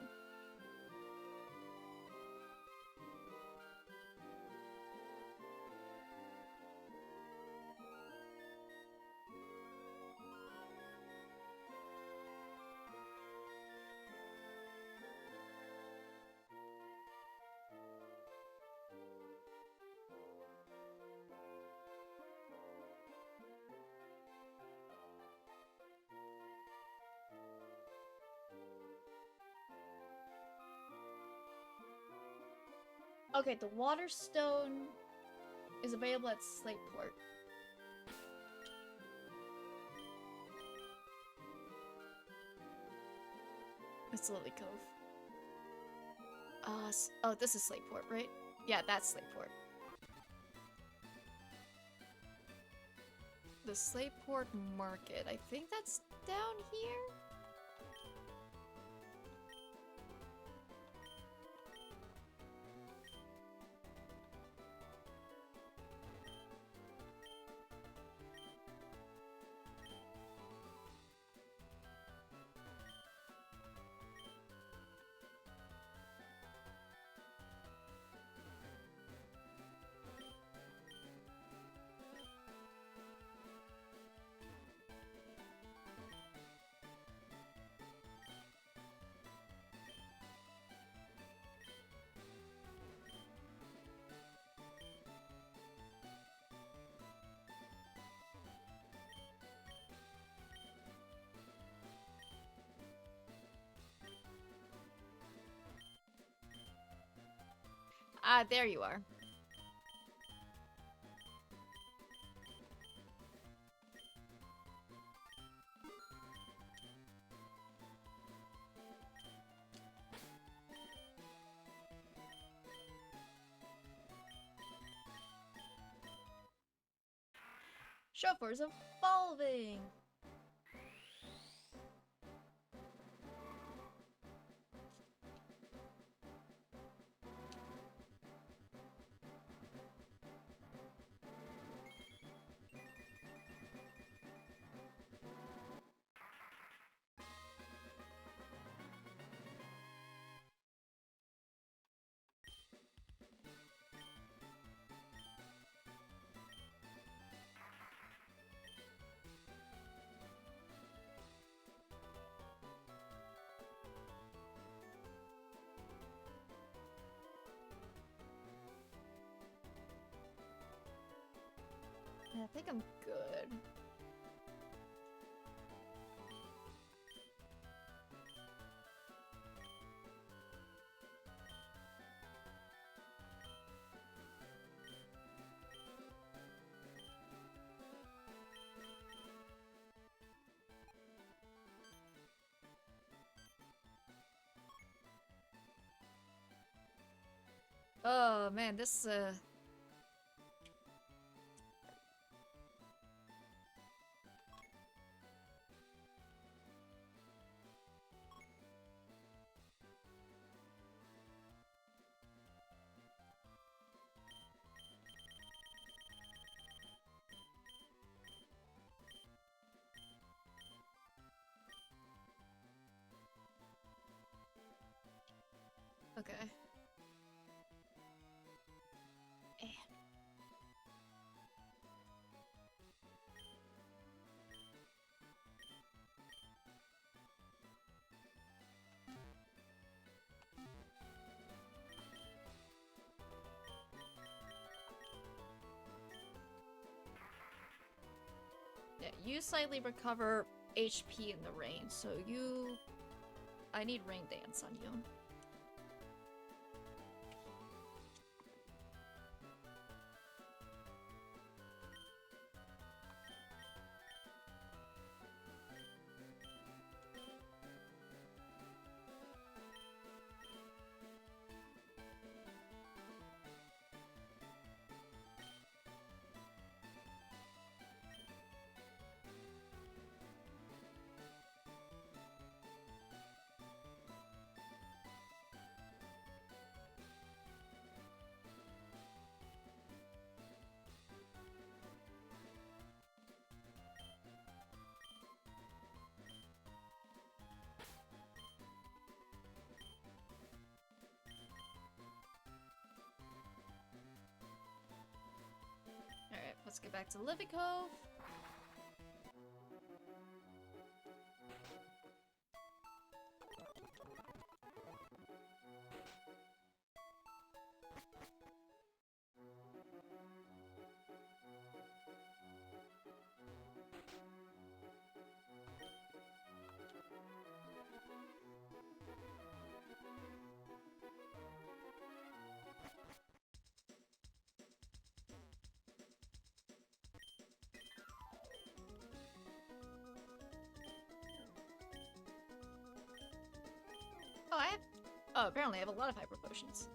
Speaker 1: Okay, the water stone is available at Slateport. It's Lily Cove. Oh, this is Slateport, right? Yeah, that's Slateport. The Slateport Market. I think that's down here? Ah, there you are. Chauffeur's evolving! I think I'm good. Oh man, this okay. Eh. Yeah, you slightly recover HP in the rain, so I need rain dance on you. Alright, let's get back to Living Cove. Oh, apparently I have a lot of hyper potions.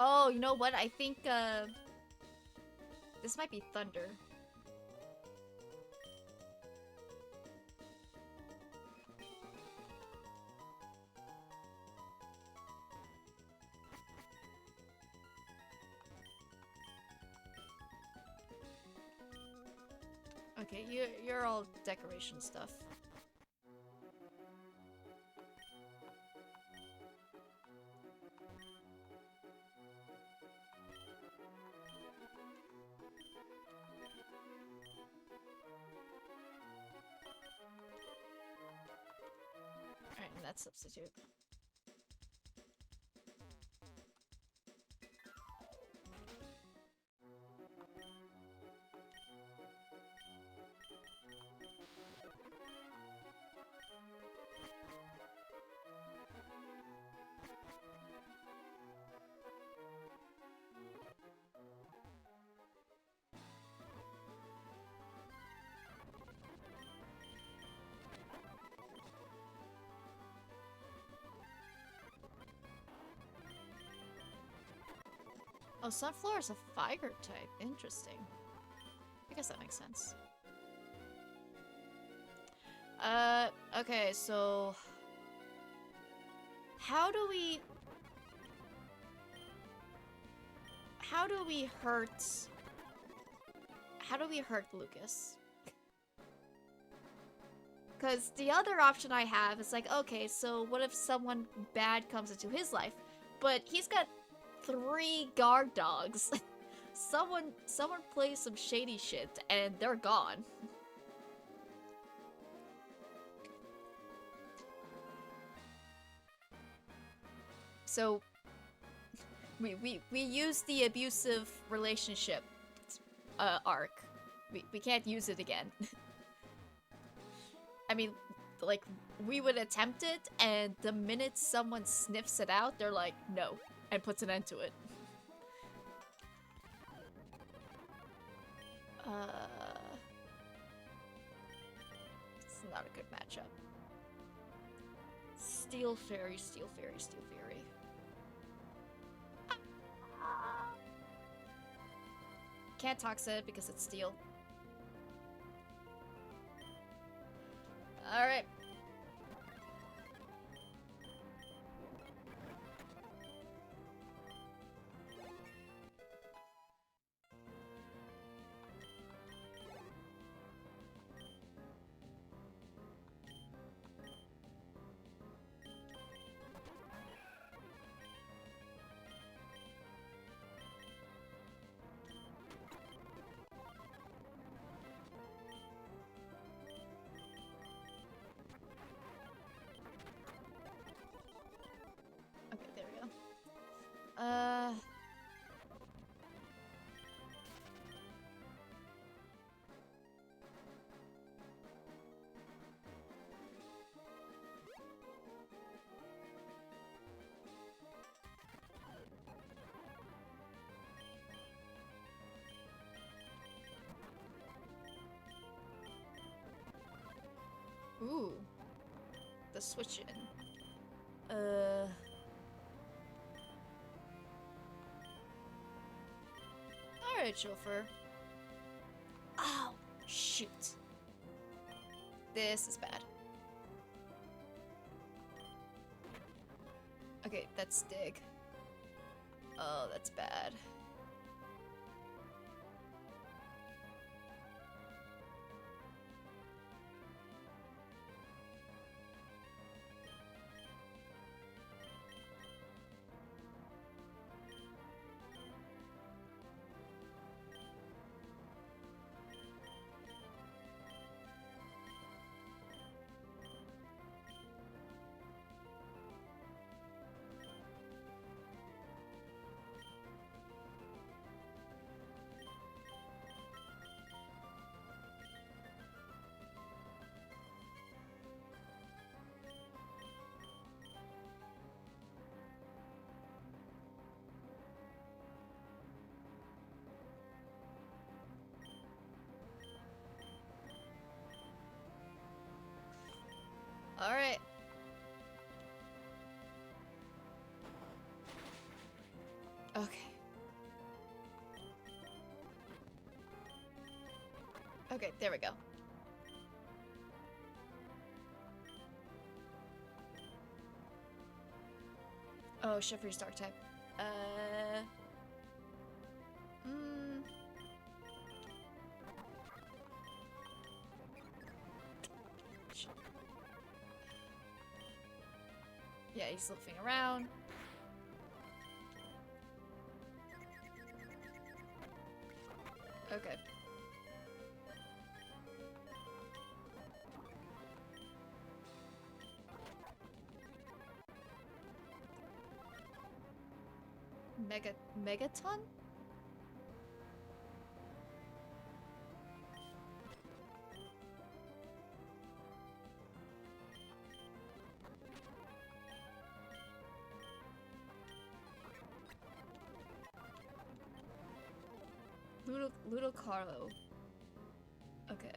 Speaker 1: Oh, you know what? I think, this might be thunder. Okay, you're all decoration stuff. Alright, and that's substitute. Oh, Sunflower is a fire type. Interesting. I guess that makes sense. Okay, so... How do we hurt... How do we hurt Lucas? Because the other option I have is like, okay, so what if someone bad comes into his life? But he's got 3 guard dogs. someone plays some shady shit and they're gone. So we use the abusive relationship arc. We can't use it again. I mean, like, we would attempt it, and the minute someone sniffs it out, they're like, no, and puts an end to it. It's not a good matchup. Steel Fairy, Steel Fairy, Steel Fairy. Can't tox it because it's steel. Alright. Okay, there we go. Ooh. The switch in. Alright, chauffeur. Oh, shoot. This is bad. Okay, that's dig. Oh, that's bad. Alright. Okay. Okay, there we go. Oh, Shivery's dark type. Yeah, he's loafing around. Okay. Megaton? Ludo Carlo. Okay,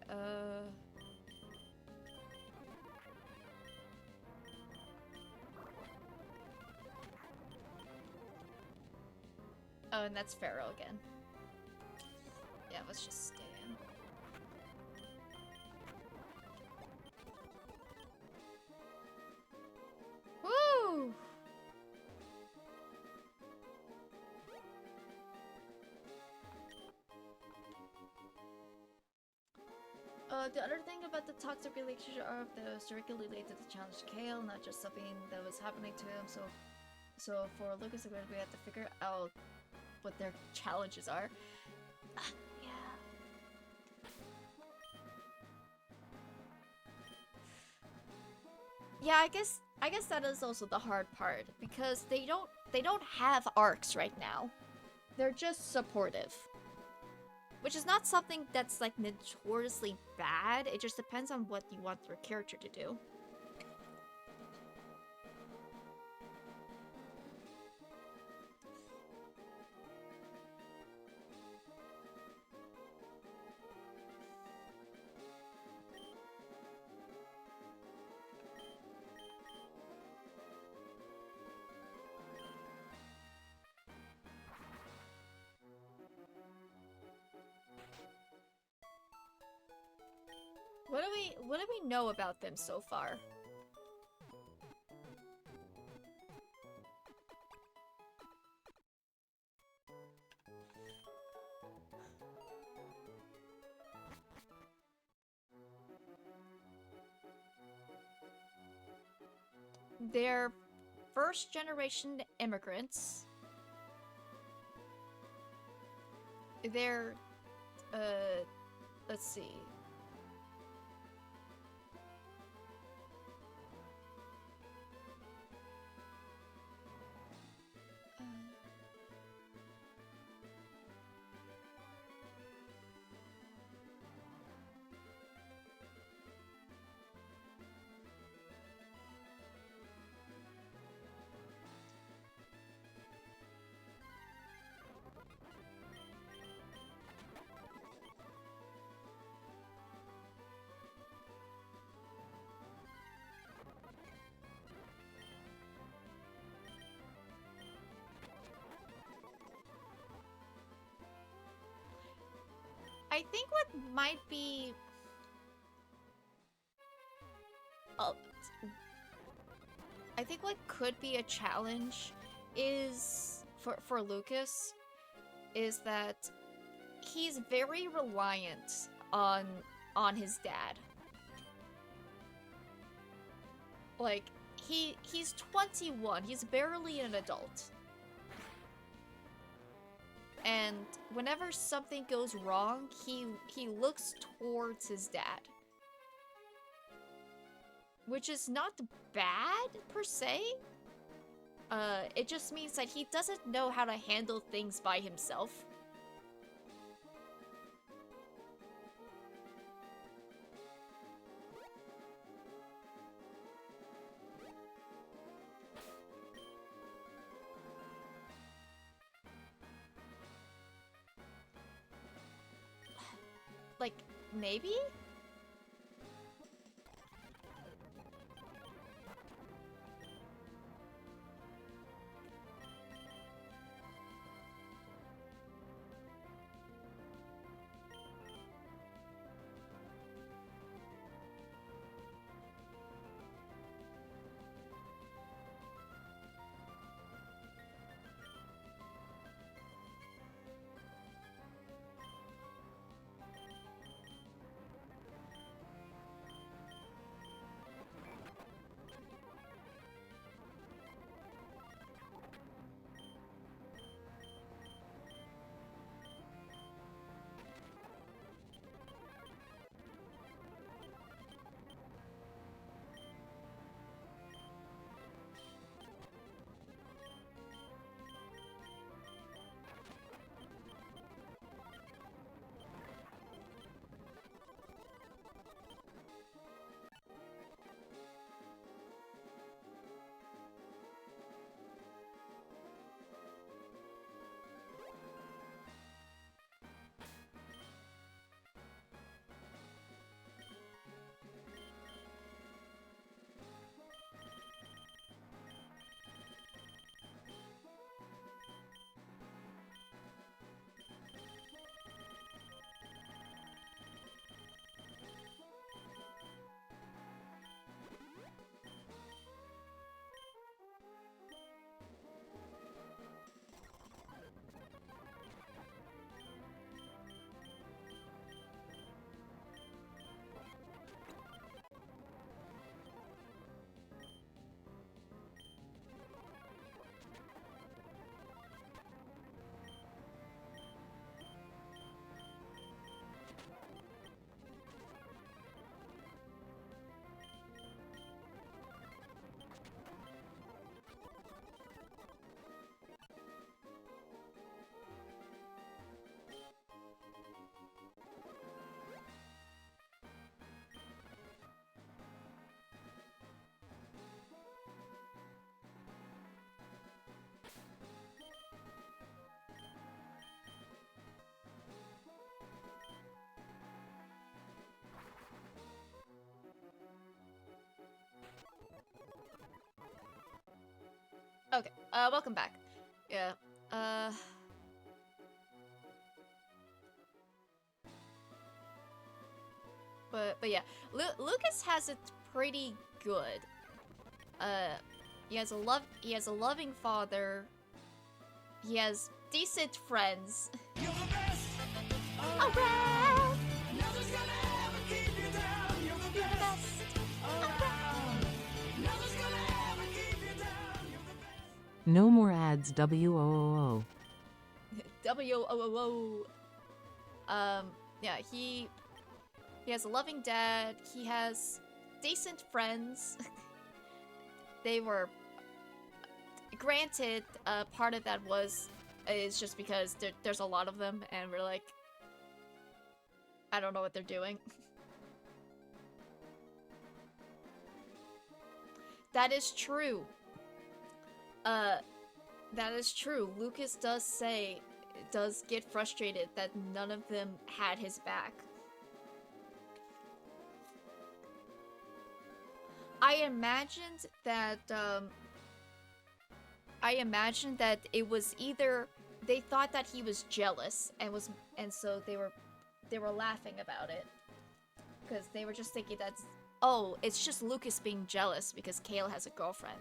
Speaker 1: Oh, and that's Pharaoh again. Yeah, let's just stay in. Woo! The other thing about the toxic relationship are that it was directly related to the challenge to Kale, not just something that was happening to him. So for Lucas and Gwen, we have to figure out what their challenges are. Yeah. Yeah, I guess that is also the hard part because they don't have arcs right now. They're just supportive. Which is not something that's like notoriously bad, it just depends on what you want your character to do. What do we know about them so far? They're first-generation immigrants. They're, let's see. I think what might be... I think what could be a challenge is, for Lucas, is that he's very reliant on his dad. Like, he's 21, he's barely an adult. And whenever something goes wrong, he looks towards his dad. Which is not bad, per se. It just means that he doesn't know how to handle things by himself. Like, maybe? welcome back. Yeah. But yeah, Lucas has it pretty good. He has a loving father. He has decent friends. You're the best around. Nothing's gonna ever keep you down. You're the best around. Nothing's gonna ever keep you down. You're the best.
Speaker 4: No more ads. WOOO.
Speaker 1: WOOO. Yeah, he has a loving dad. He has decent friends. They were granted. Part of that is just because there's a lot of them, and we're like, I don't know what they're doing. That is true. That is true. Lucas does get frustrated that none of them had his back. I imagined that it was either they thought that he was jealous and so they were laughing about it because they were just thinking that's, oh, it's just Lucas being jealous because Kale has a girlfriend.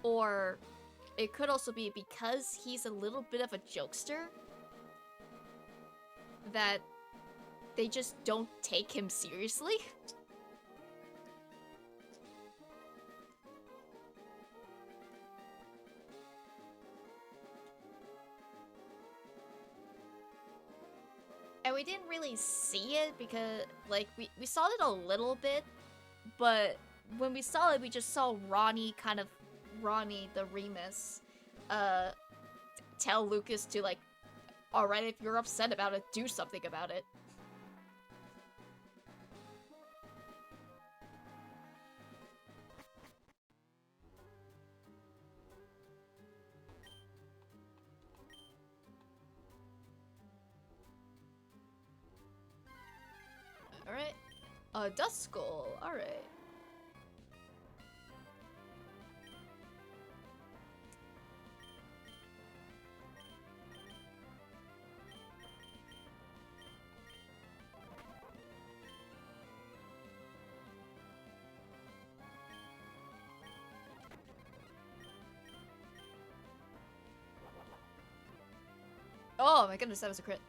Speaker 1: Or it could also be because he's a little bit of a jokester that they just don't take him seriously. And we didn't really see it because, like, we saw it a little bit, but when we saw it, we just saw Ronnie the Remus, tell Lucas to, like, alright, if you're upset about it, do something about it. Alright. Dust Skull, alright. Oh my goodness, that was a crit.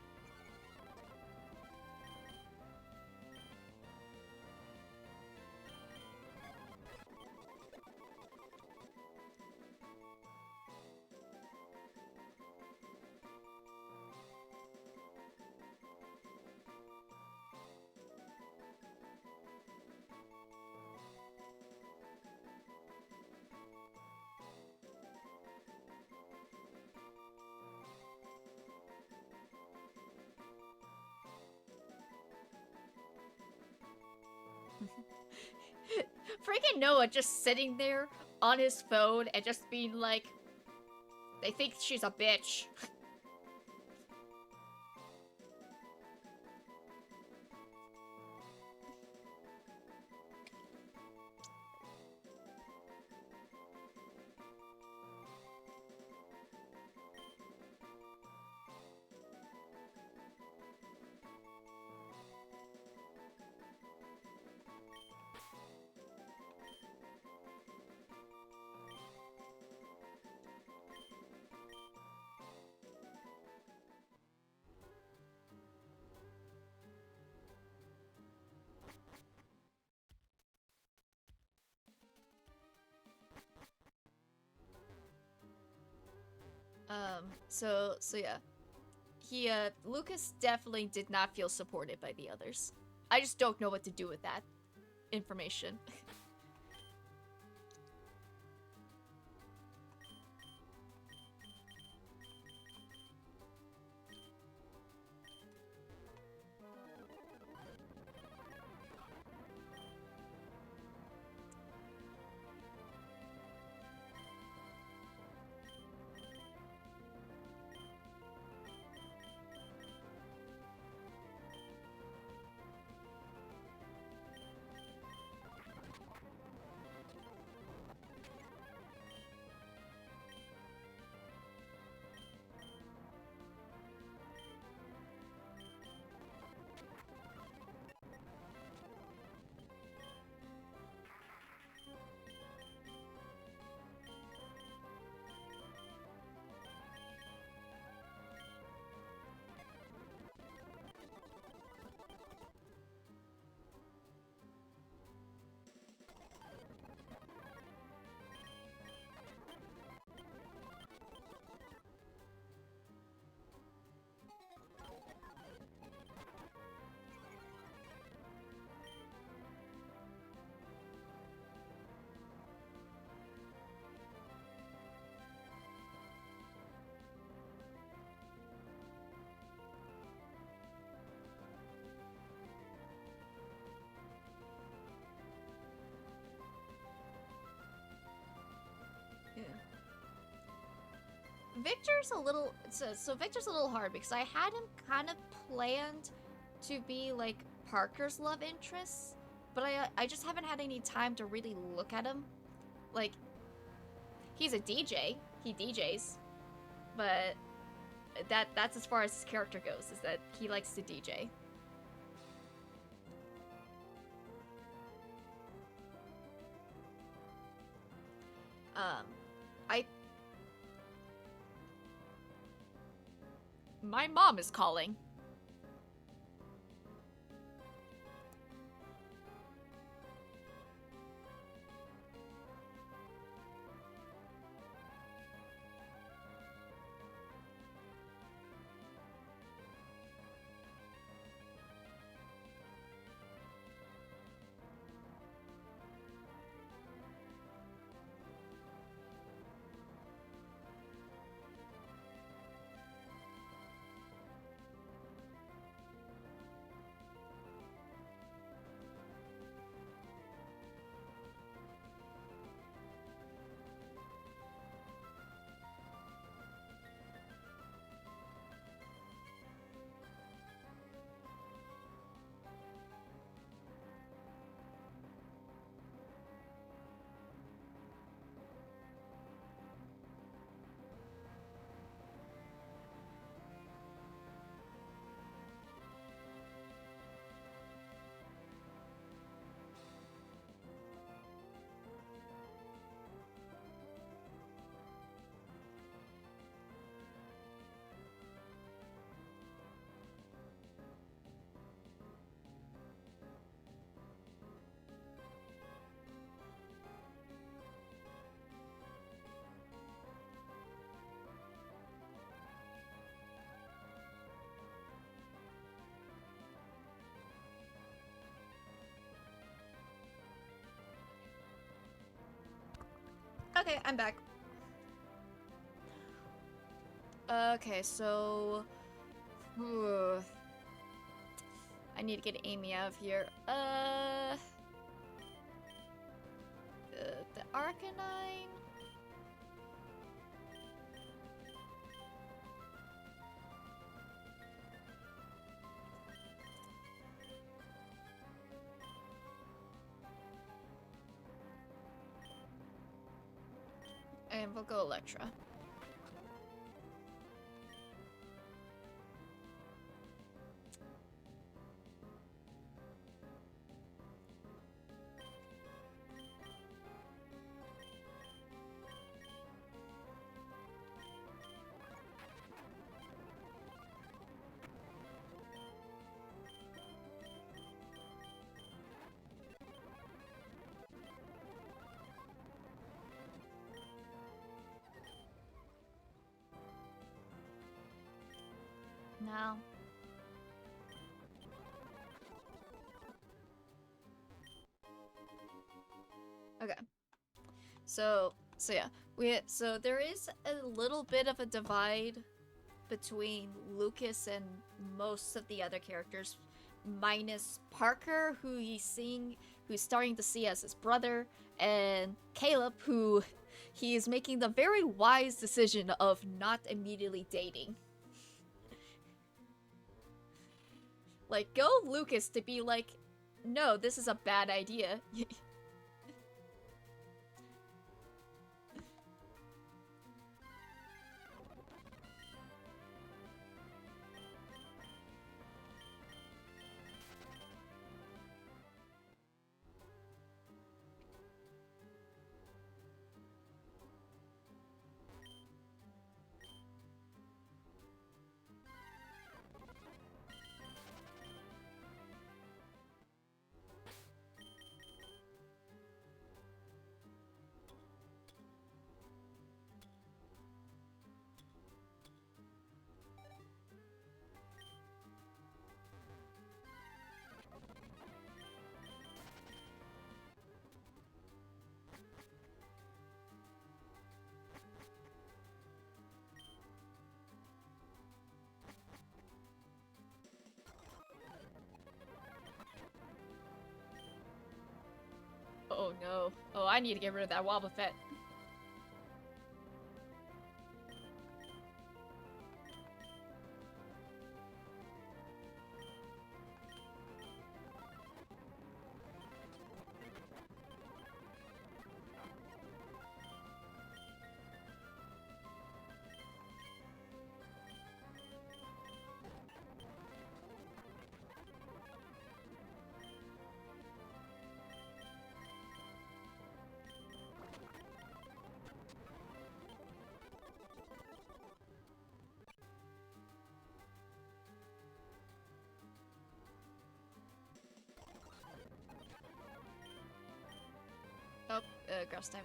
Speaker 1: Freaking Noah just sitting there on his phone and just being like, they think she's a bitch. So yeah. Lucas definitely did not feel supported by the others. I just don't know what to do with that information. Victor's a little so Victor's a little hard because I had him kind of planned to be like Parker's love interest, but I just haven't had any time to really look at him. Like, he's a DJ, he DJs, but that's as far as his character goes, is that he likes to DJ. My mom is calling. Okay, I'm back. Okay, so... I need to get Amy out of here. The Arcanine... And we'll go Electra. No. Okay. So yeah, so there is a little bit of a divide between Lucas and most of the other characters, minus Parker, who's starting to see as his brother, and Caleb, who he is making the very wise decision of not immediately dating. Like, go Lucas to be like, no, this is a bad idea. Oh no. Oh, I need to get rid of that Wobbuffet. Oh, grass type.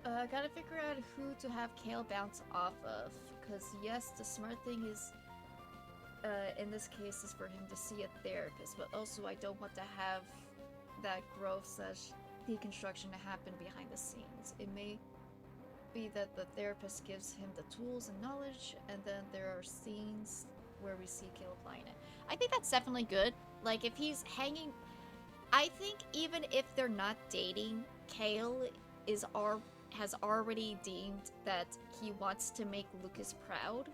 Speaker 1: I gotta figure out who to have Kale bounce off of, because yes, the smart thing is, in this case, is for him to see a therapist, but also I don't want to have that growth/deconstruction to happen behind the scenes. It may be that the therapist gives him the tools and knowledge, and then there are scenes where we see Kale applying it. I think that's definitely good. Like, if he's hanging... I think even if they're not dating, Kale has already deemed that he wants to make Lucas proud.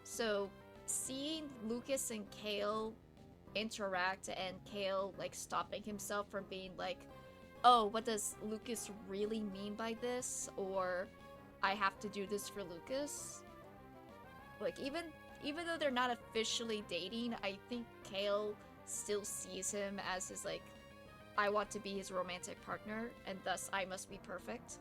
Speaker 1: So seeing Lucas and Kale interact and Kale like stopping himself from being like, oh, what does Lucas really mean by this? Or I have to do this for Lucas. Like, even though they're not officially dating, I think Kale still sees him as his like, I want to be his romantic partner, and thus I must be perfect.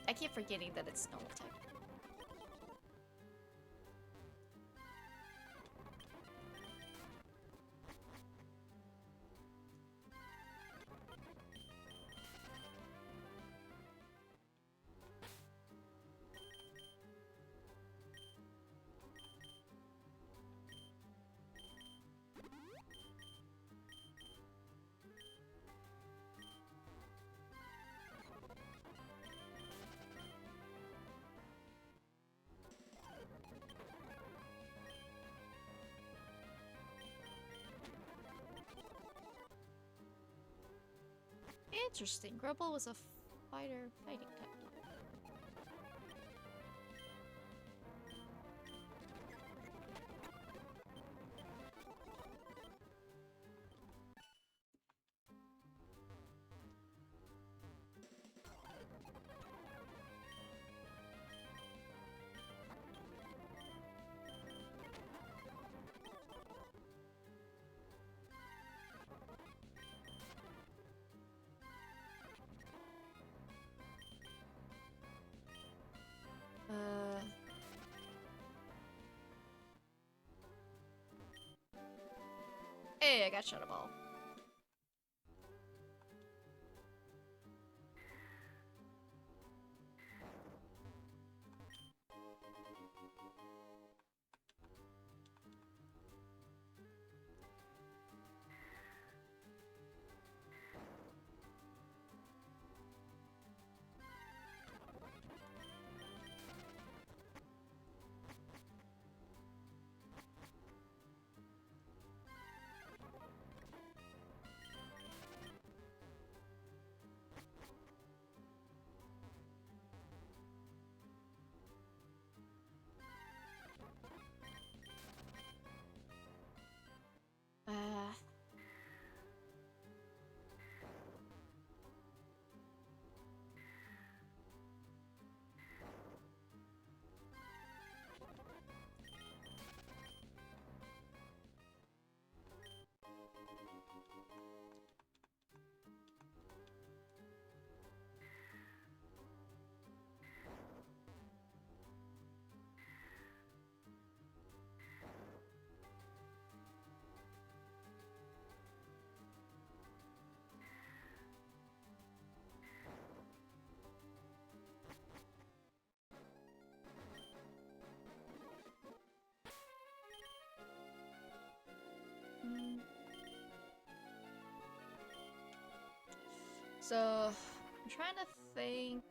Speaker 1: I keep forgetting that it's normal type. Interesting. Grubble was a fighting type. Hey, I got Shadow Ball. So, I'm trying to think.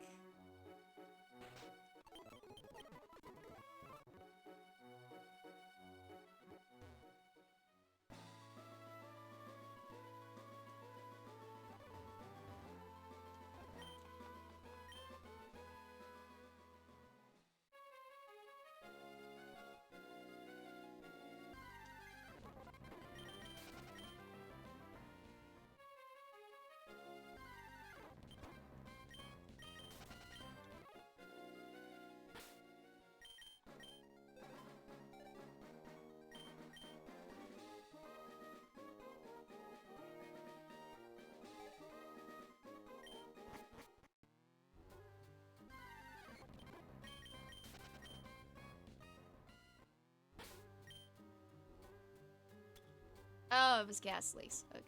Speaker 1: Oh, it was gas leaks. Okay.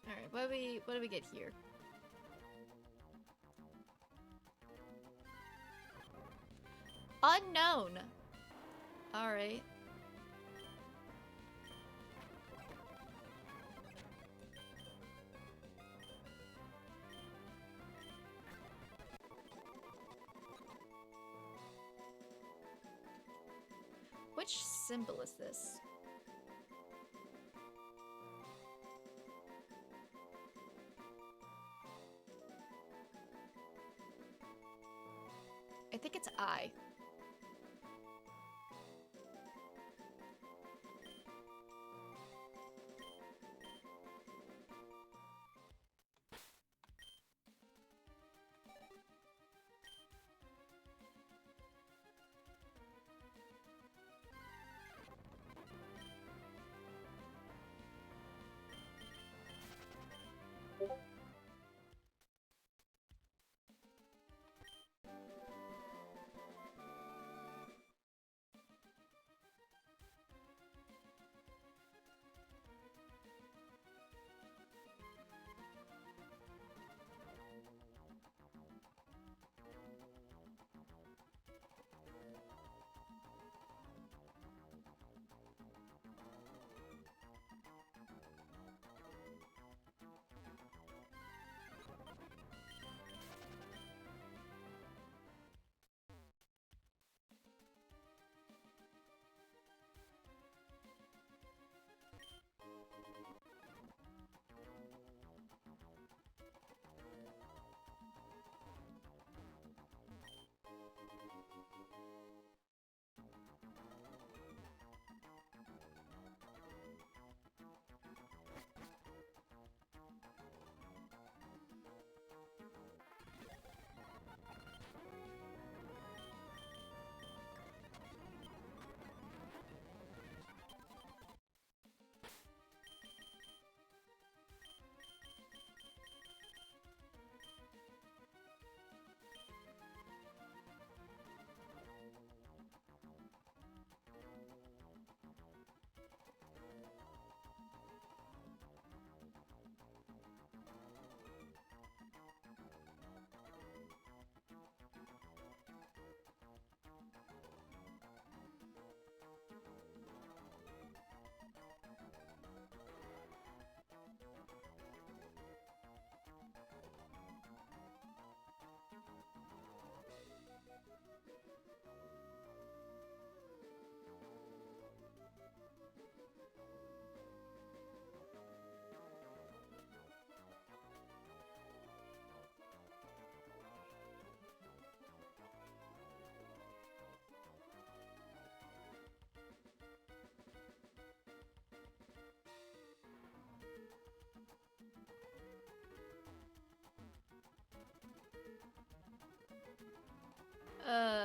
Speaker 1: All right. What do we get here? Unknown. All right. Which symbol is this? I think it's I.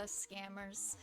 Speaker 1: Scammers.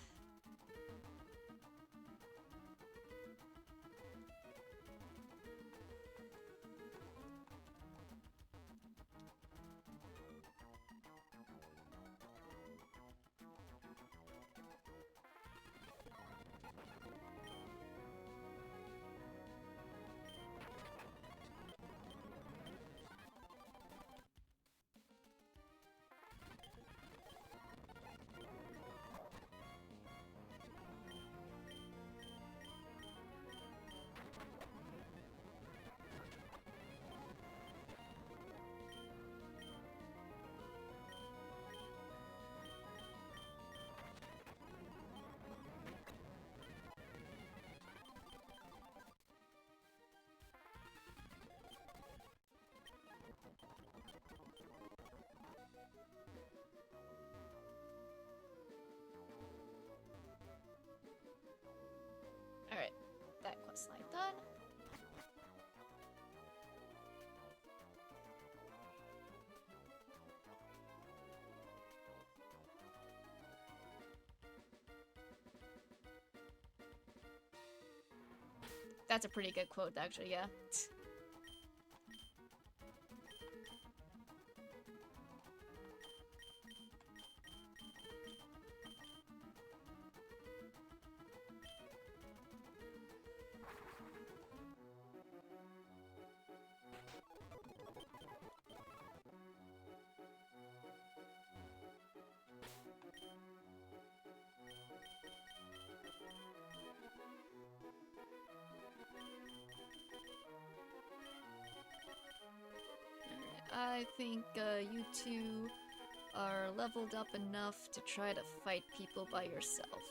Speaker 1: That's a pretty good quote, actually, yeah. I think you two are leveled up enough to try to fight people by yourself.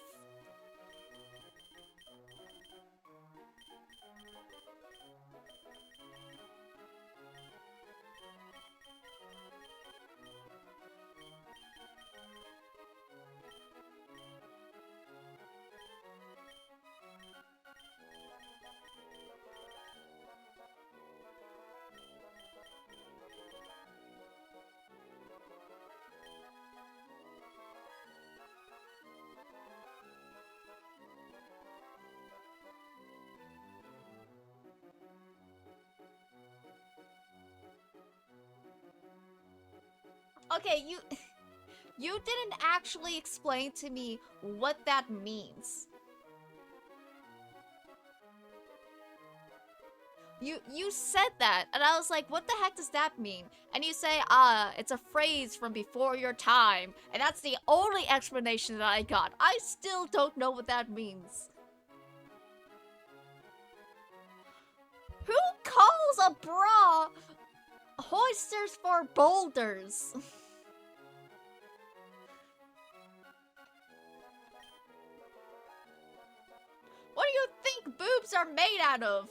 Speaker 1: Okay, you didn't actually explain to me what that means. You said that, and I was like, what the heck does that mean? And you say, it's a phrase from before your time, and that's the only explanation that I got. I still don't know what that means. Who calls a bra hoisters for boulders? What do you think boobs are made out of?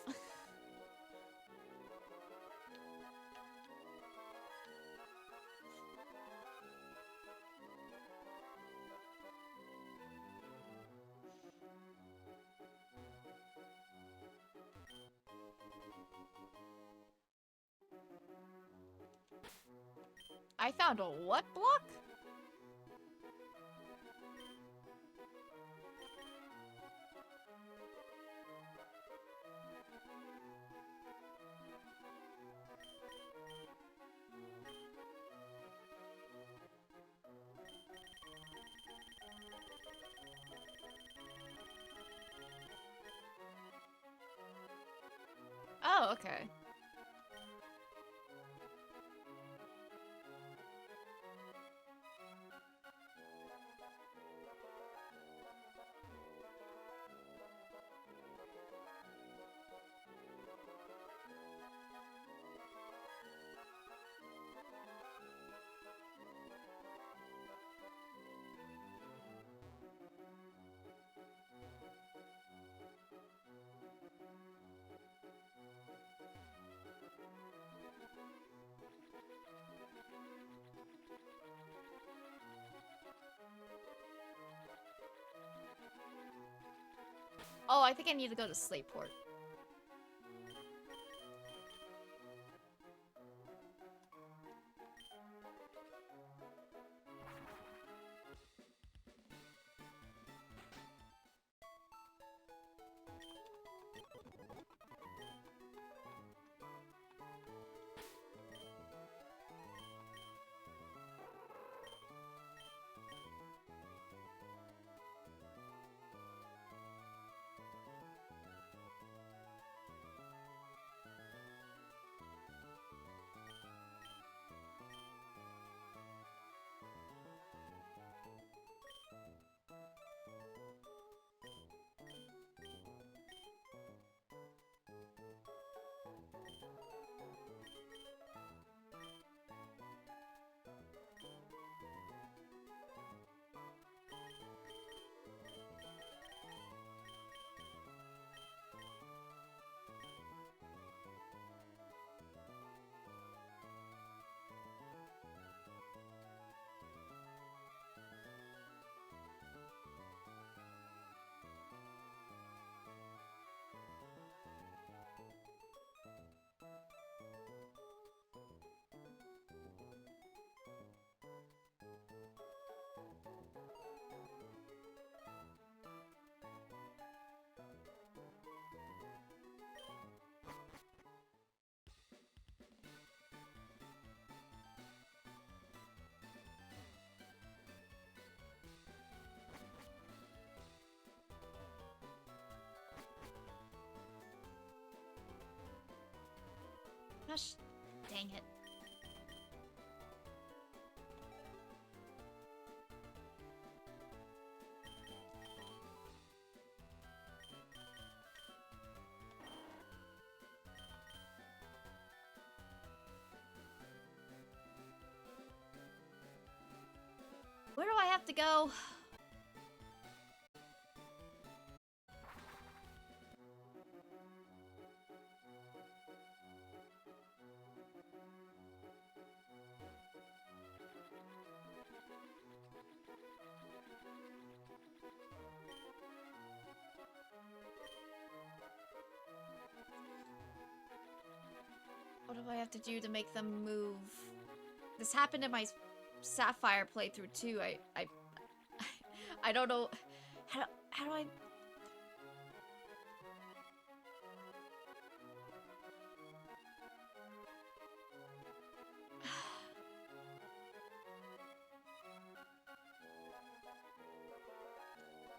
Speaker 1: I found a what block? Oh, okay. Oh, I think I need to go to Slateport. Gosh, dang it. Where do I have to go? What do I have to do to make them move? This happened in my Sapphire playthrough too. I don't know. How do I?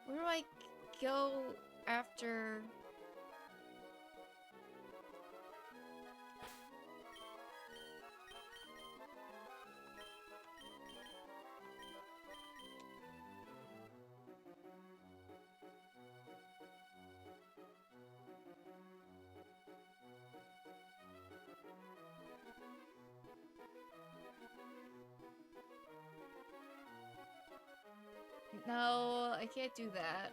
Speaker 1: Where do I go after? No, I can't do that.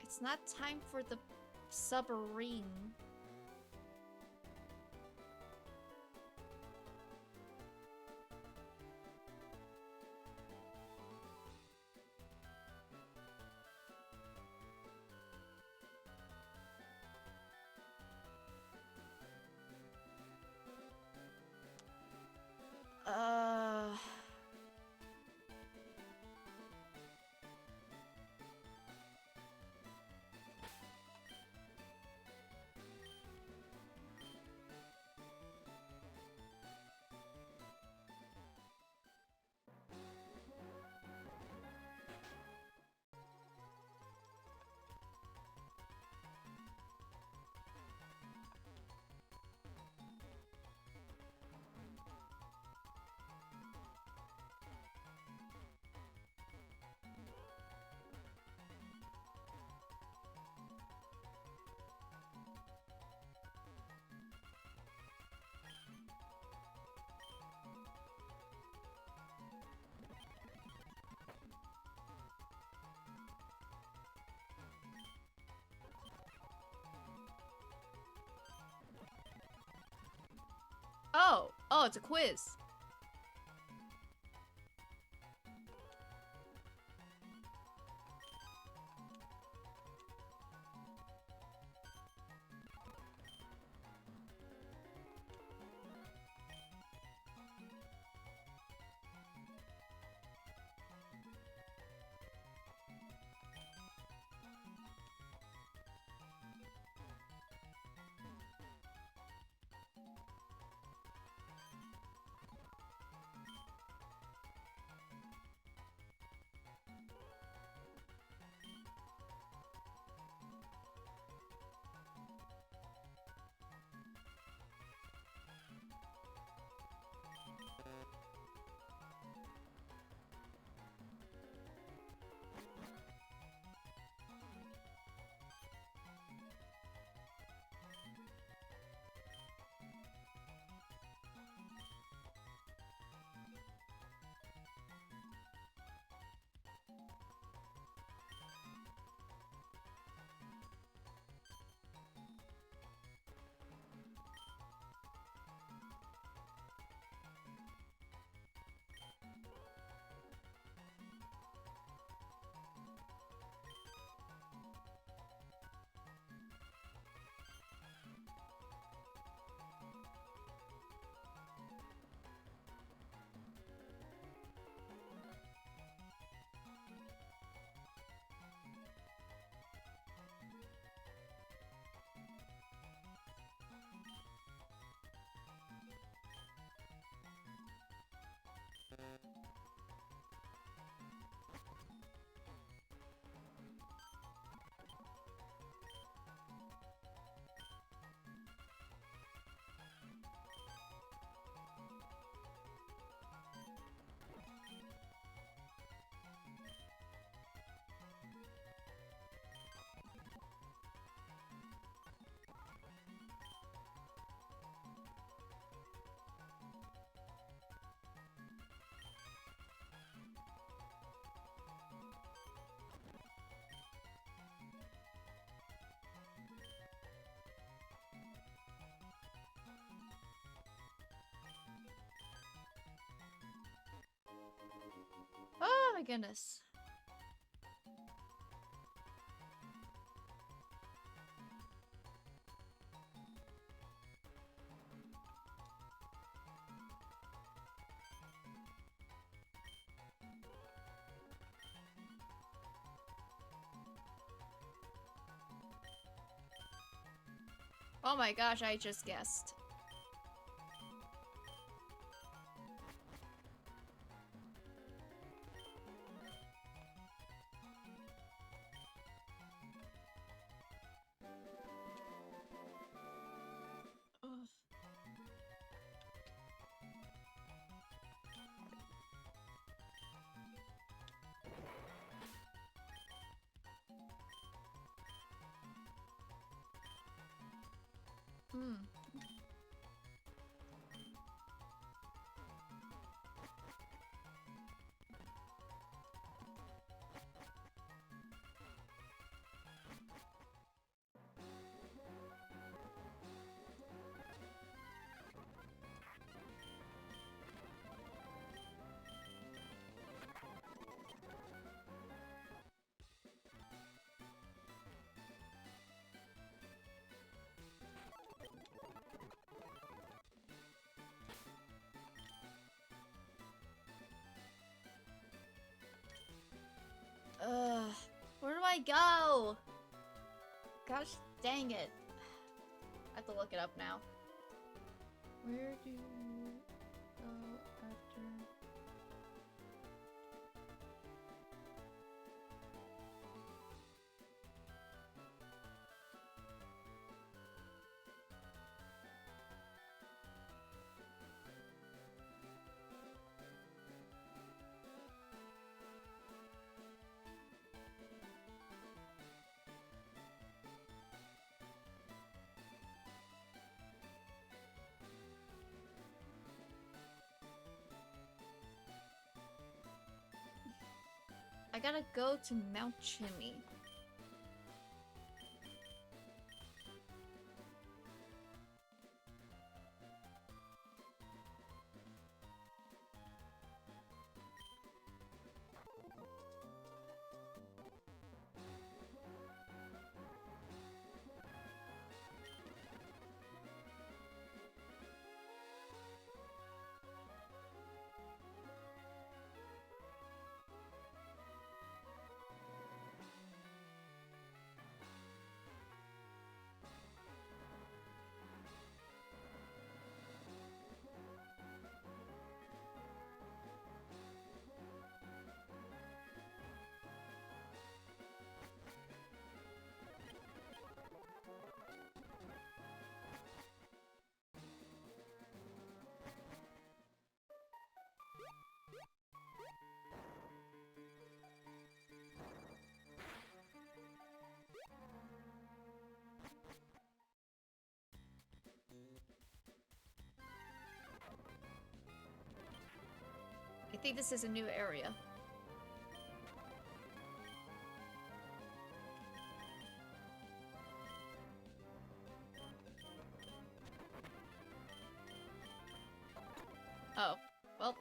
Speaker 1: It's not time for the submarine. Oh, it's a quiz. goodness. Oh my gosh, I just guessed. Ugh. Hmm. Where do I go? Gosh dang it. I have to look it up now. Where do you go after... I gotta go to Mount Chimney. I think this is a new area. Oh, well.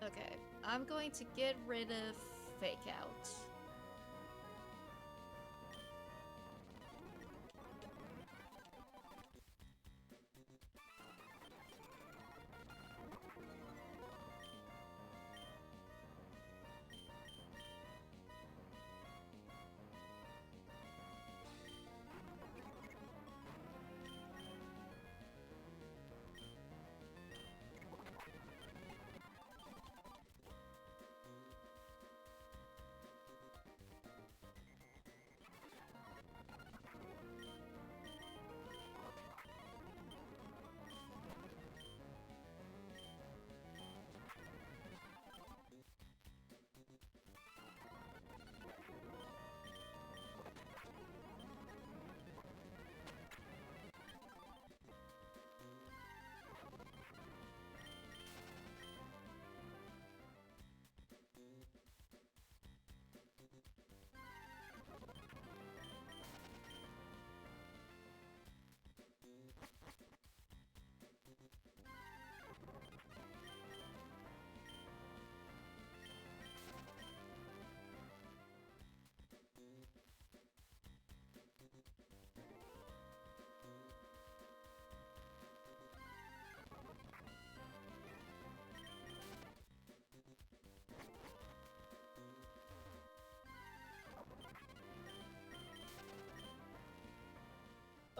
Speaker 1: Okay, I'm going to get rid of Fake Out.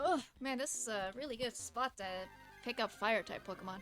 Speaker 1: Oh, man, this is a really good spot to pick up fire-type Pokemon.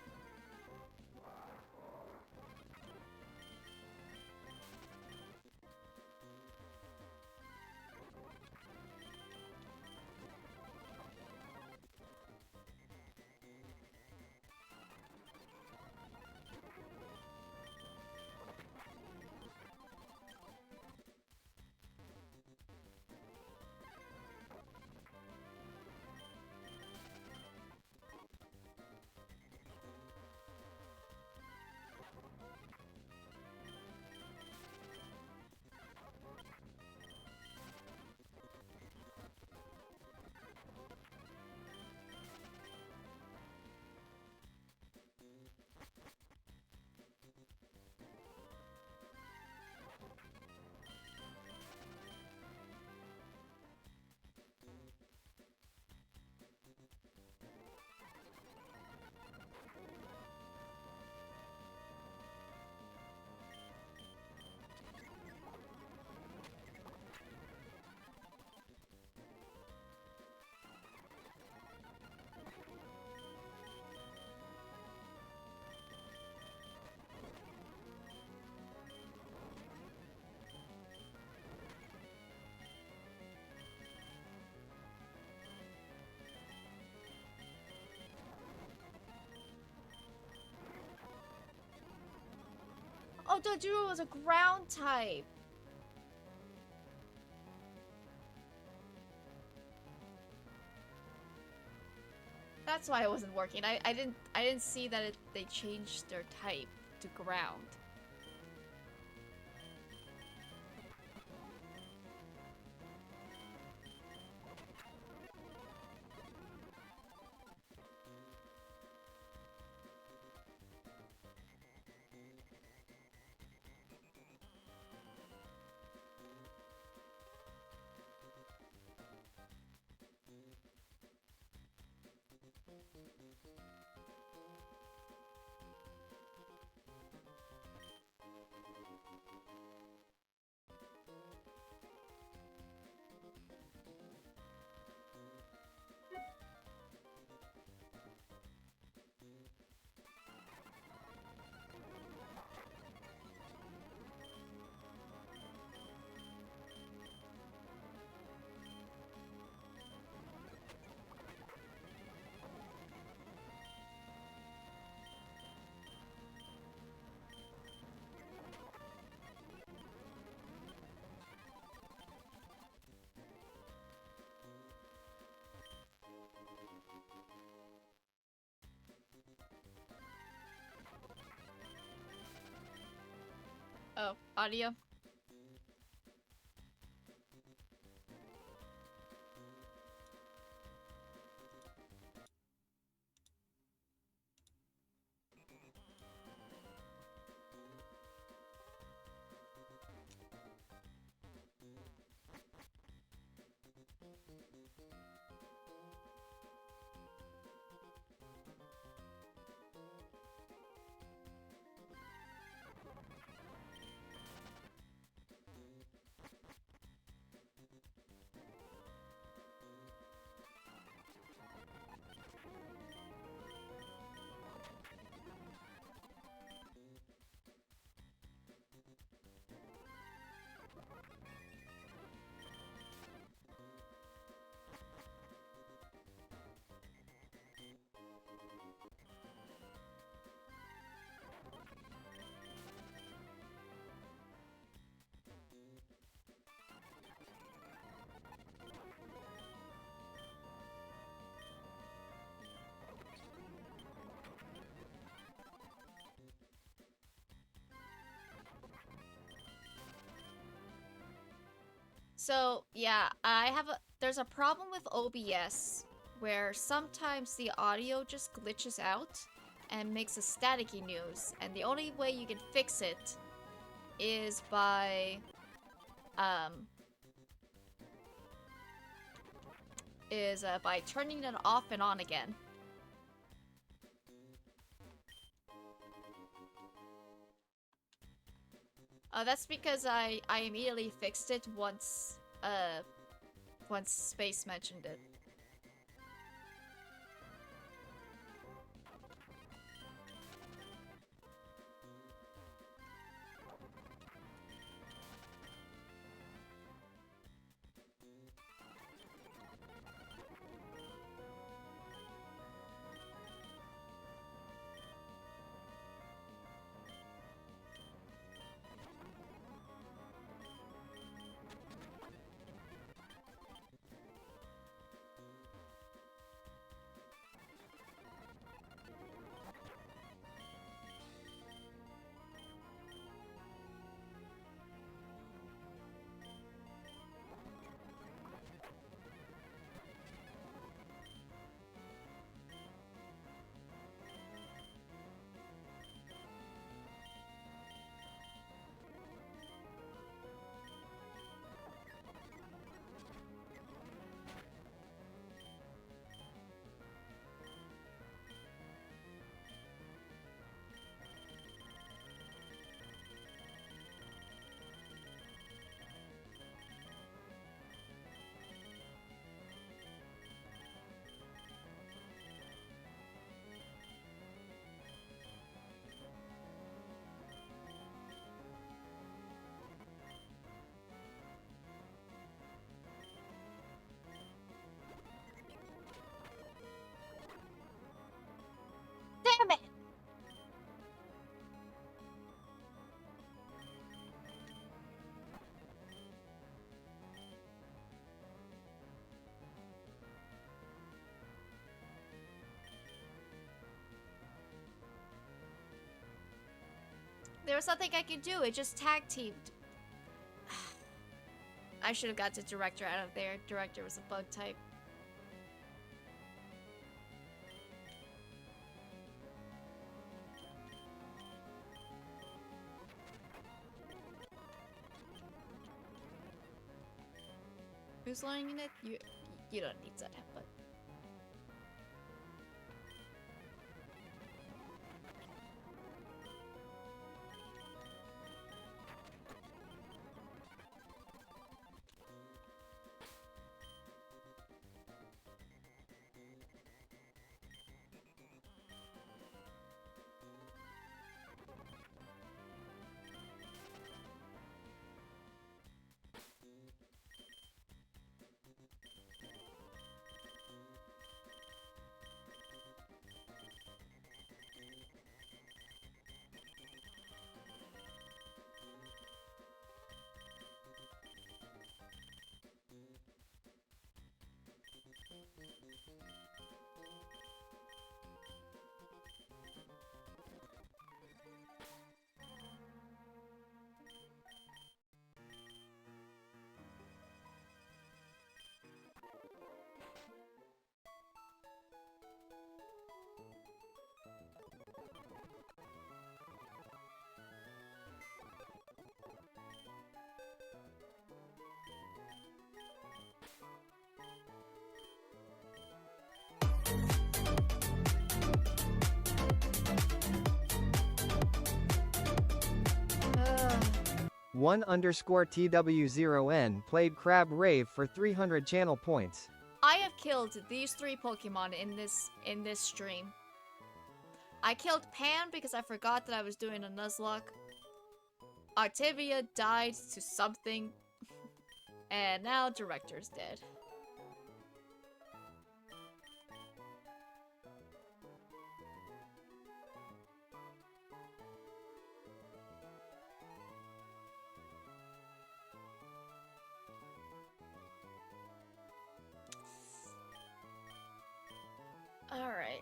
Speaker 1: Oh, Doduro was a ground type. That's why it wasn't working. I didn't see that they changed their type to ground. Oh, audio. So yeah, there's a problem with OBS where sometimes the audio just glitches out and makes a staticky noise, and the only way you can fix it is by by turning it off and on again. That's because I immediately fixed it once Space mentioned it. Damn it! There was nothing I could do. It just tag teamed. I should have got the director out of there. Director was a bug type. Who's lying in it? You don't need that, but.
Speaker 3: _TW0N played Crab Rave for 300 channel points.
Speaker 1: I have killed these 3 Pokemon in this stream. I killed Pan because I forgot that I was doing a Nuzlocke. Octavia died to something. And now Director's dead. Alright.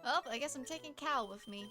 Speaker 1: Oh, I guess I'm taking Cal with me.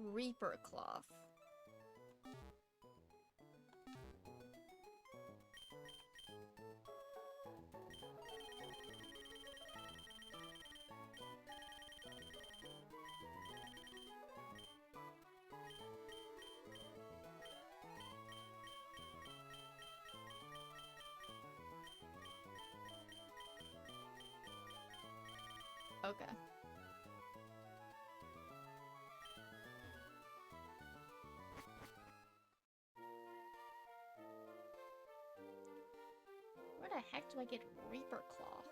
Speaker 1: Reaper cloth. Okay. Where the heck do I get Reaper Claw?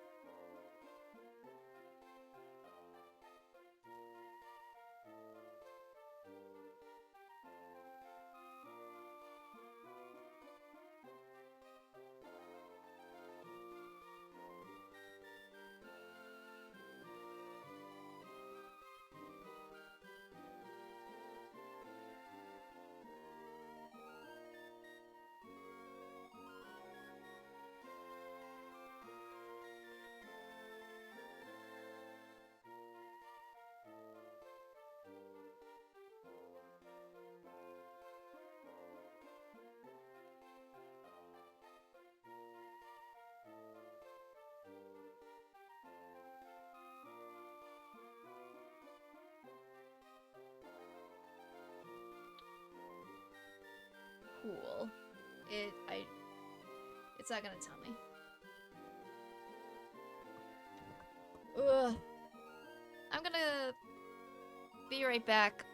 Speaker 1: Cool. It's not gonna tell me. Ugh. I'm gonna be right back.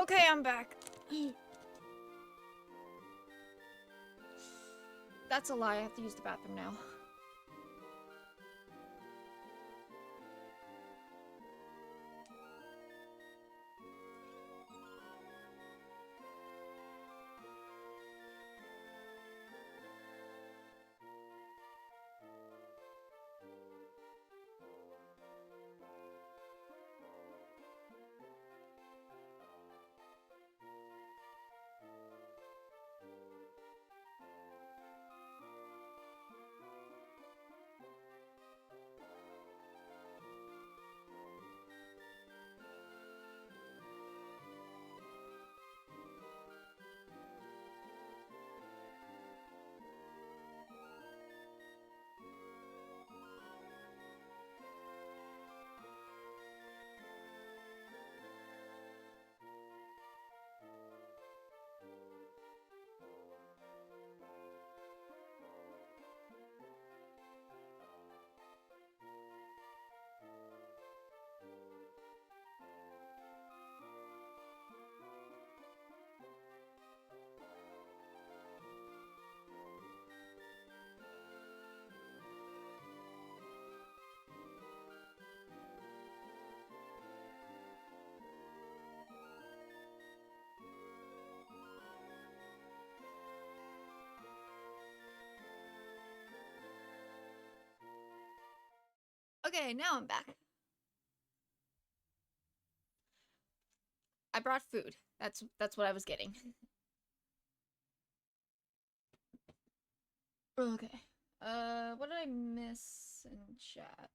Speaker 1: Okay, I'm back. That's a lie. I have to use the bathroom now. Okay, now I'm back. I brought food. That's what I was getting. Okay. What did I miss in chat?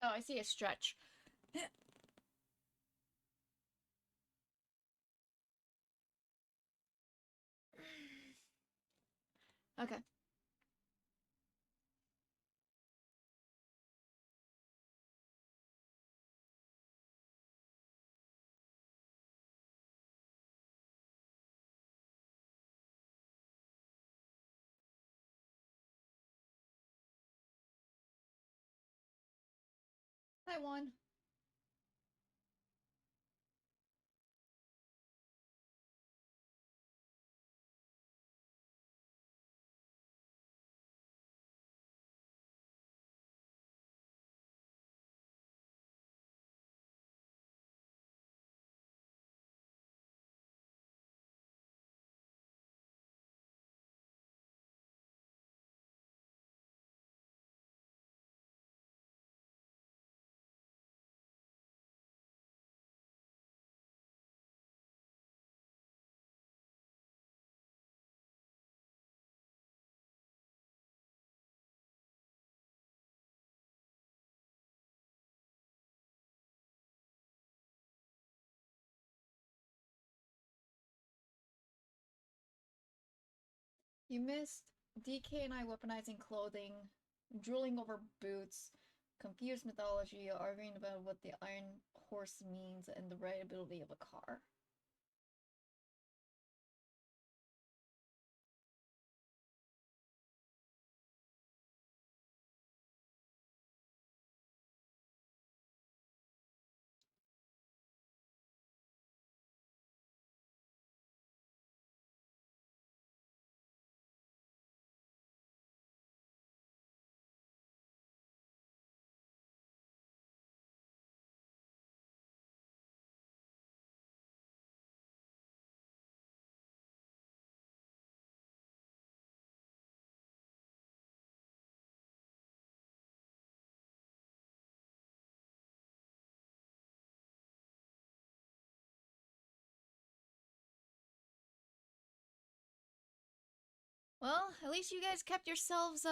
Speaker 1: Oh, I see a stretch. Okay. I won. You missed DK and I weaponizing clothing, drooling over boots, confused mythology, arguing about what the Iron Horse means and the rideability of a car. Well, at least you guys kept yourselves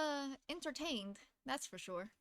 Speaker 1: entertained. That's for sure.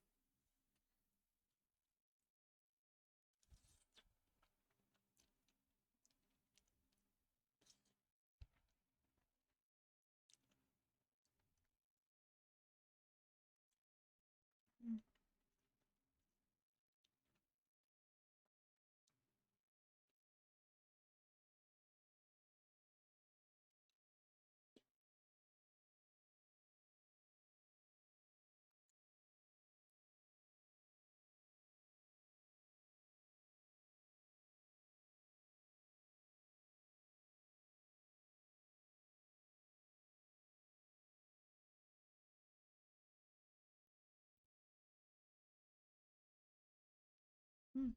Speaker 1: Hmm.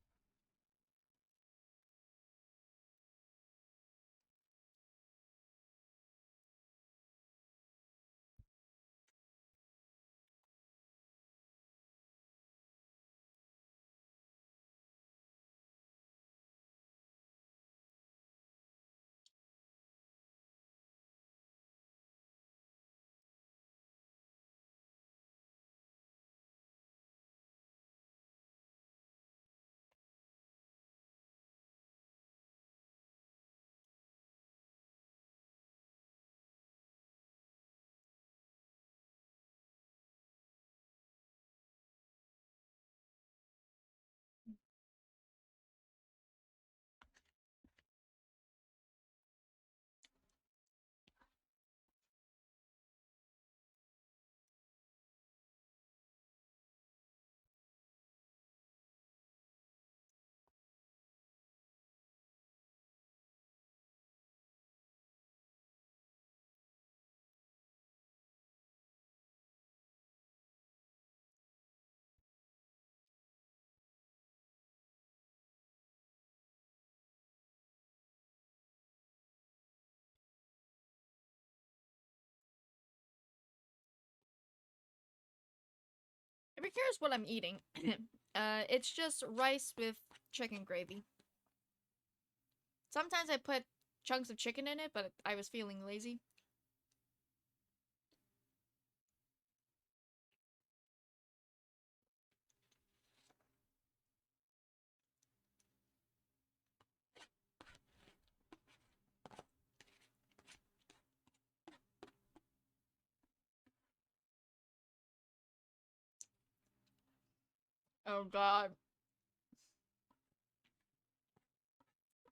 Speaker 1: If you're curious what I'm eating, it's just rice with chicken gravy. Sometimes I put chunks of chicken in it, but I was feeling lazy. Oh god.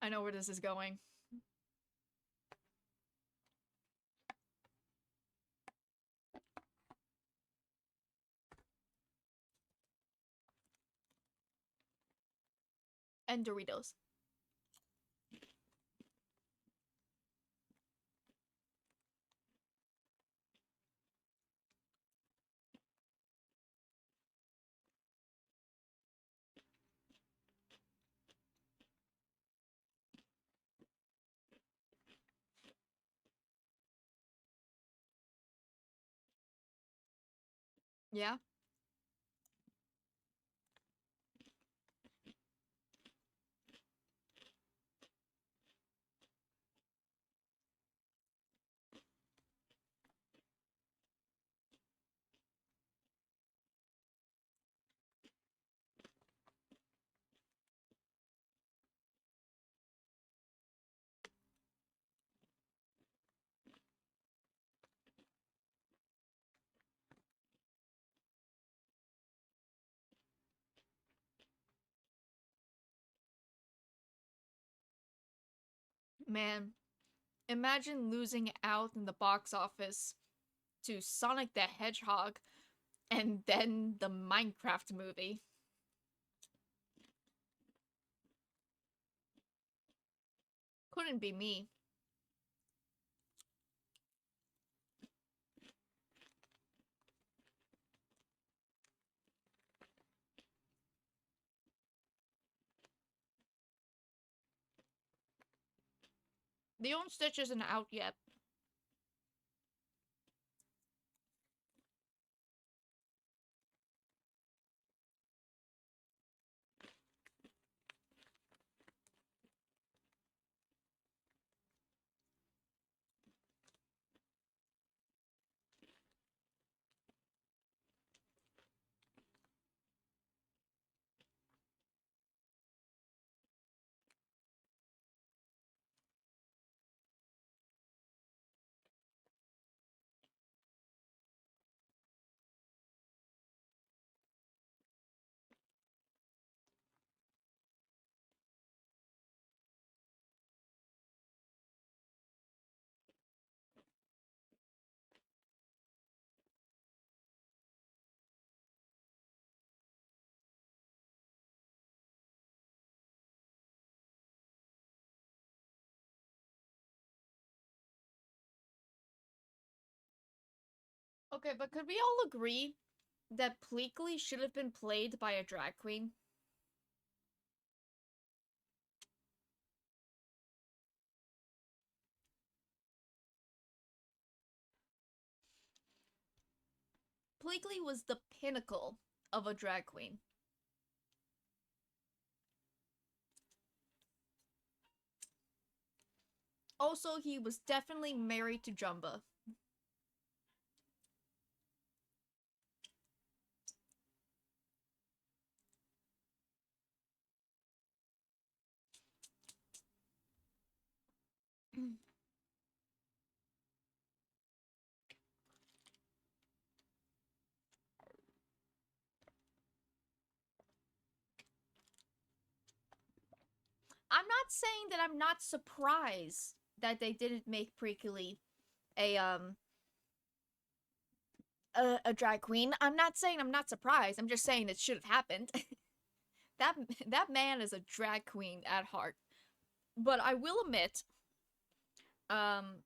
Speaker 1: I know where this is going. And Doritos. Yeah? Man, imagine losing out in the box office to Sonic the Hedgehog and then the Minecraft movie. Couldn't be me. The Own Stitch isn't out yet. Okay, but could we all agree that Pleakley should have been played by a drag queen? Pleakley was the pinnacle of a drag queen. Also, he was definitely married to Jumba. I'm not saying that I'm not surprised that they didn't make Prickly a a drag queen. I'm not saying I'm not surprised. I'm just saying it should have happened. that that man is a drag queen at heart. But I will admit, um,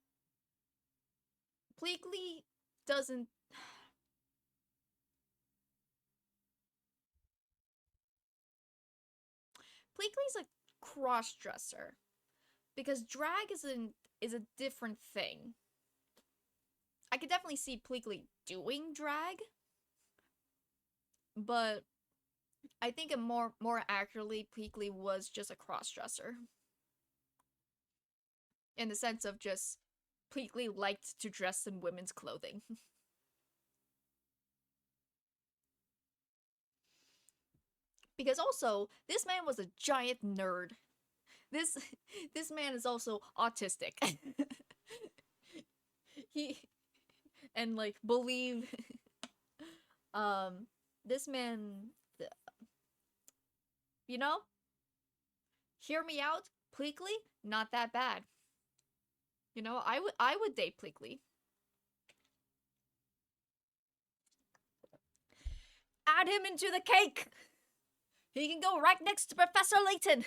Speaker 1: Pleakley doesn't. Pleakley's a cross dresser because drag is a different thing. I could definitely see Pleakley doing drag, but I think it more accurately, Pleakley was just a cross dresser in the sense of just Pleakley liked to dress in women's clothing. Because also, this man was a giant nerd. This this man is also autistic. he and like believe this man, you know, hear me out, Pleakley, not that bad. You know, I would date Pleakley. Add him into the cake. He can go right next to Professor Layton.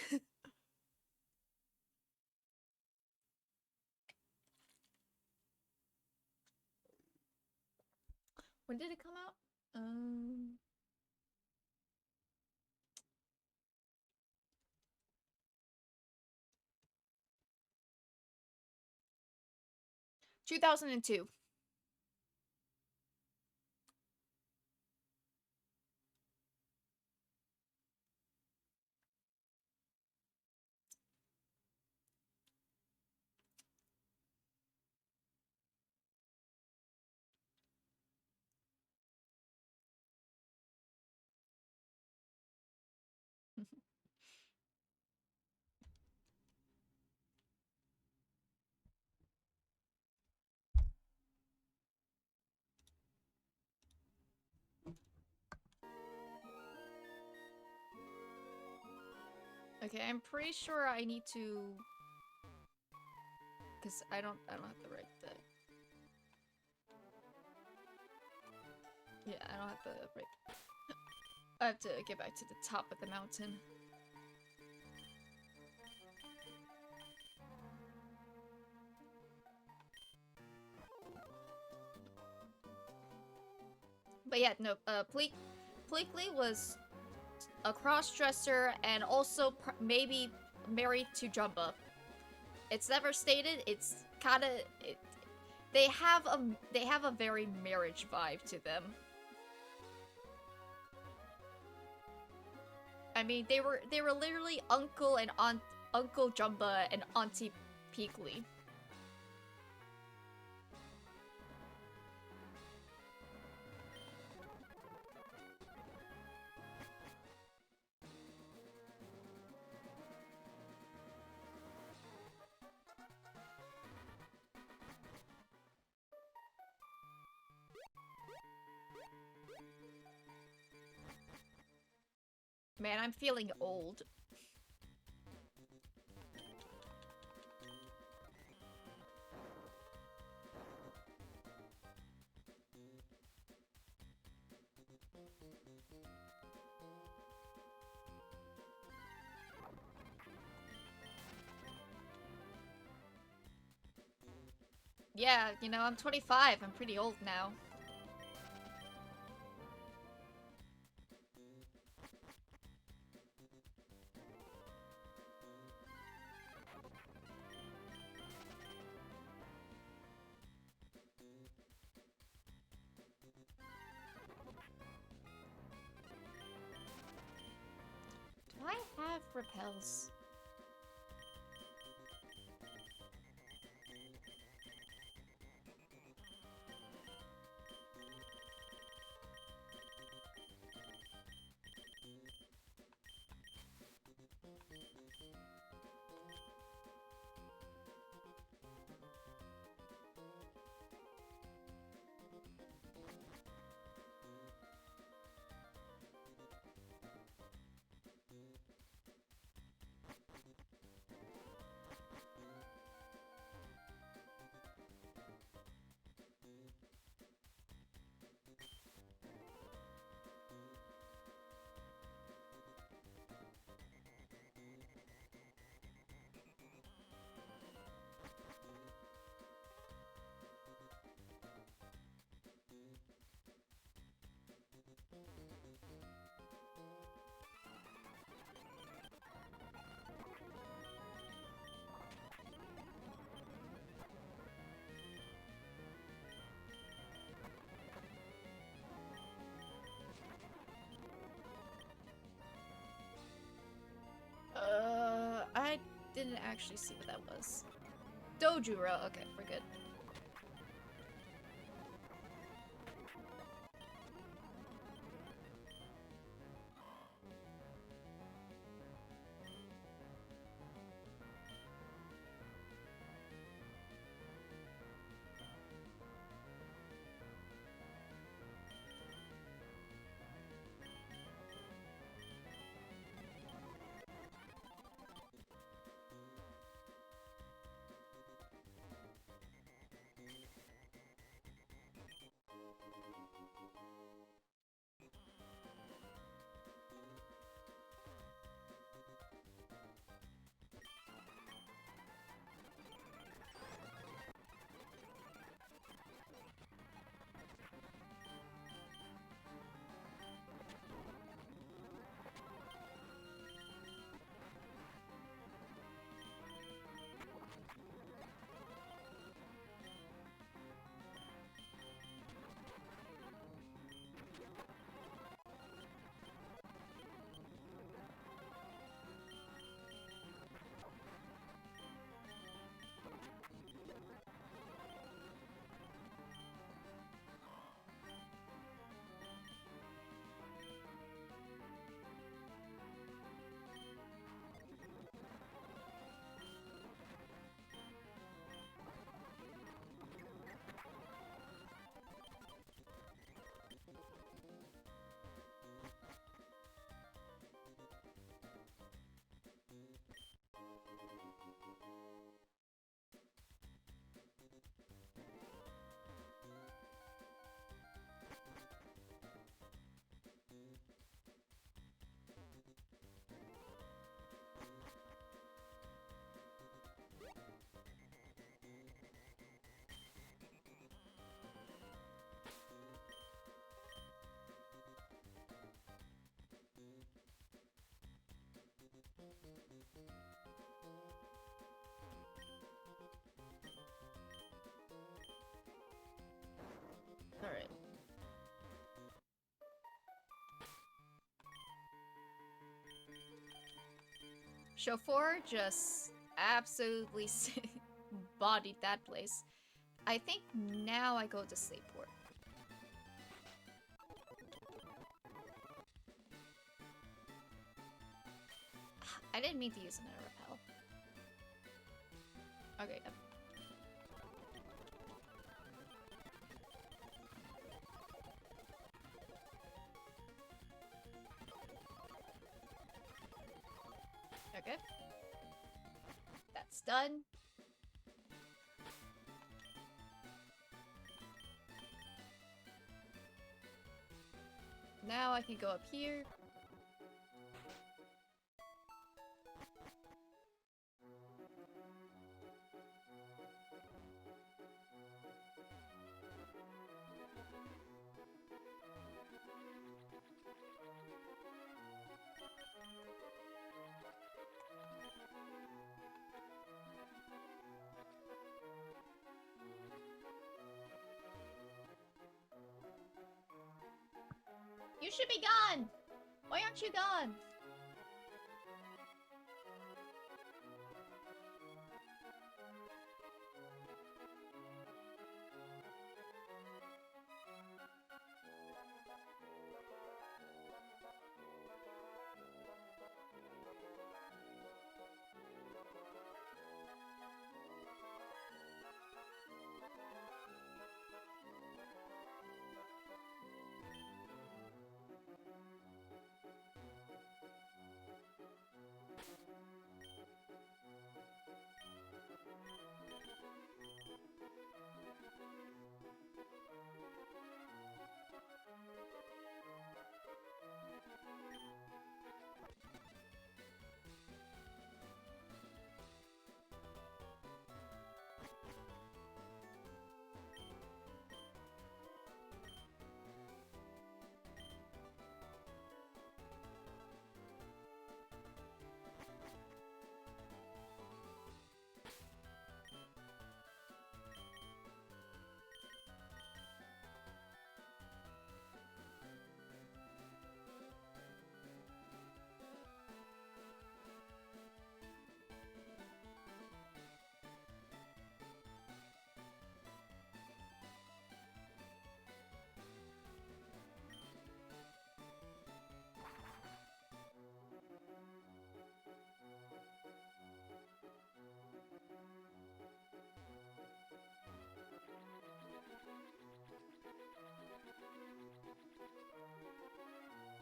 Speaker 1: When did it come out? 2002. Okay, I'm pretty sure I need to because I don't have the right yeah, I don't have the right. I have to get back to the top of the mountain. But yeah, no, Pleakley was a cross-dresser and also maybe married to Jumba. It's never stated. It's kind of they have a very marriage vibe to them. I mean, they were literally Uncle and Aunt Uncle Jumba and Auntie Peakley. Man, I'm feeling old. Yeah, you know, I'm 25. I'm pretty old now. Do I have repels? I didn't actually see what that was. Dojuro. Okay, we're good. Alright. Chauffeur just absolutely bodied that place. I think now I go to Slateport. I didn't mean to use another repel. Okay, yep. Okay. That's done. Now I can go up here. You should be gone! Why aren't you gone?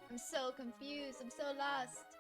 Speaker 1: I'm so confused. I'm so lost.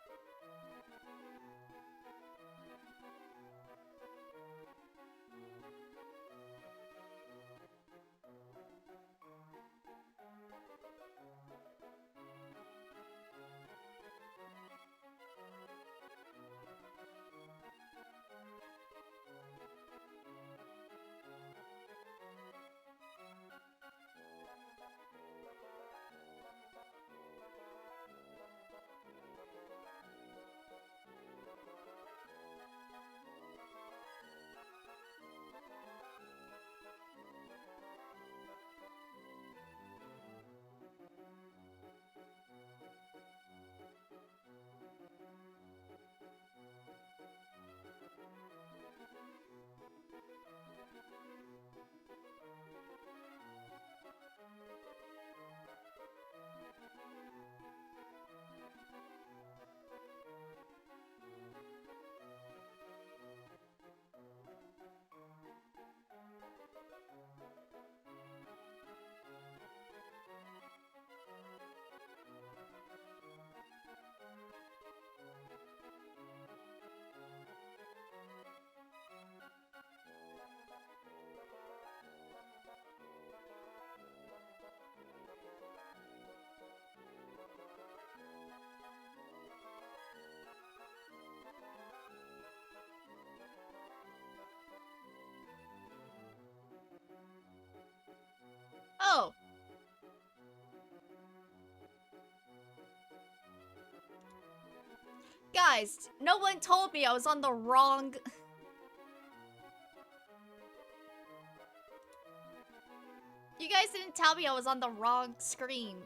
Speaker 1: Oh! Guys, no one told me I was on the wrong... You guys didn't tell me I was on the wrong screen.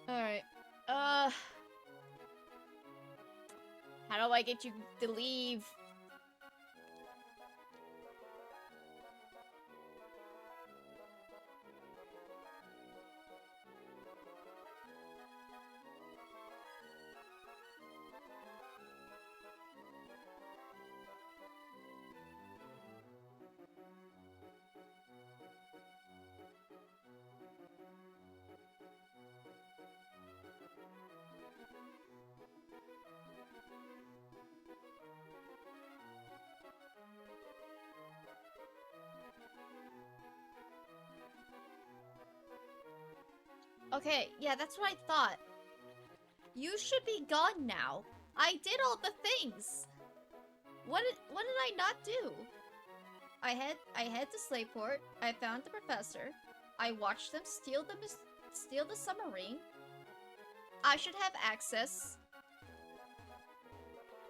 Speaker 1: Alright. How do I get you to leave? Okay, yeah, that's what I thought. You should be gone now. I did all the things. What did I not do? I head to Slayport. I found the professor. I watched them steal the submarine. I should have access.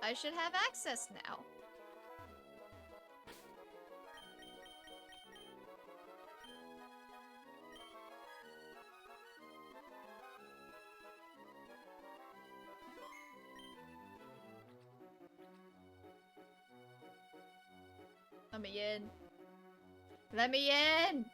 Speaker 1: I should have access now. Let me in. Let me in!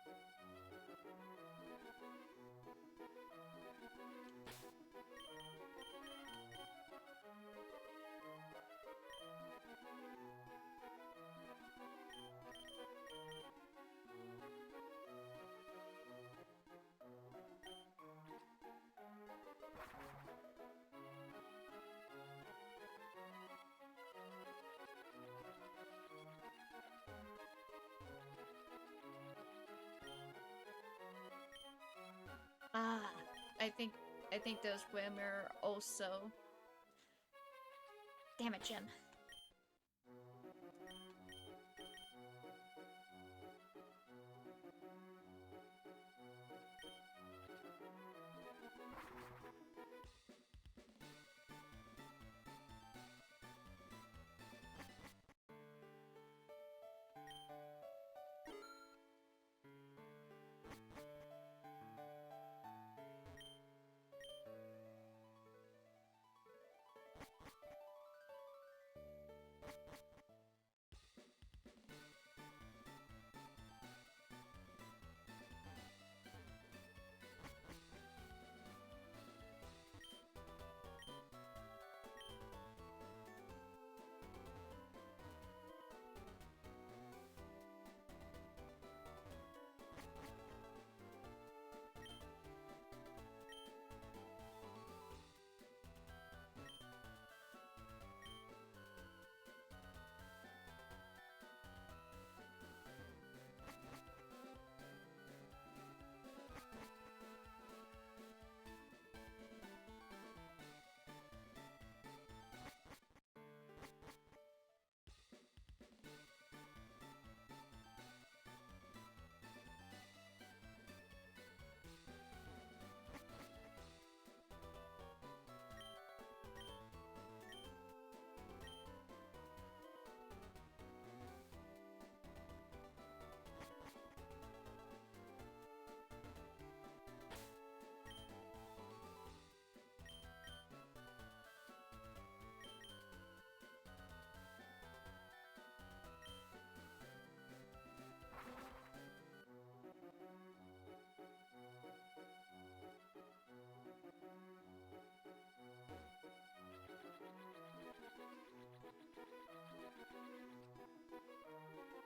Speaker 1: Ah, I think those women are also... Damn it, Jim.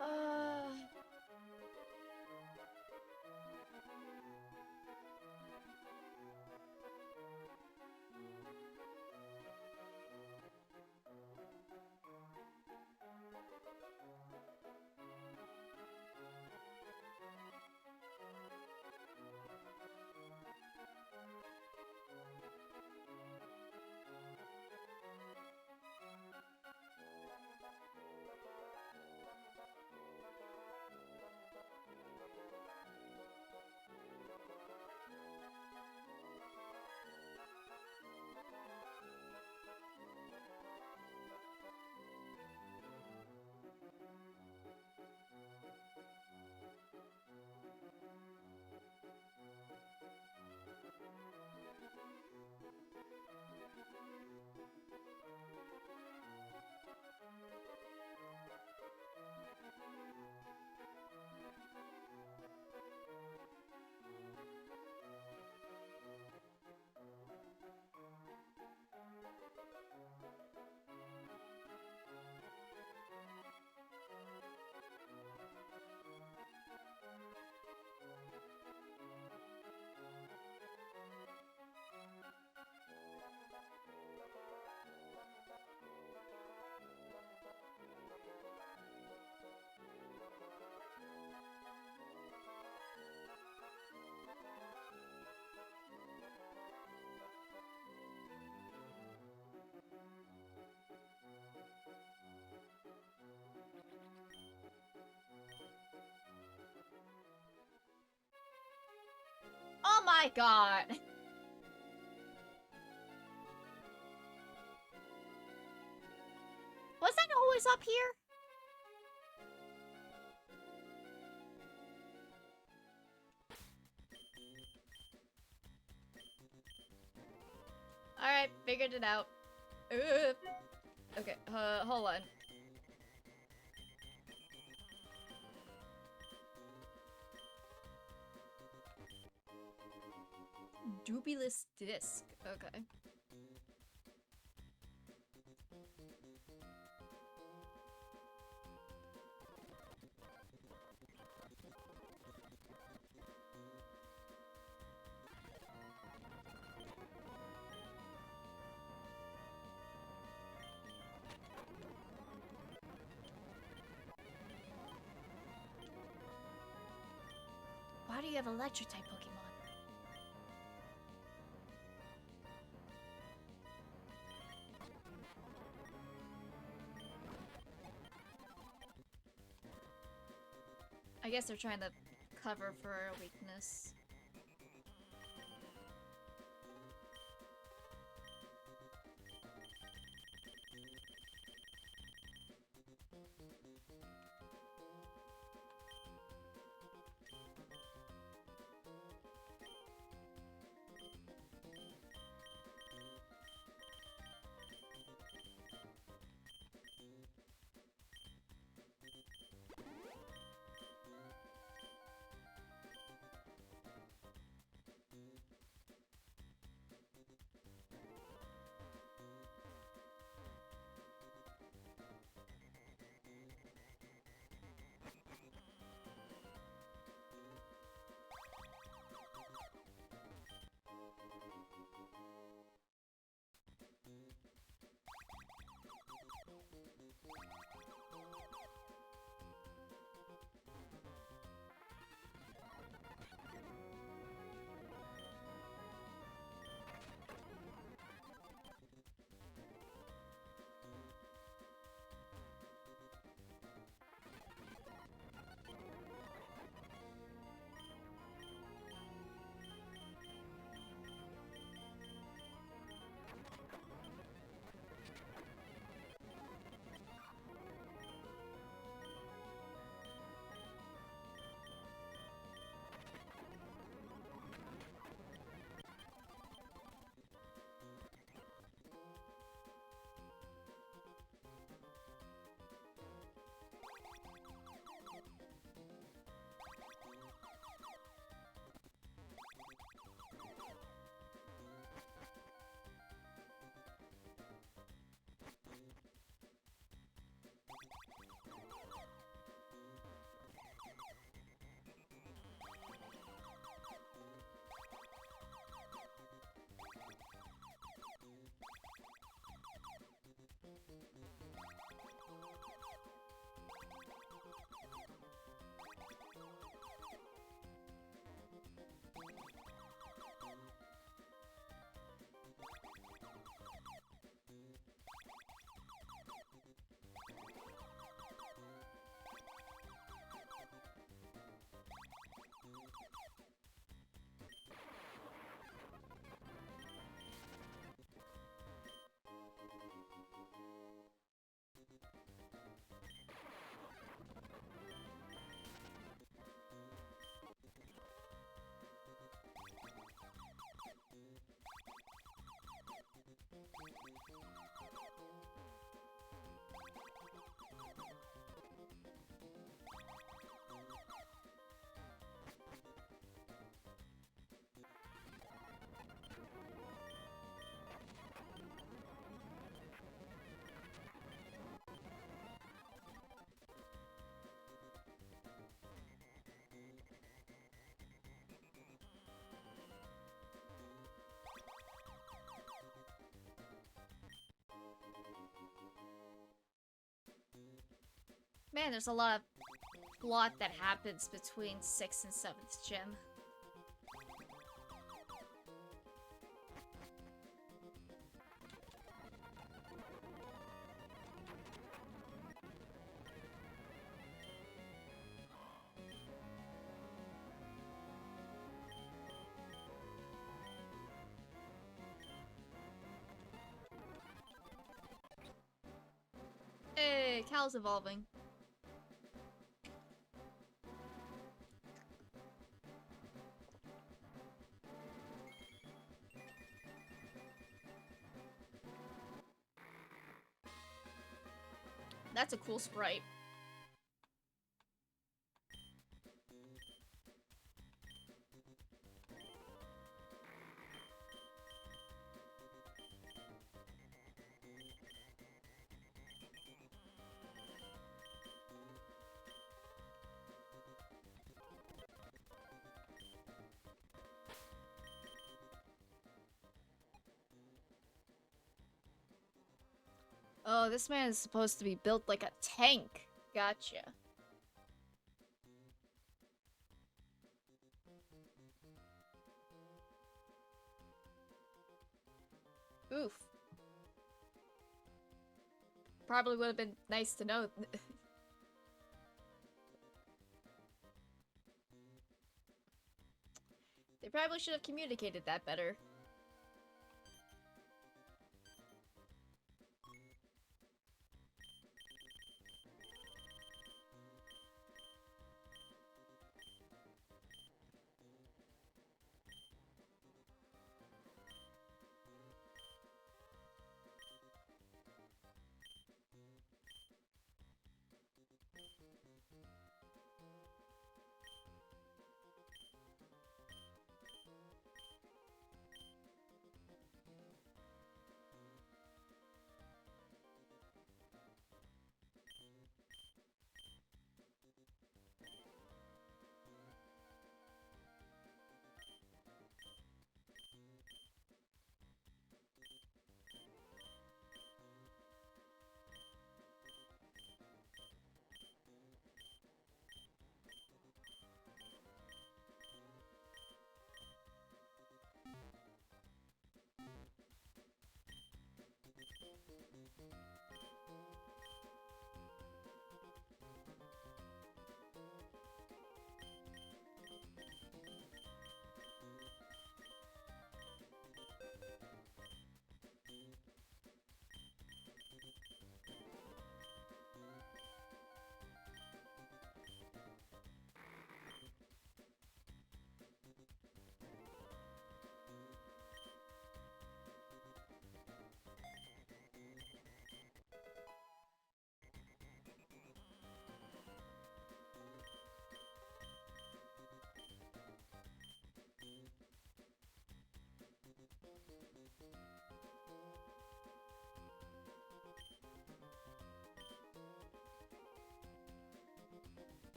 Speaker 1: Uh... Oh my god! Was that always up here? Alright, figured it out. Okay, hold on. Dubulus disc. Okay. Why do you have electric type Pokemon? I guess they're trying to cover for a weakness. Man, there's a lot of plot that happens between 6th and 7th gym. Hey, Cal's evolving. That's a cool sprite. Oh, this man is supposed to be built like a tank. Gotcha. Oof. Probably would have been nice to know. They probably should have communicated that better.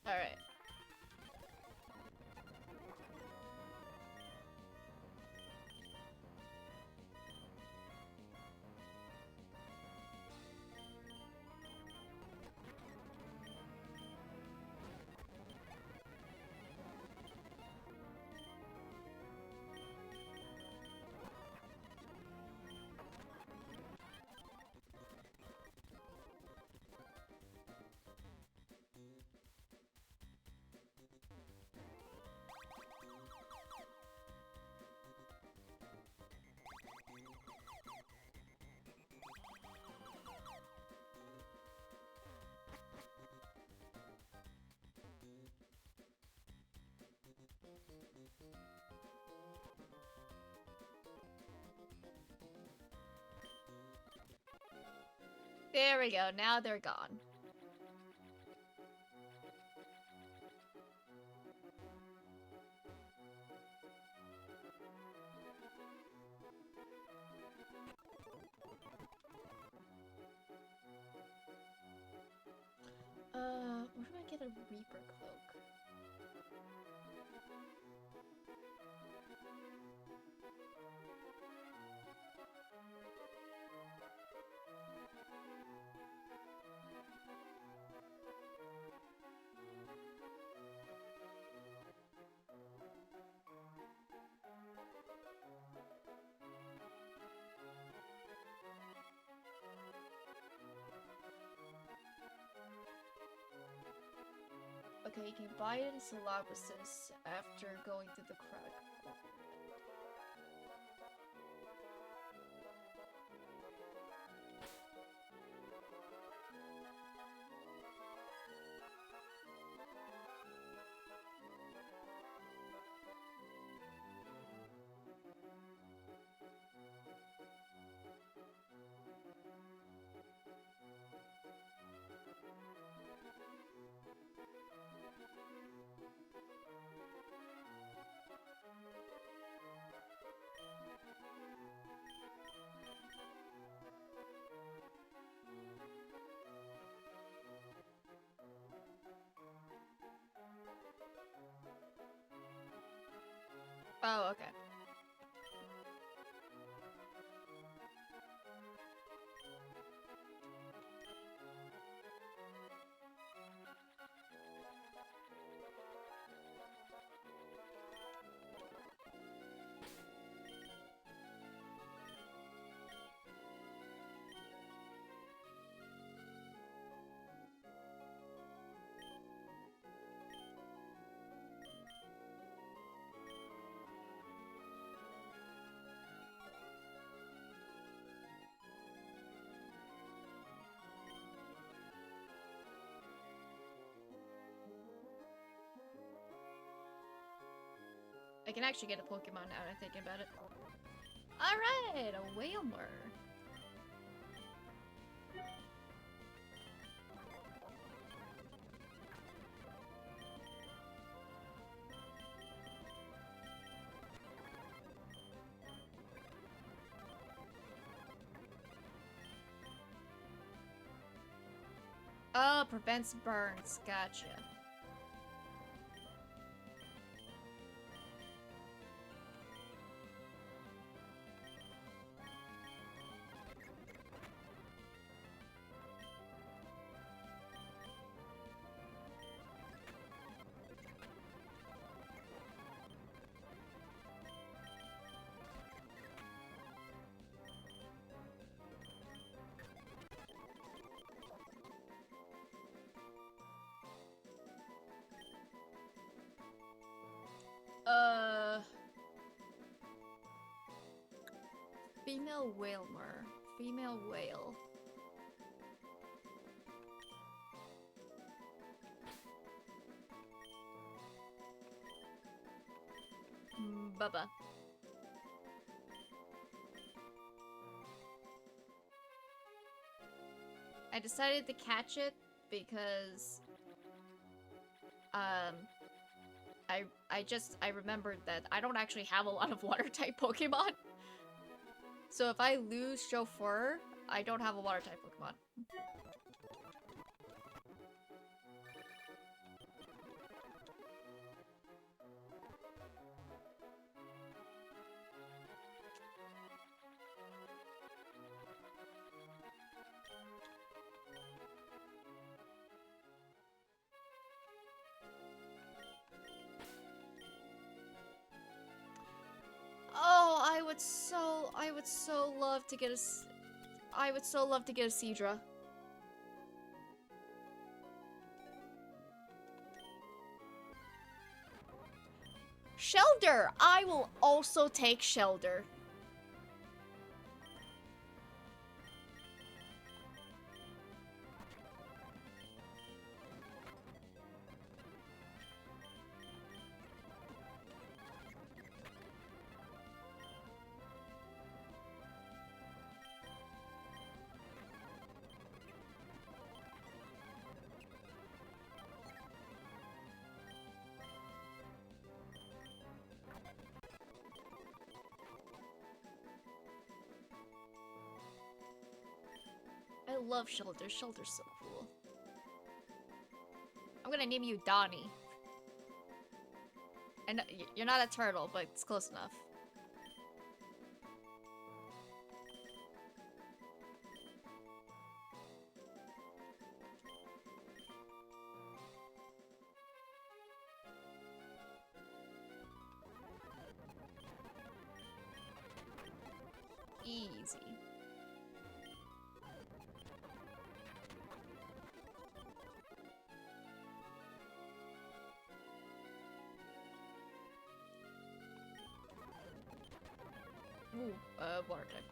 Speaker 1: Alright. There we go. Now they're gone. Where do I get a Reaper cloak? Okay, you can buy it in Syllabuses after going through the crowd. Oh, okay. I can actually get a Pokemon now that I'm thinking about it. Alright, a Whalmer. Oh, prevents burns. Gotcha. Female Whalmer. Female whale. Bubba. I decided to catch it because I remembered that I don't actually have a lot of water type Pokemon. So if I lose Chauffeur, I don't have a water type Pokemon. Oh, I would so love to get a Seadra. Shelder! I will also take Shelder. love Shelter. Shelter's so cool. I'm gonna name you Donnie. And you're not a turtle, but it's close enough. Easy. Ooh, water type.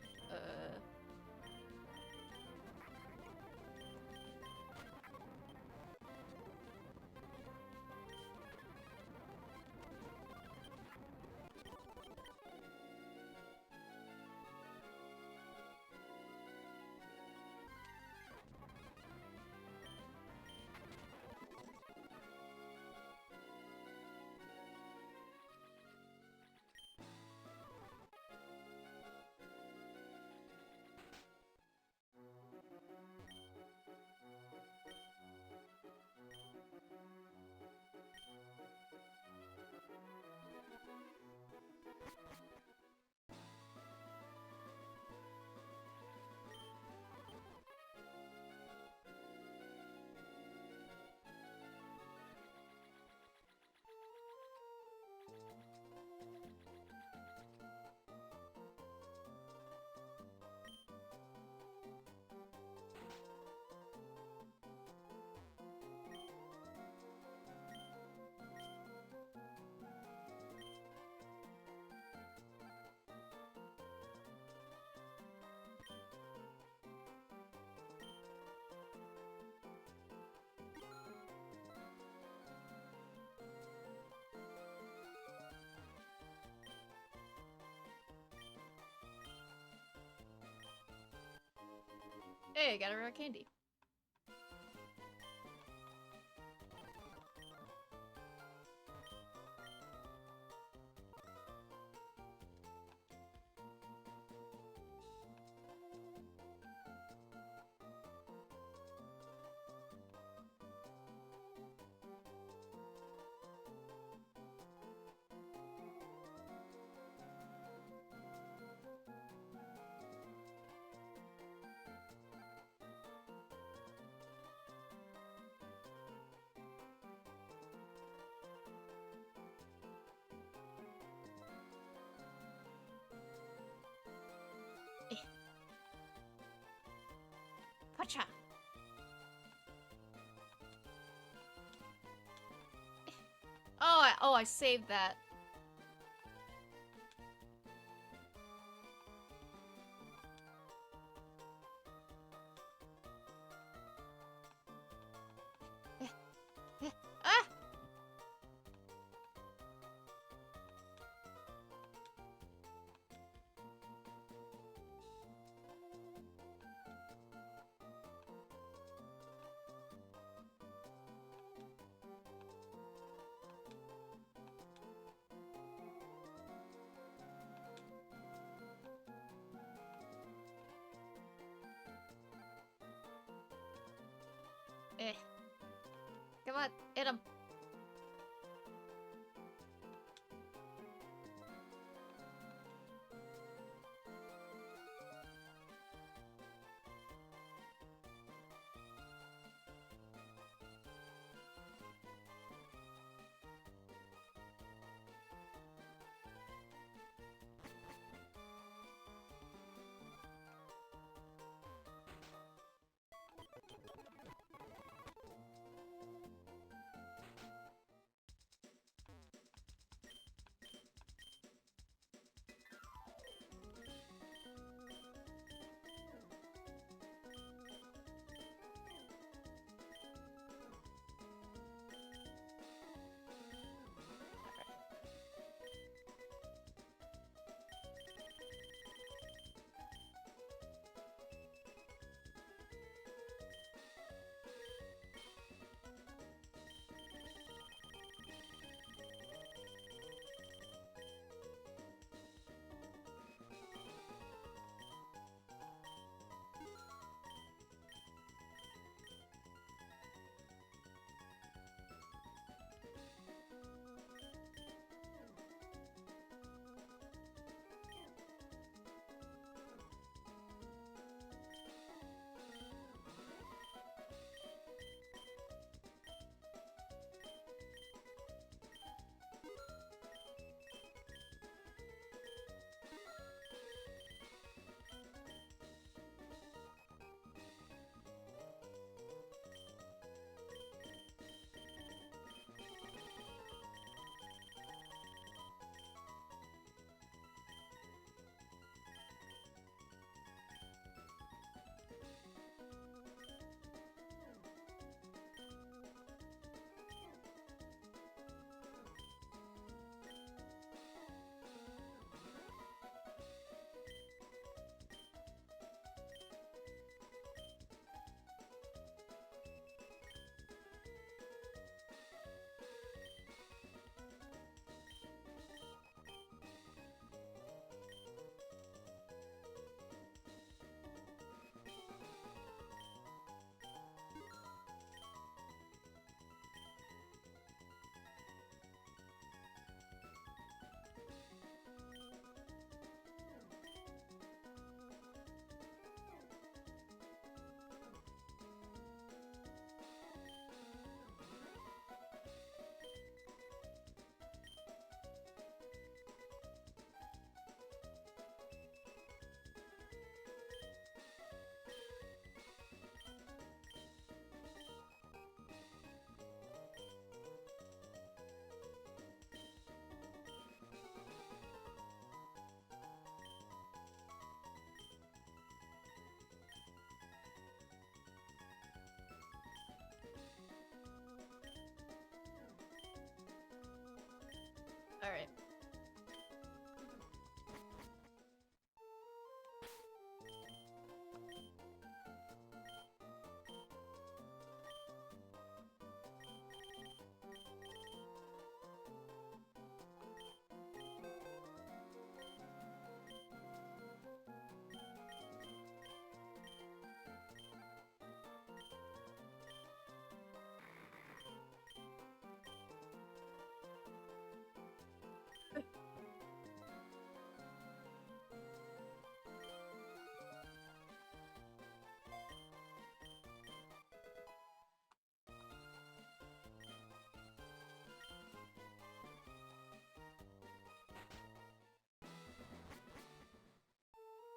Speaker 1: Hey, got a rare candy. Pacha. Oh, I saved that. Ah! Come on, hit him.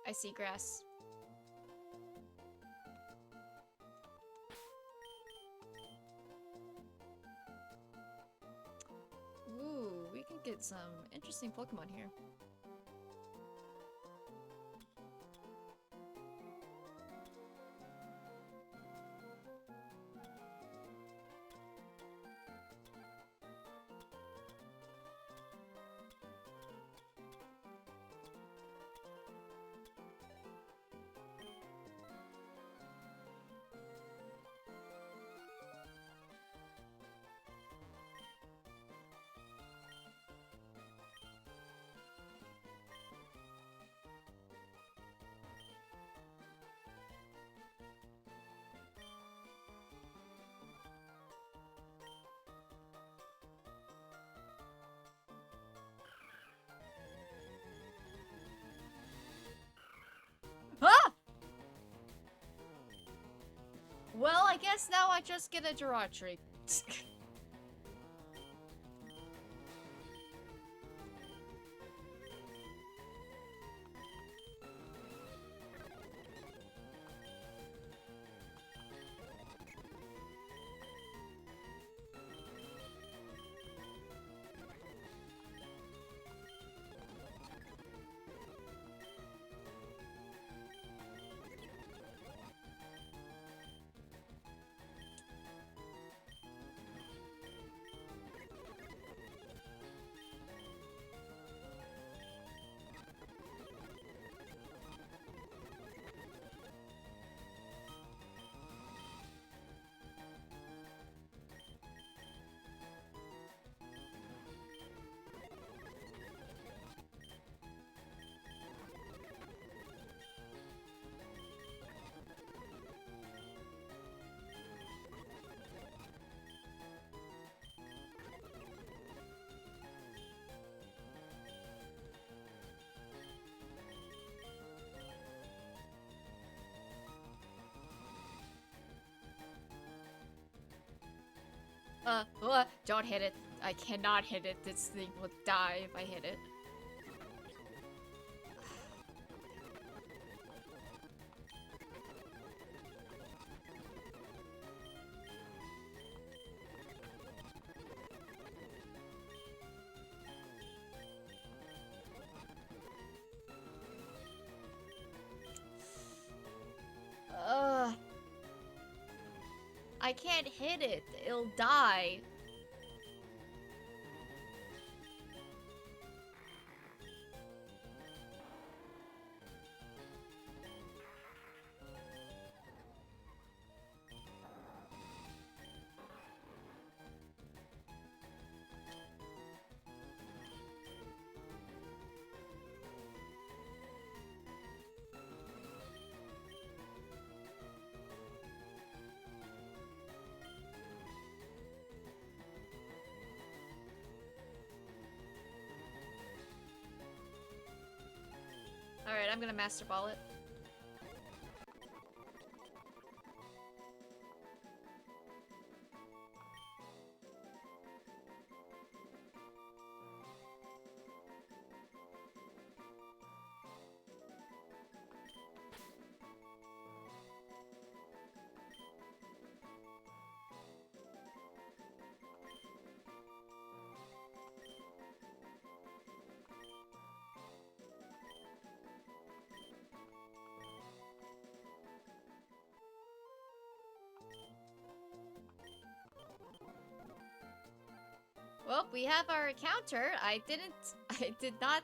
Speaker 1: I see grass. Ooh, we can get some interesting Pokemon here. Ah! Well, I guess now I just get a Giratree. Don't hit it. I cannot hit it. This thing will die if I hit it. I can't hit it. It'll die. Alright, I'm gonna Master Ball it. Well, we have our counter. I did not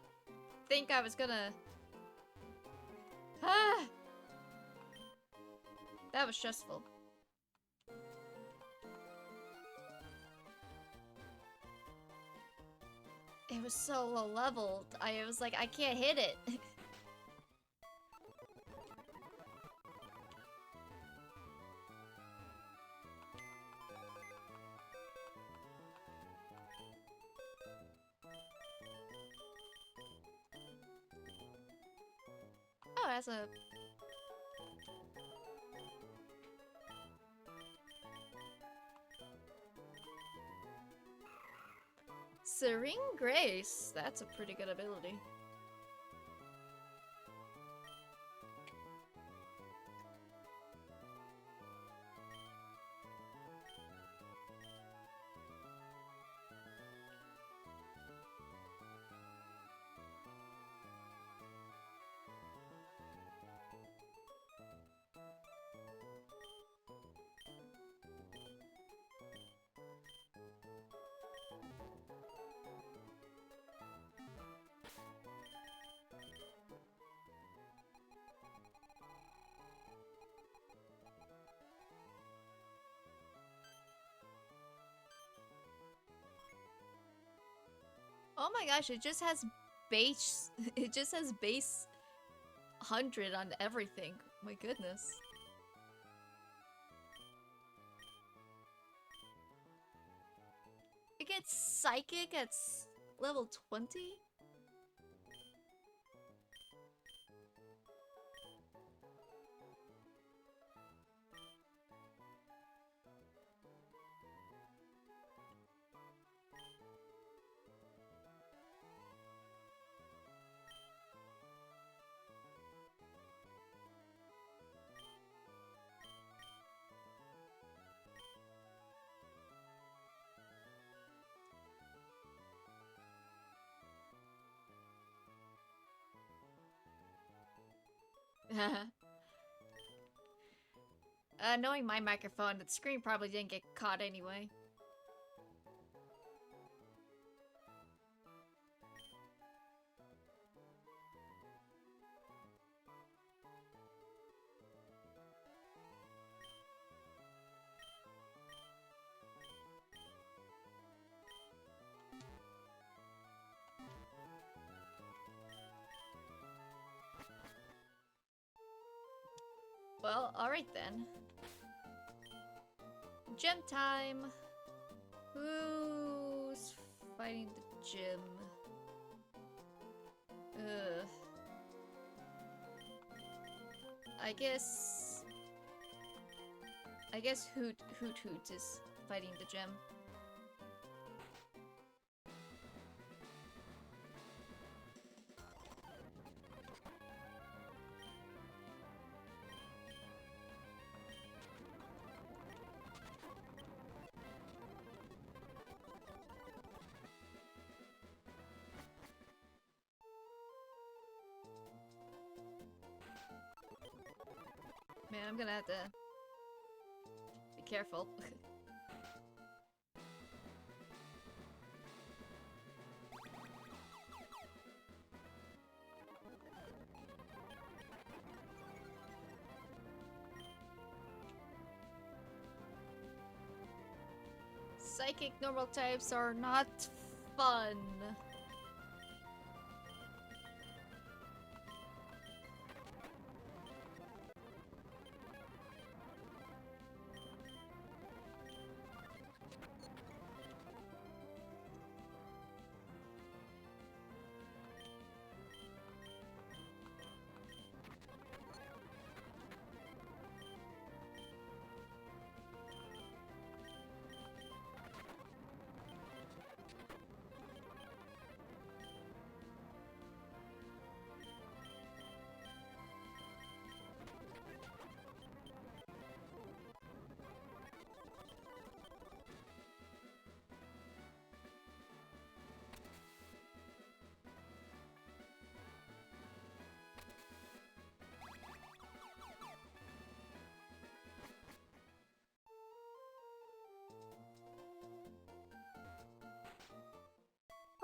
Speaker 1: think I was gonna... Ah! That was stressful. It was so low leveled. I was like, I can't hit it. Oh, that's a... Serene Grace. That's a pretty good ability. Oh my gosh, it just has base. It just has base 100 on everything. My goodness. It gets psychic at level 20? Knowing my microphone, the screen probably didn't get caught anyway. Well, alright then. Gym time! Who's fighting the gym? Ugh. I guess Hoot is fighting the gym. Man, I'm gonna have to be careful. Psychic normal types are not fun.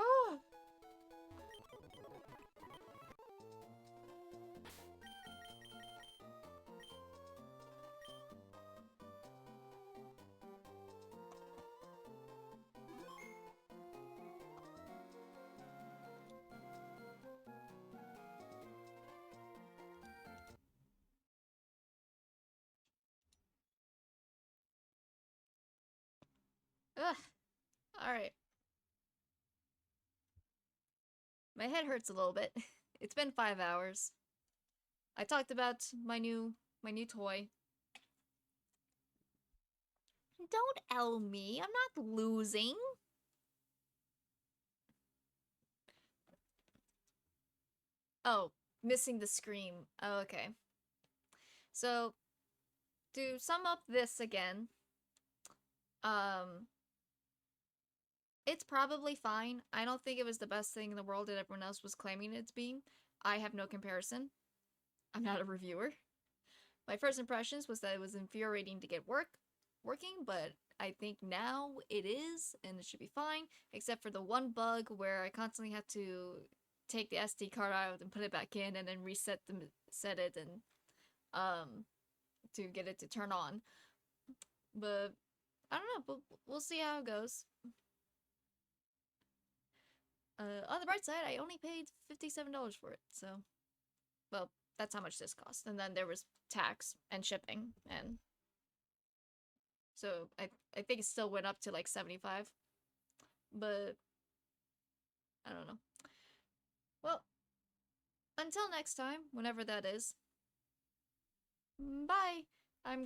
Speaker 1: Oh. Ugh. Alright. My head hurts a little bit. It's been 5 hours. I talked about my new toy. Don't L me. I'm not losing. Oh, missing the scream. Oh, okay. So, to sum up this again, it's probably fine. I don't think it was the best thing in the world that everyone else was claiming it's being. I have no comparison. I'm not a reviewer. My first impressions was that it was infuriating to get working, but I think now it is, and it should be fine, except for the one bug where I constantly had to take the SD card out and put it back in and then set it and to get it to turn on. But I don't know, but we'll see how it goes. On the bright side, I only paid $57 for it, so... Well, that's how much this cost. And then there was tax and shipping, and... So, I think it still went up to, like, 75. But... I don't know. Well, until next time, whenever that is. Bye! I'm gonna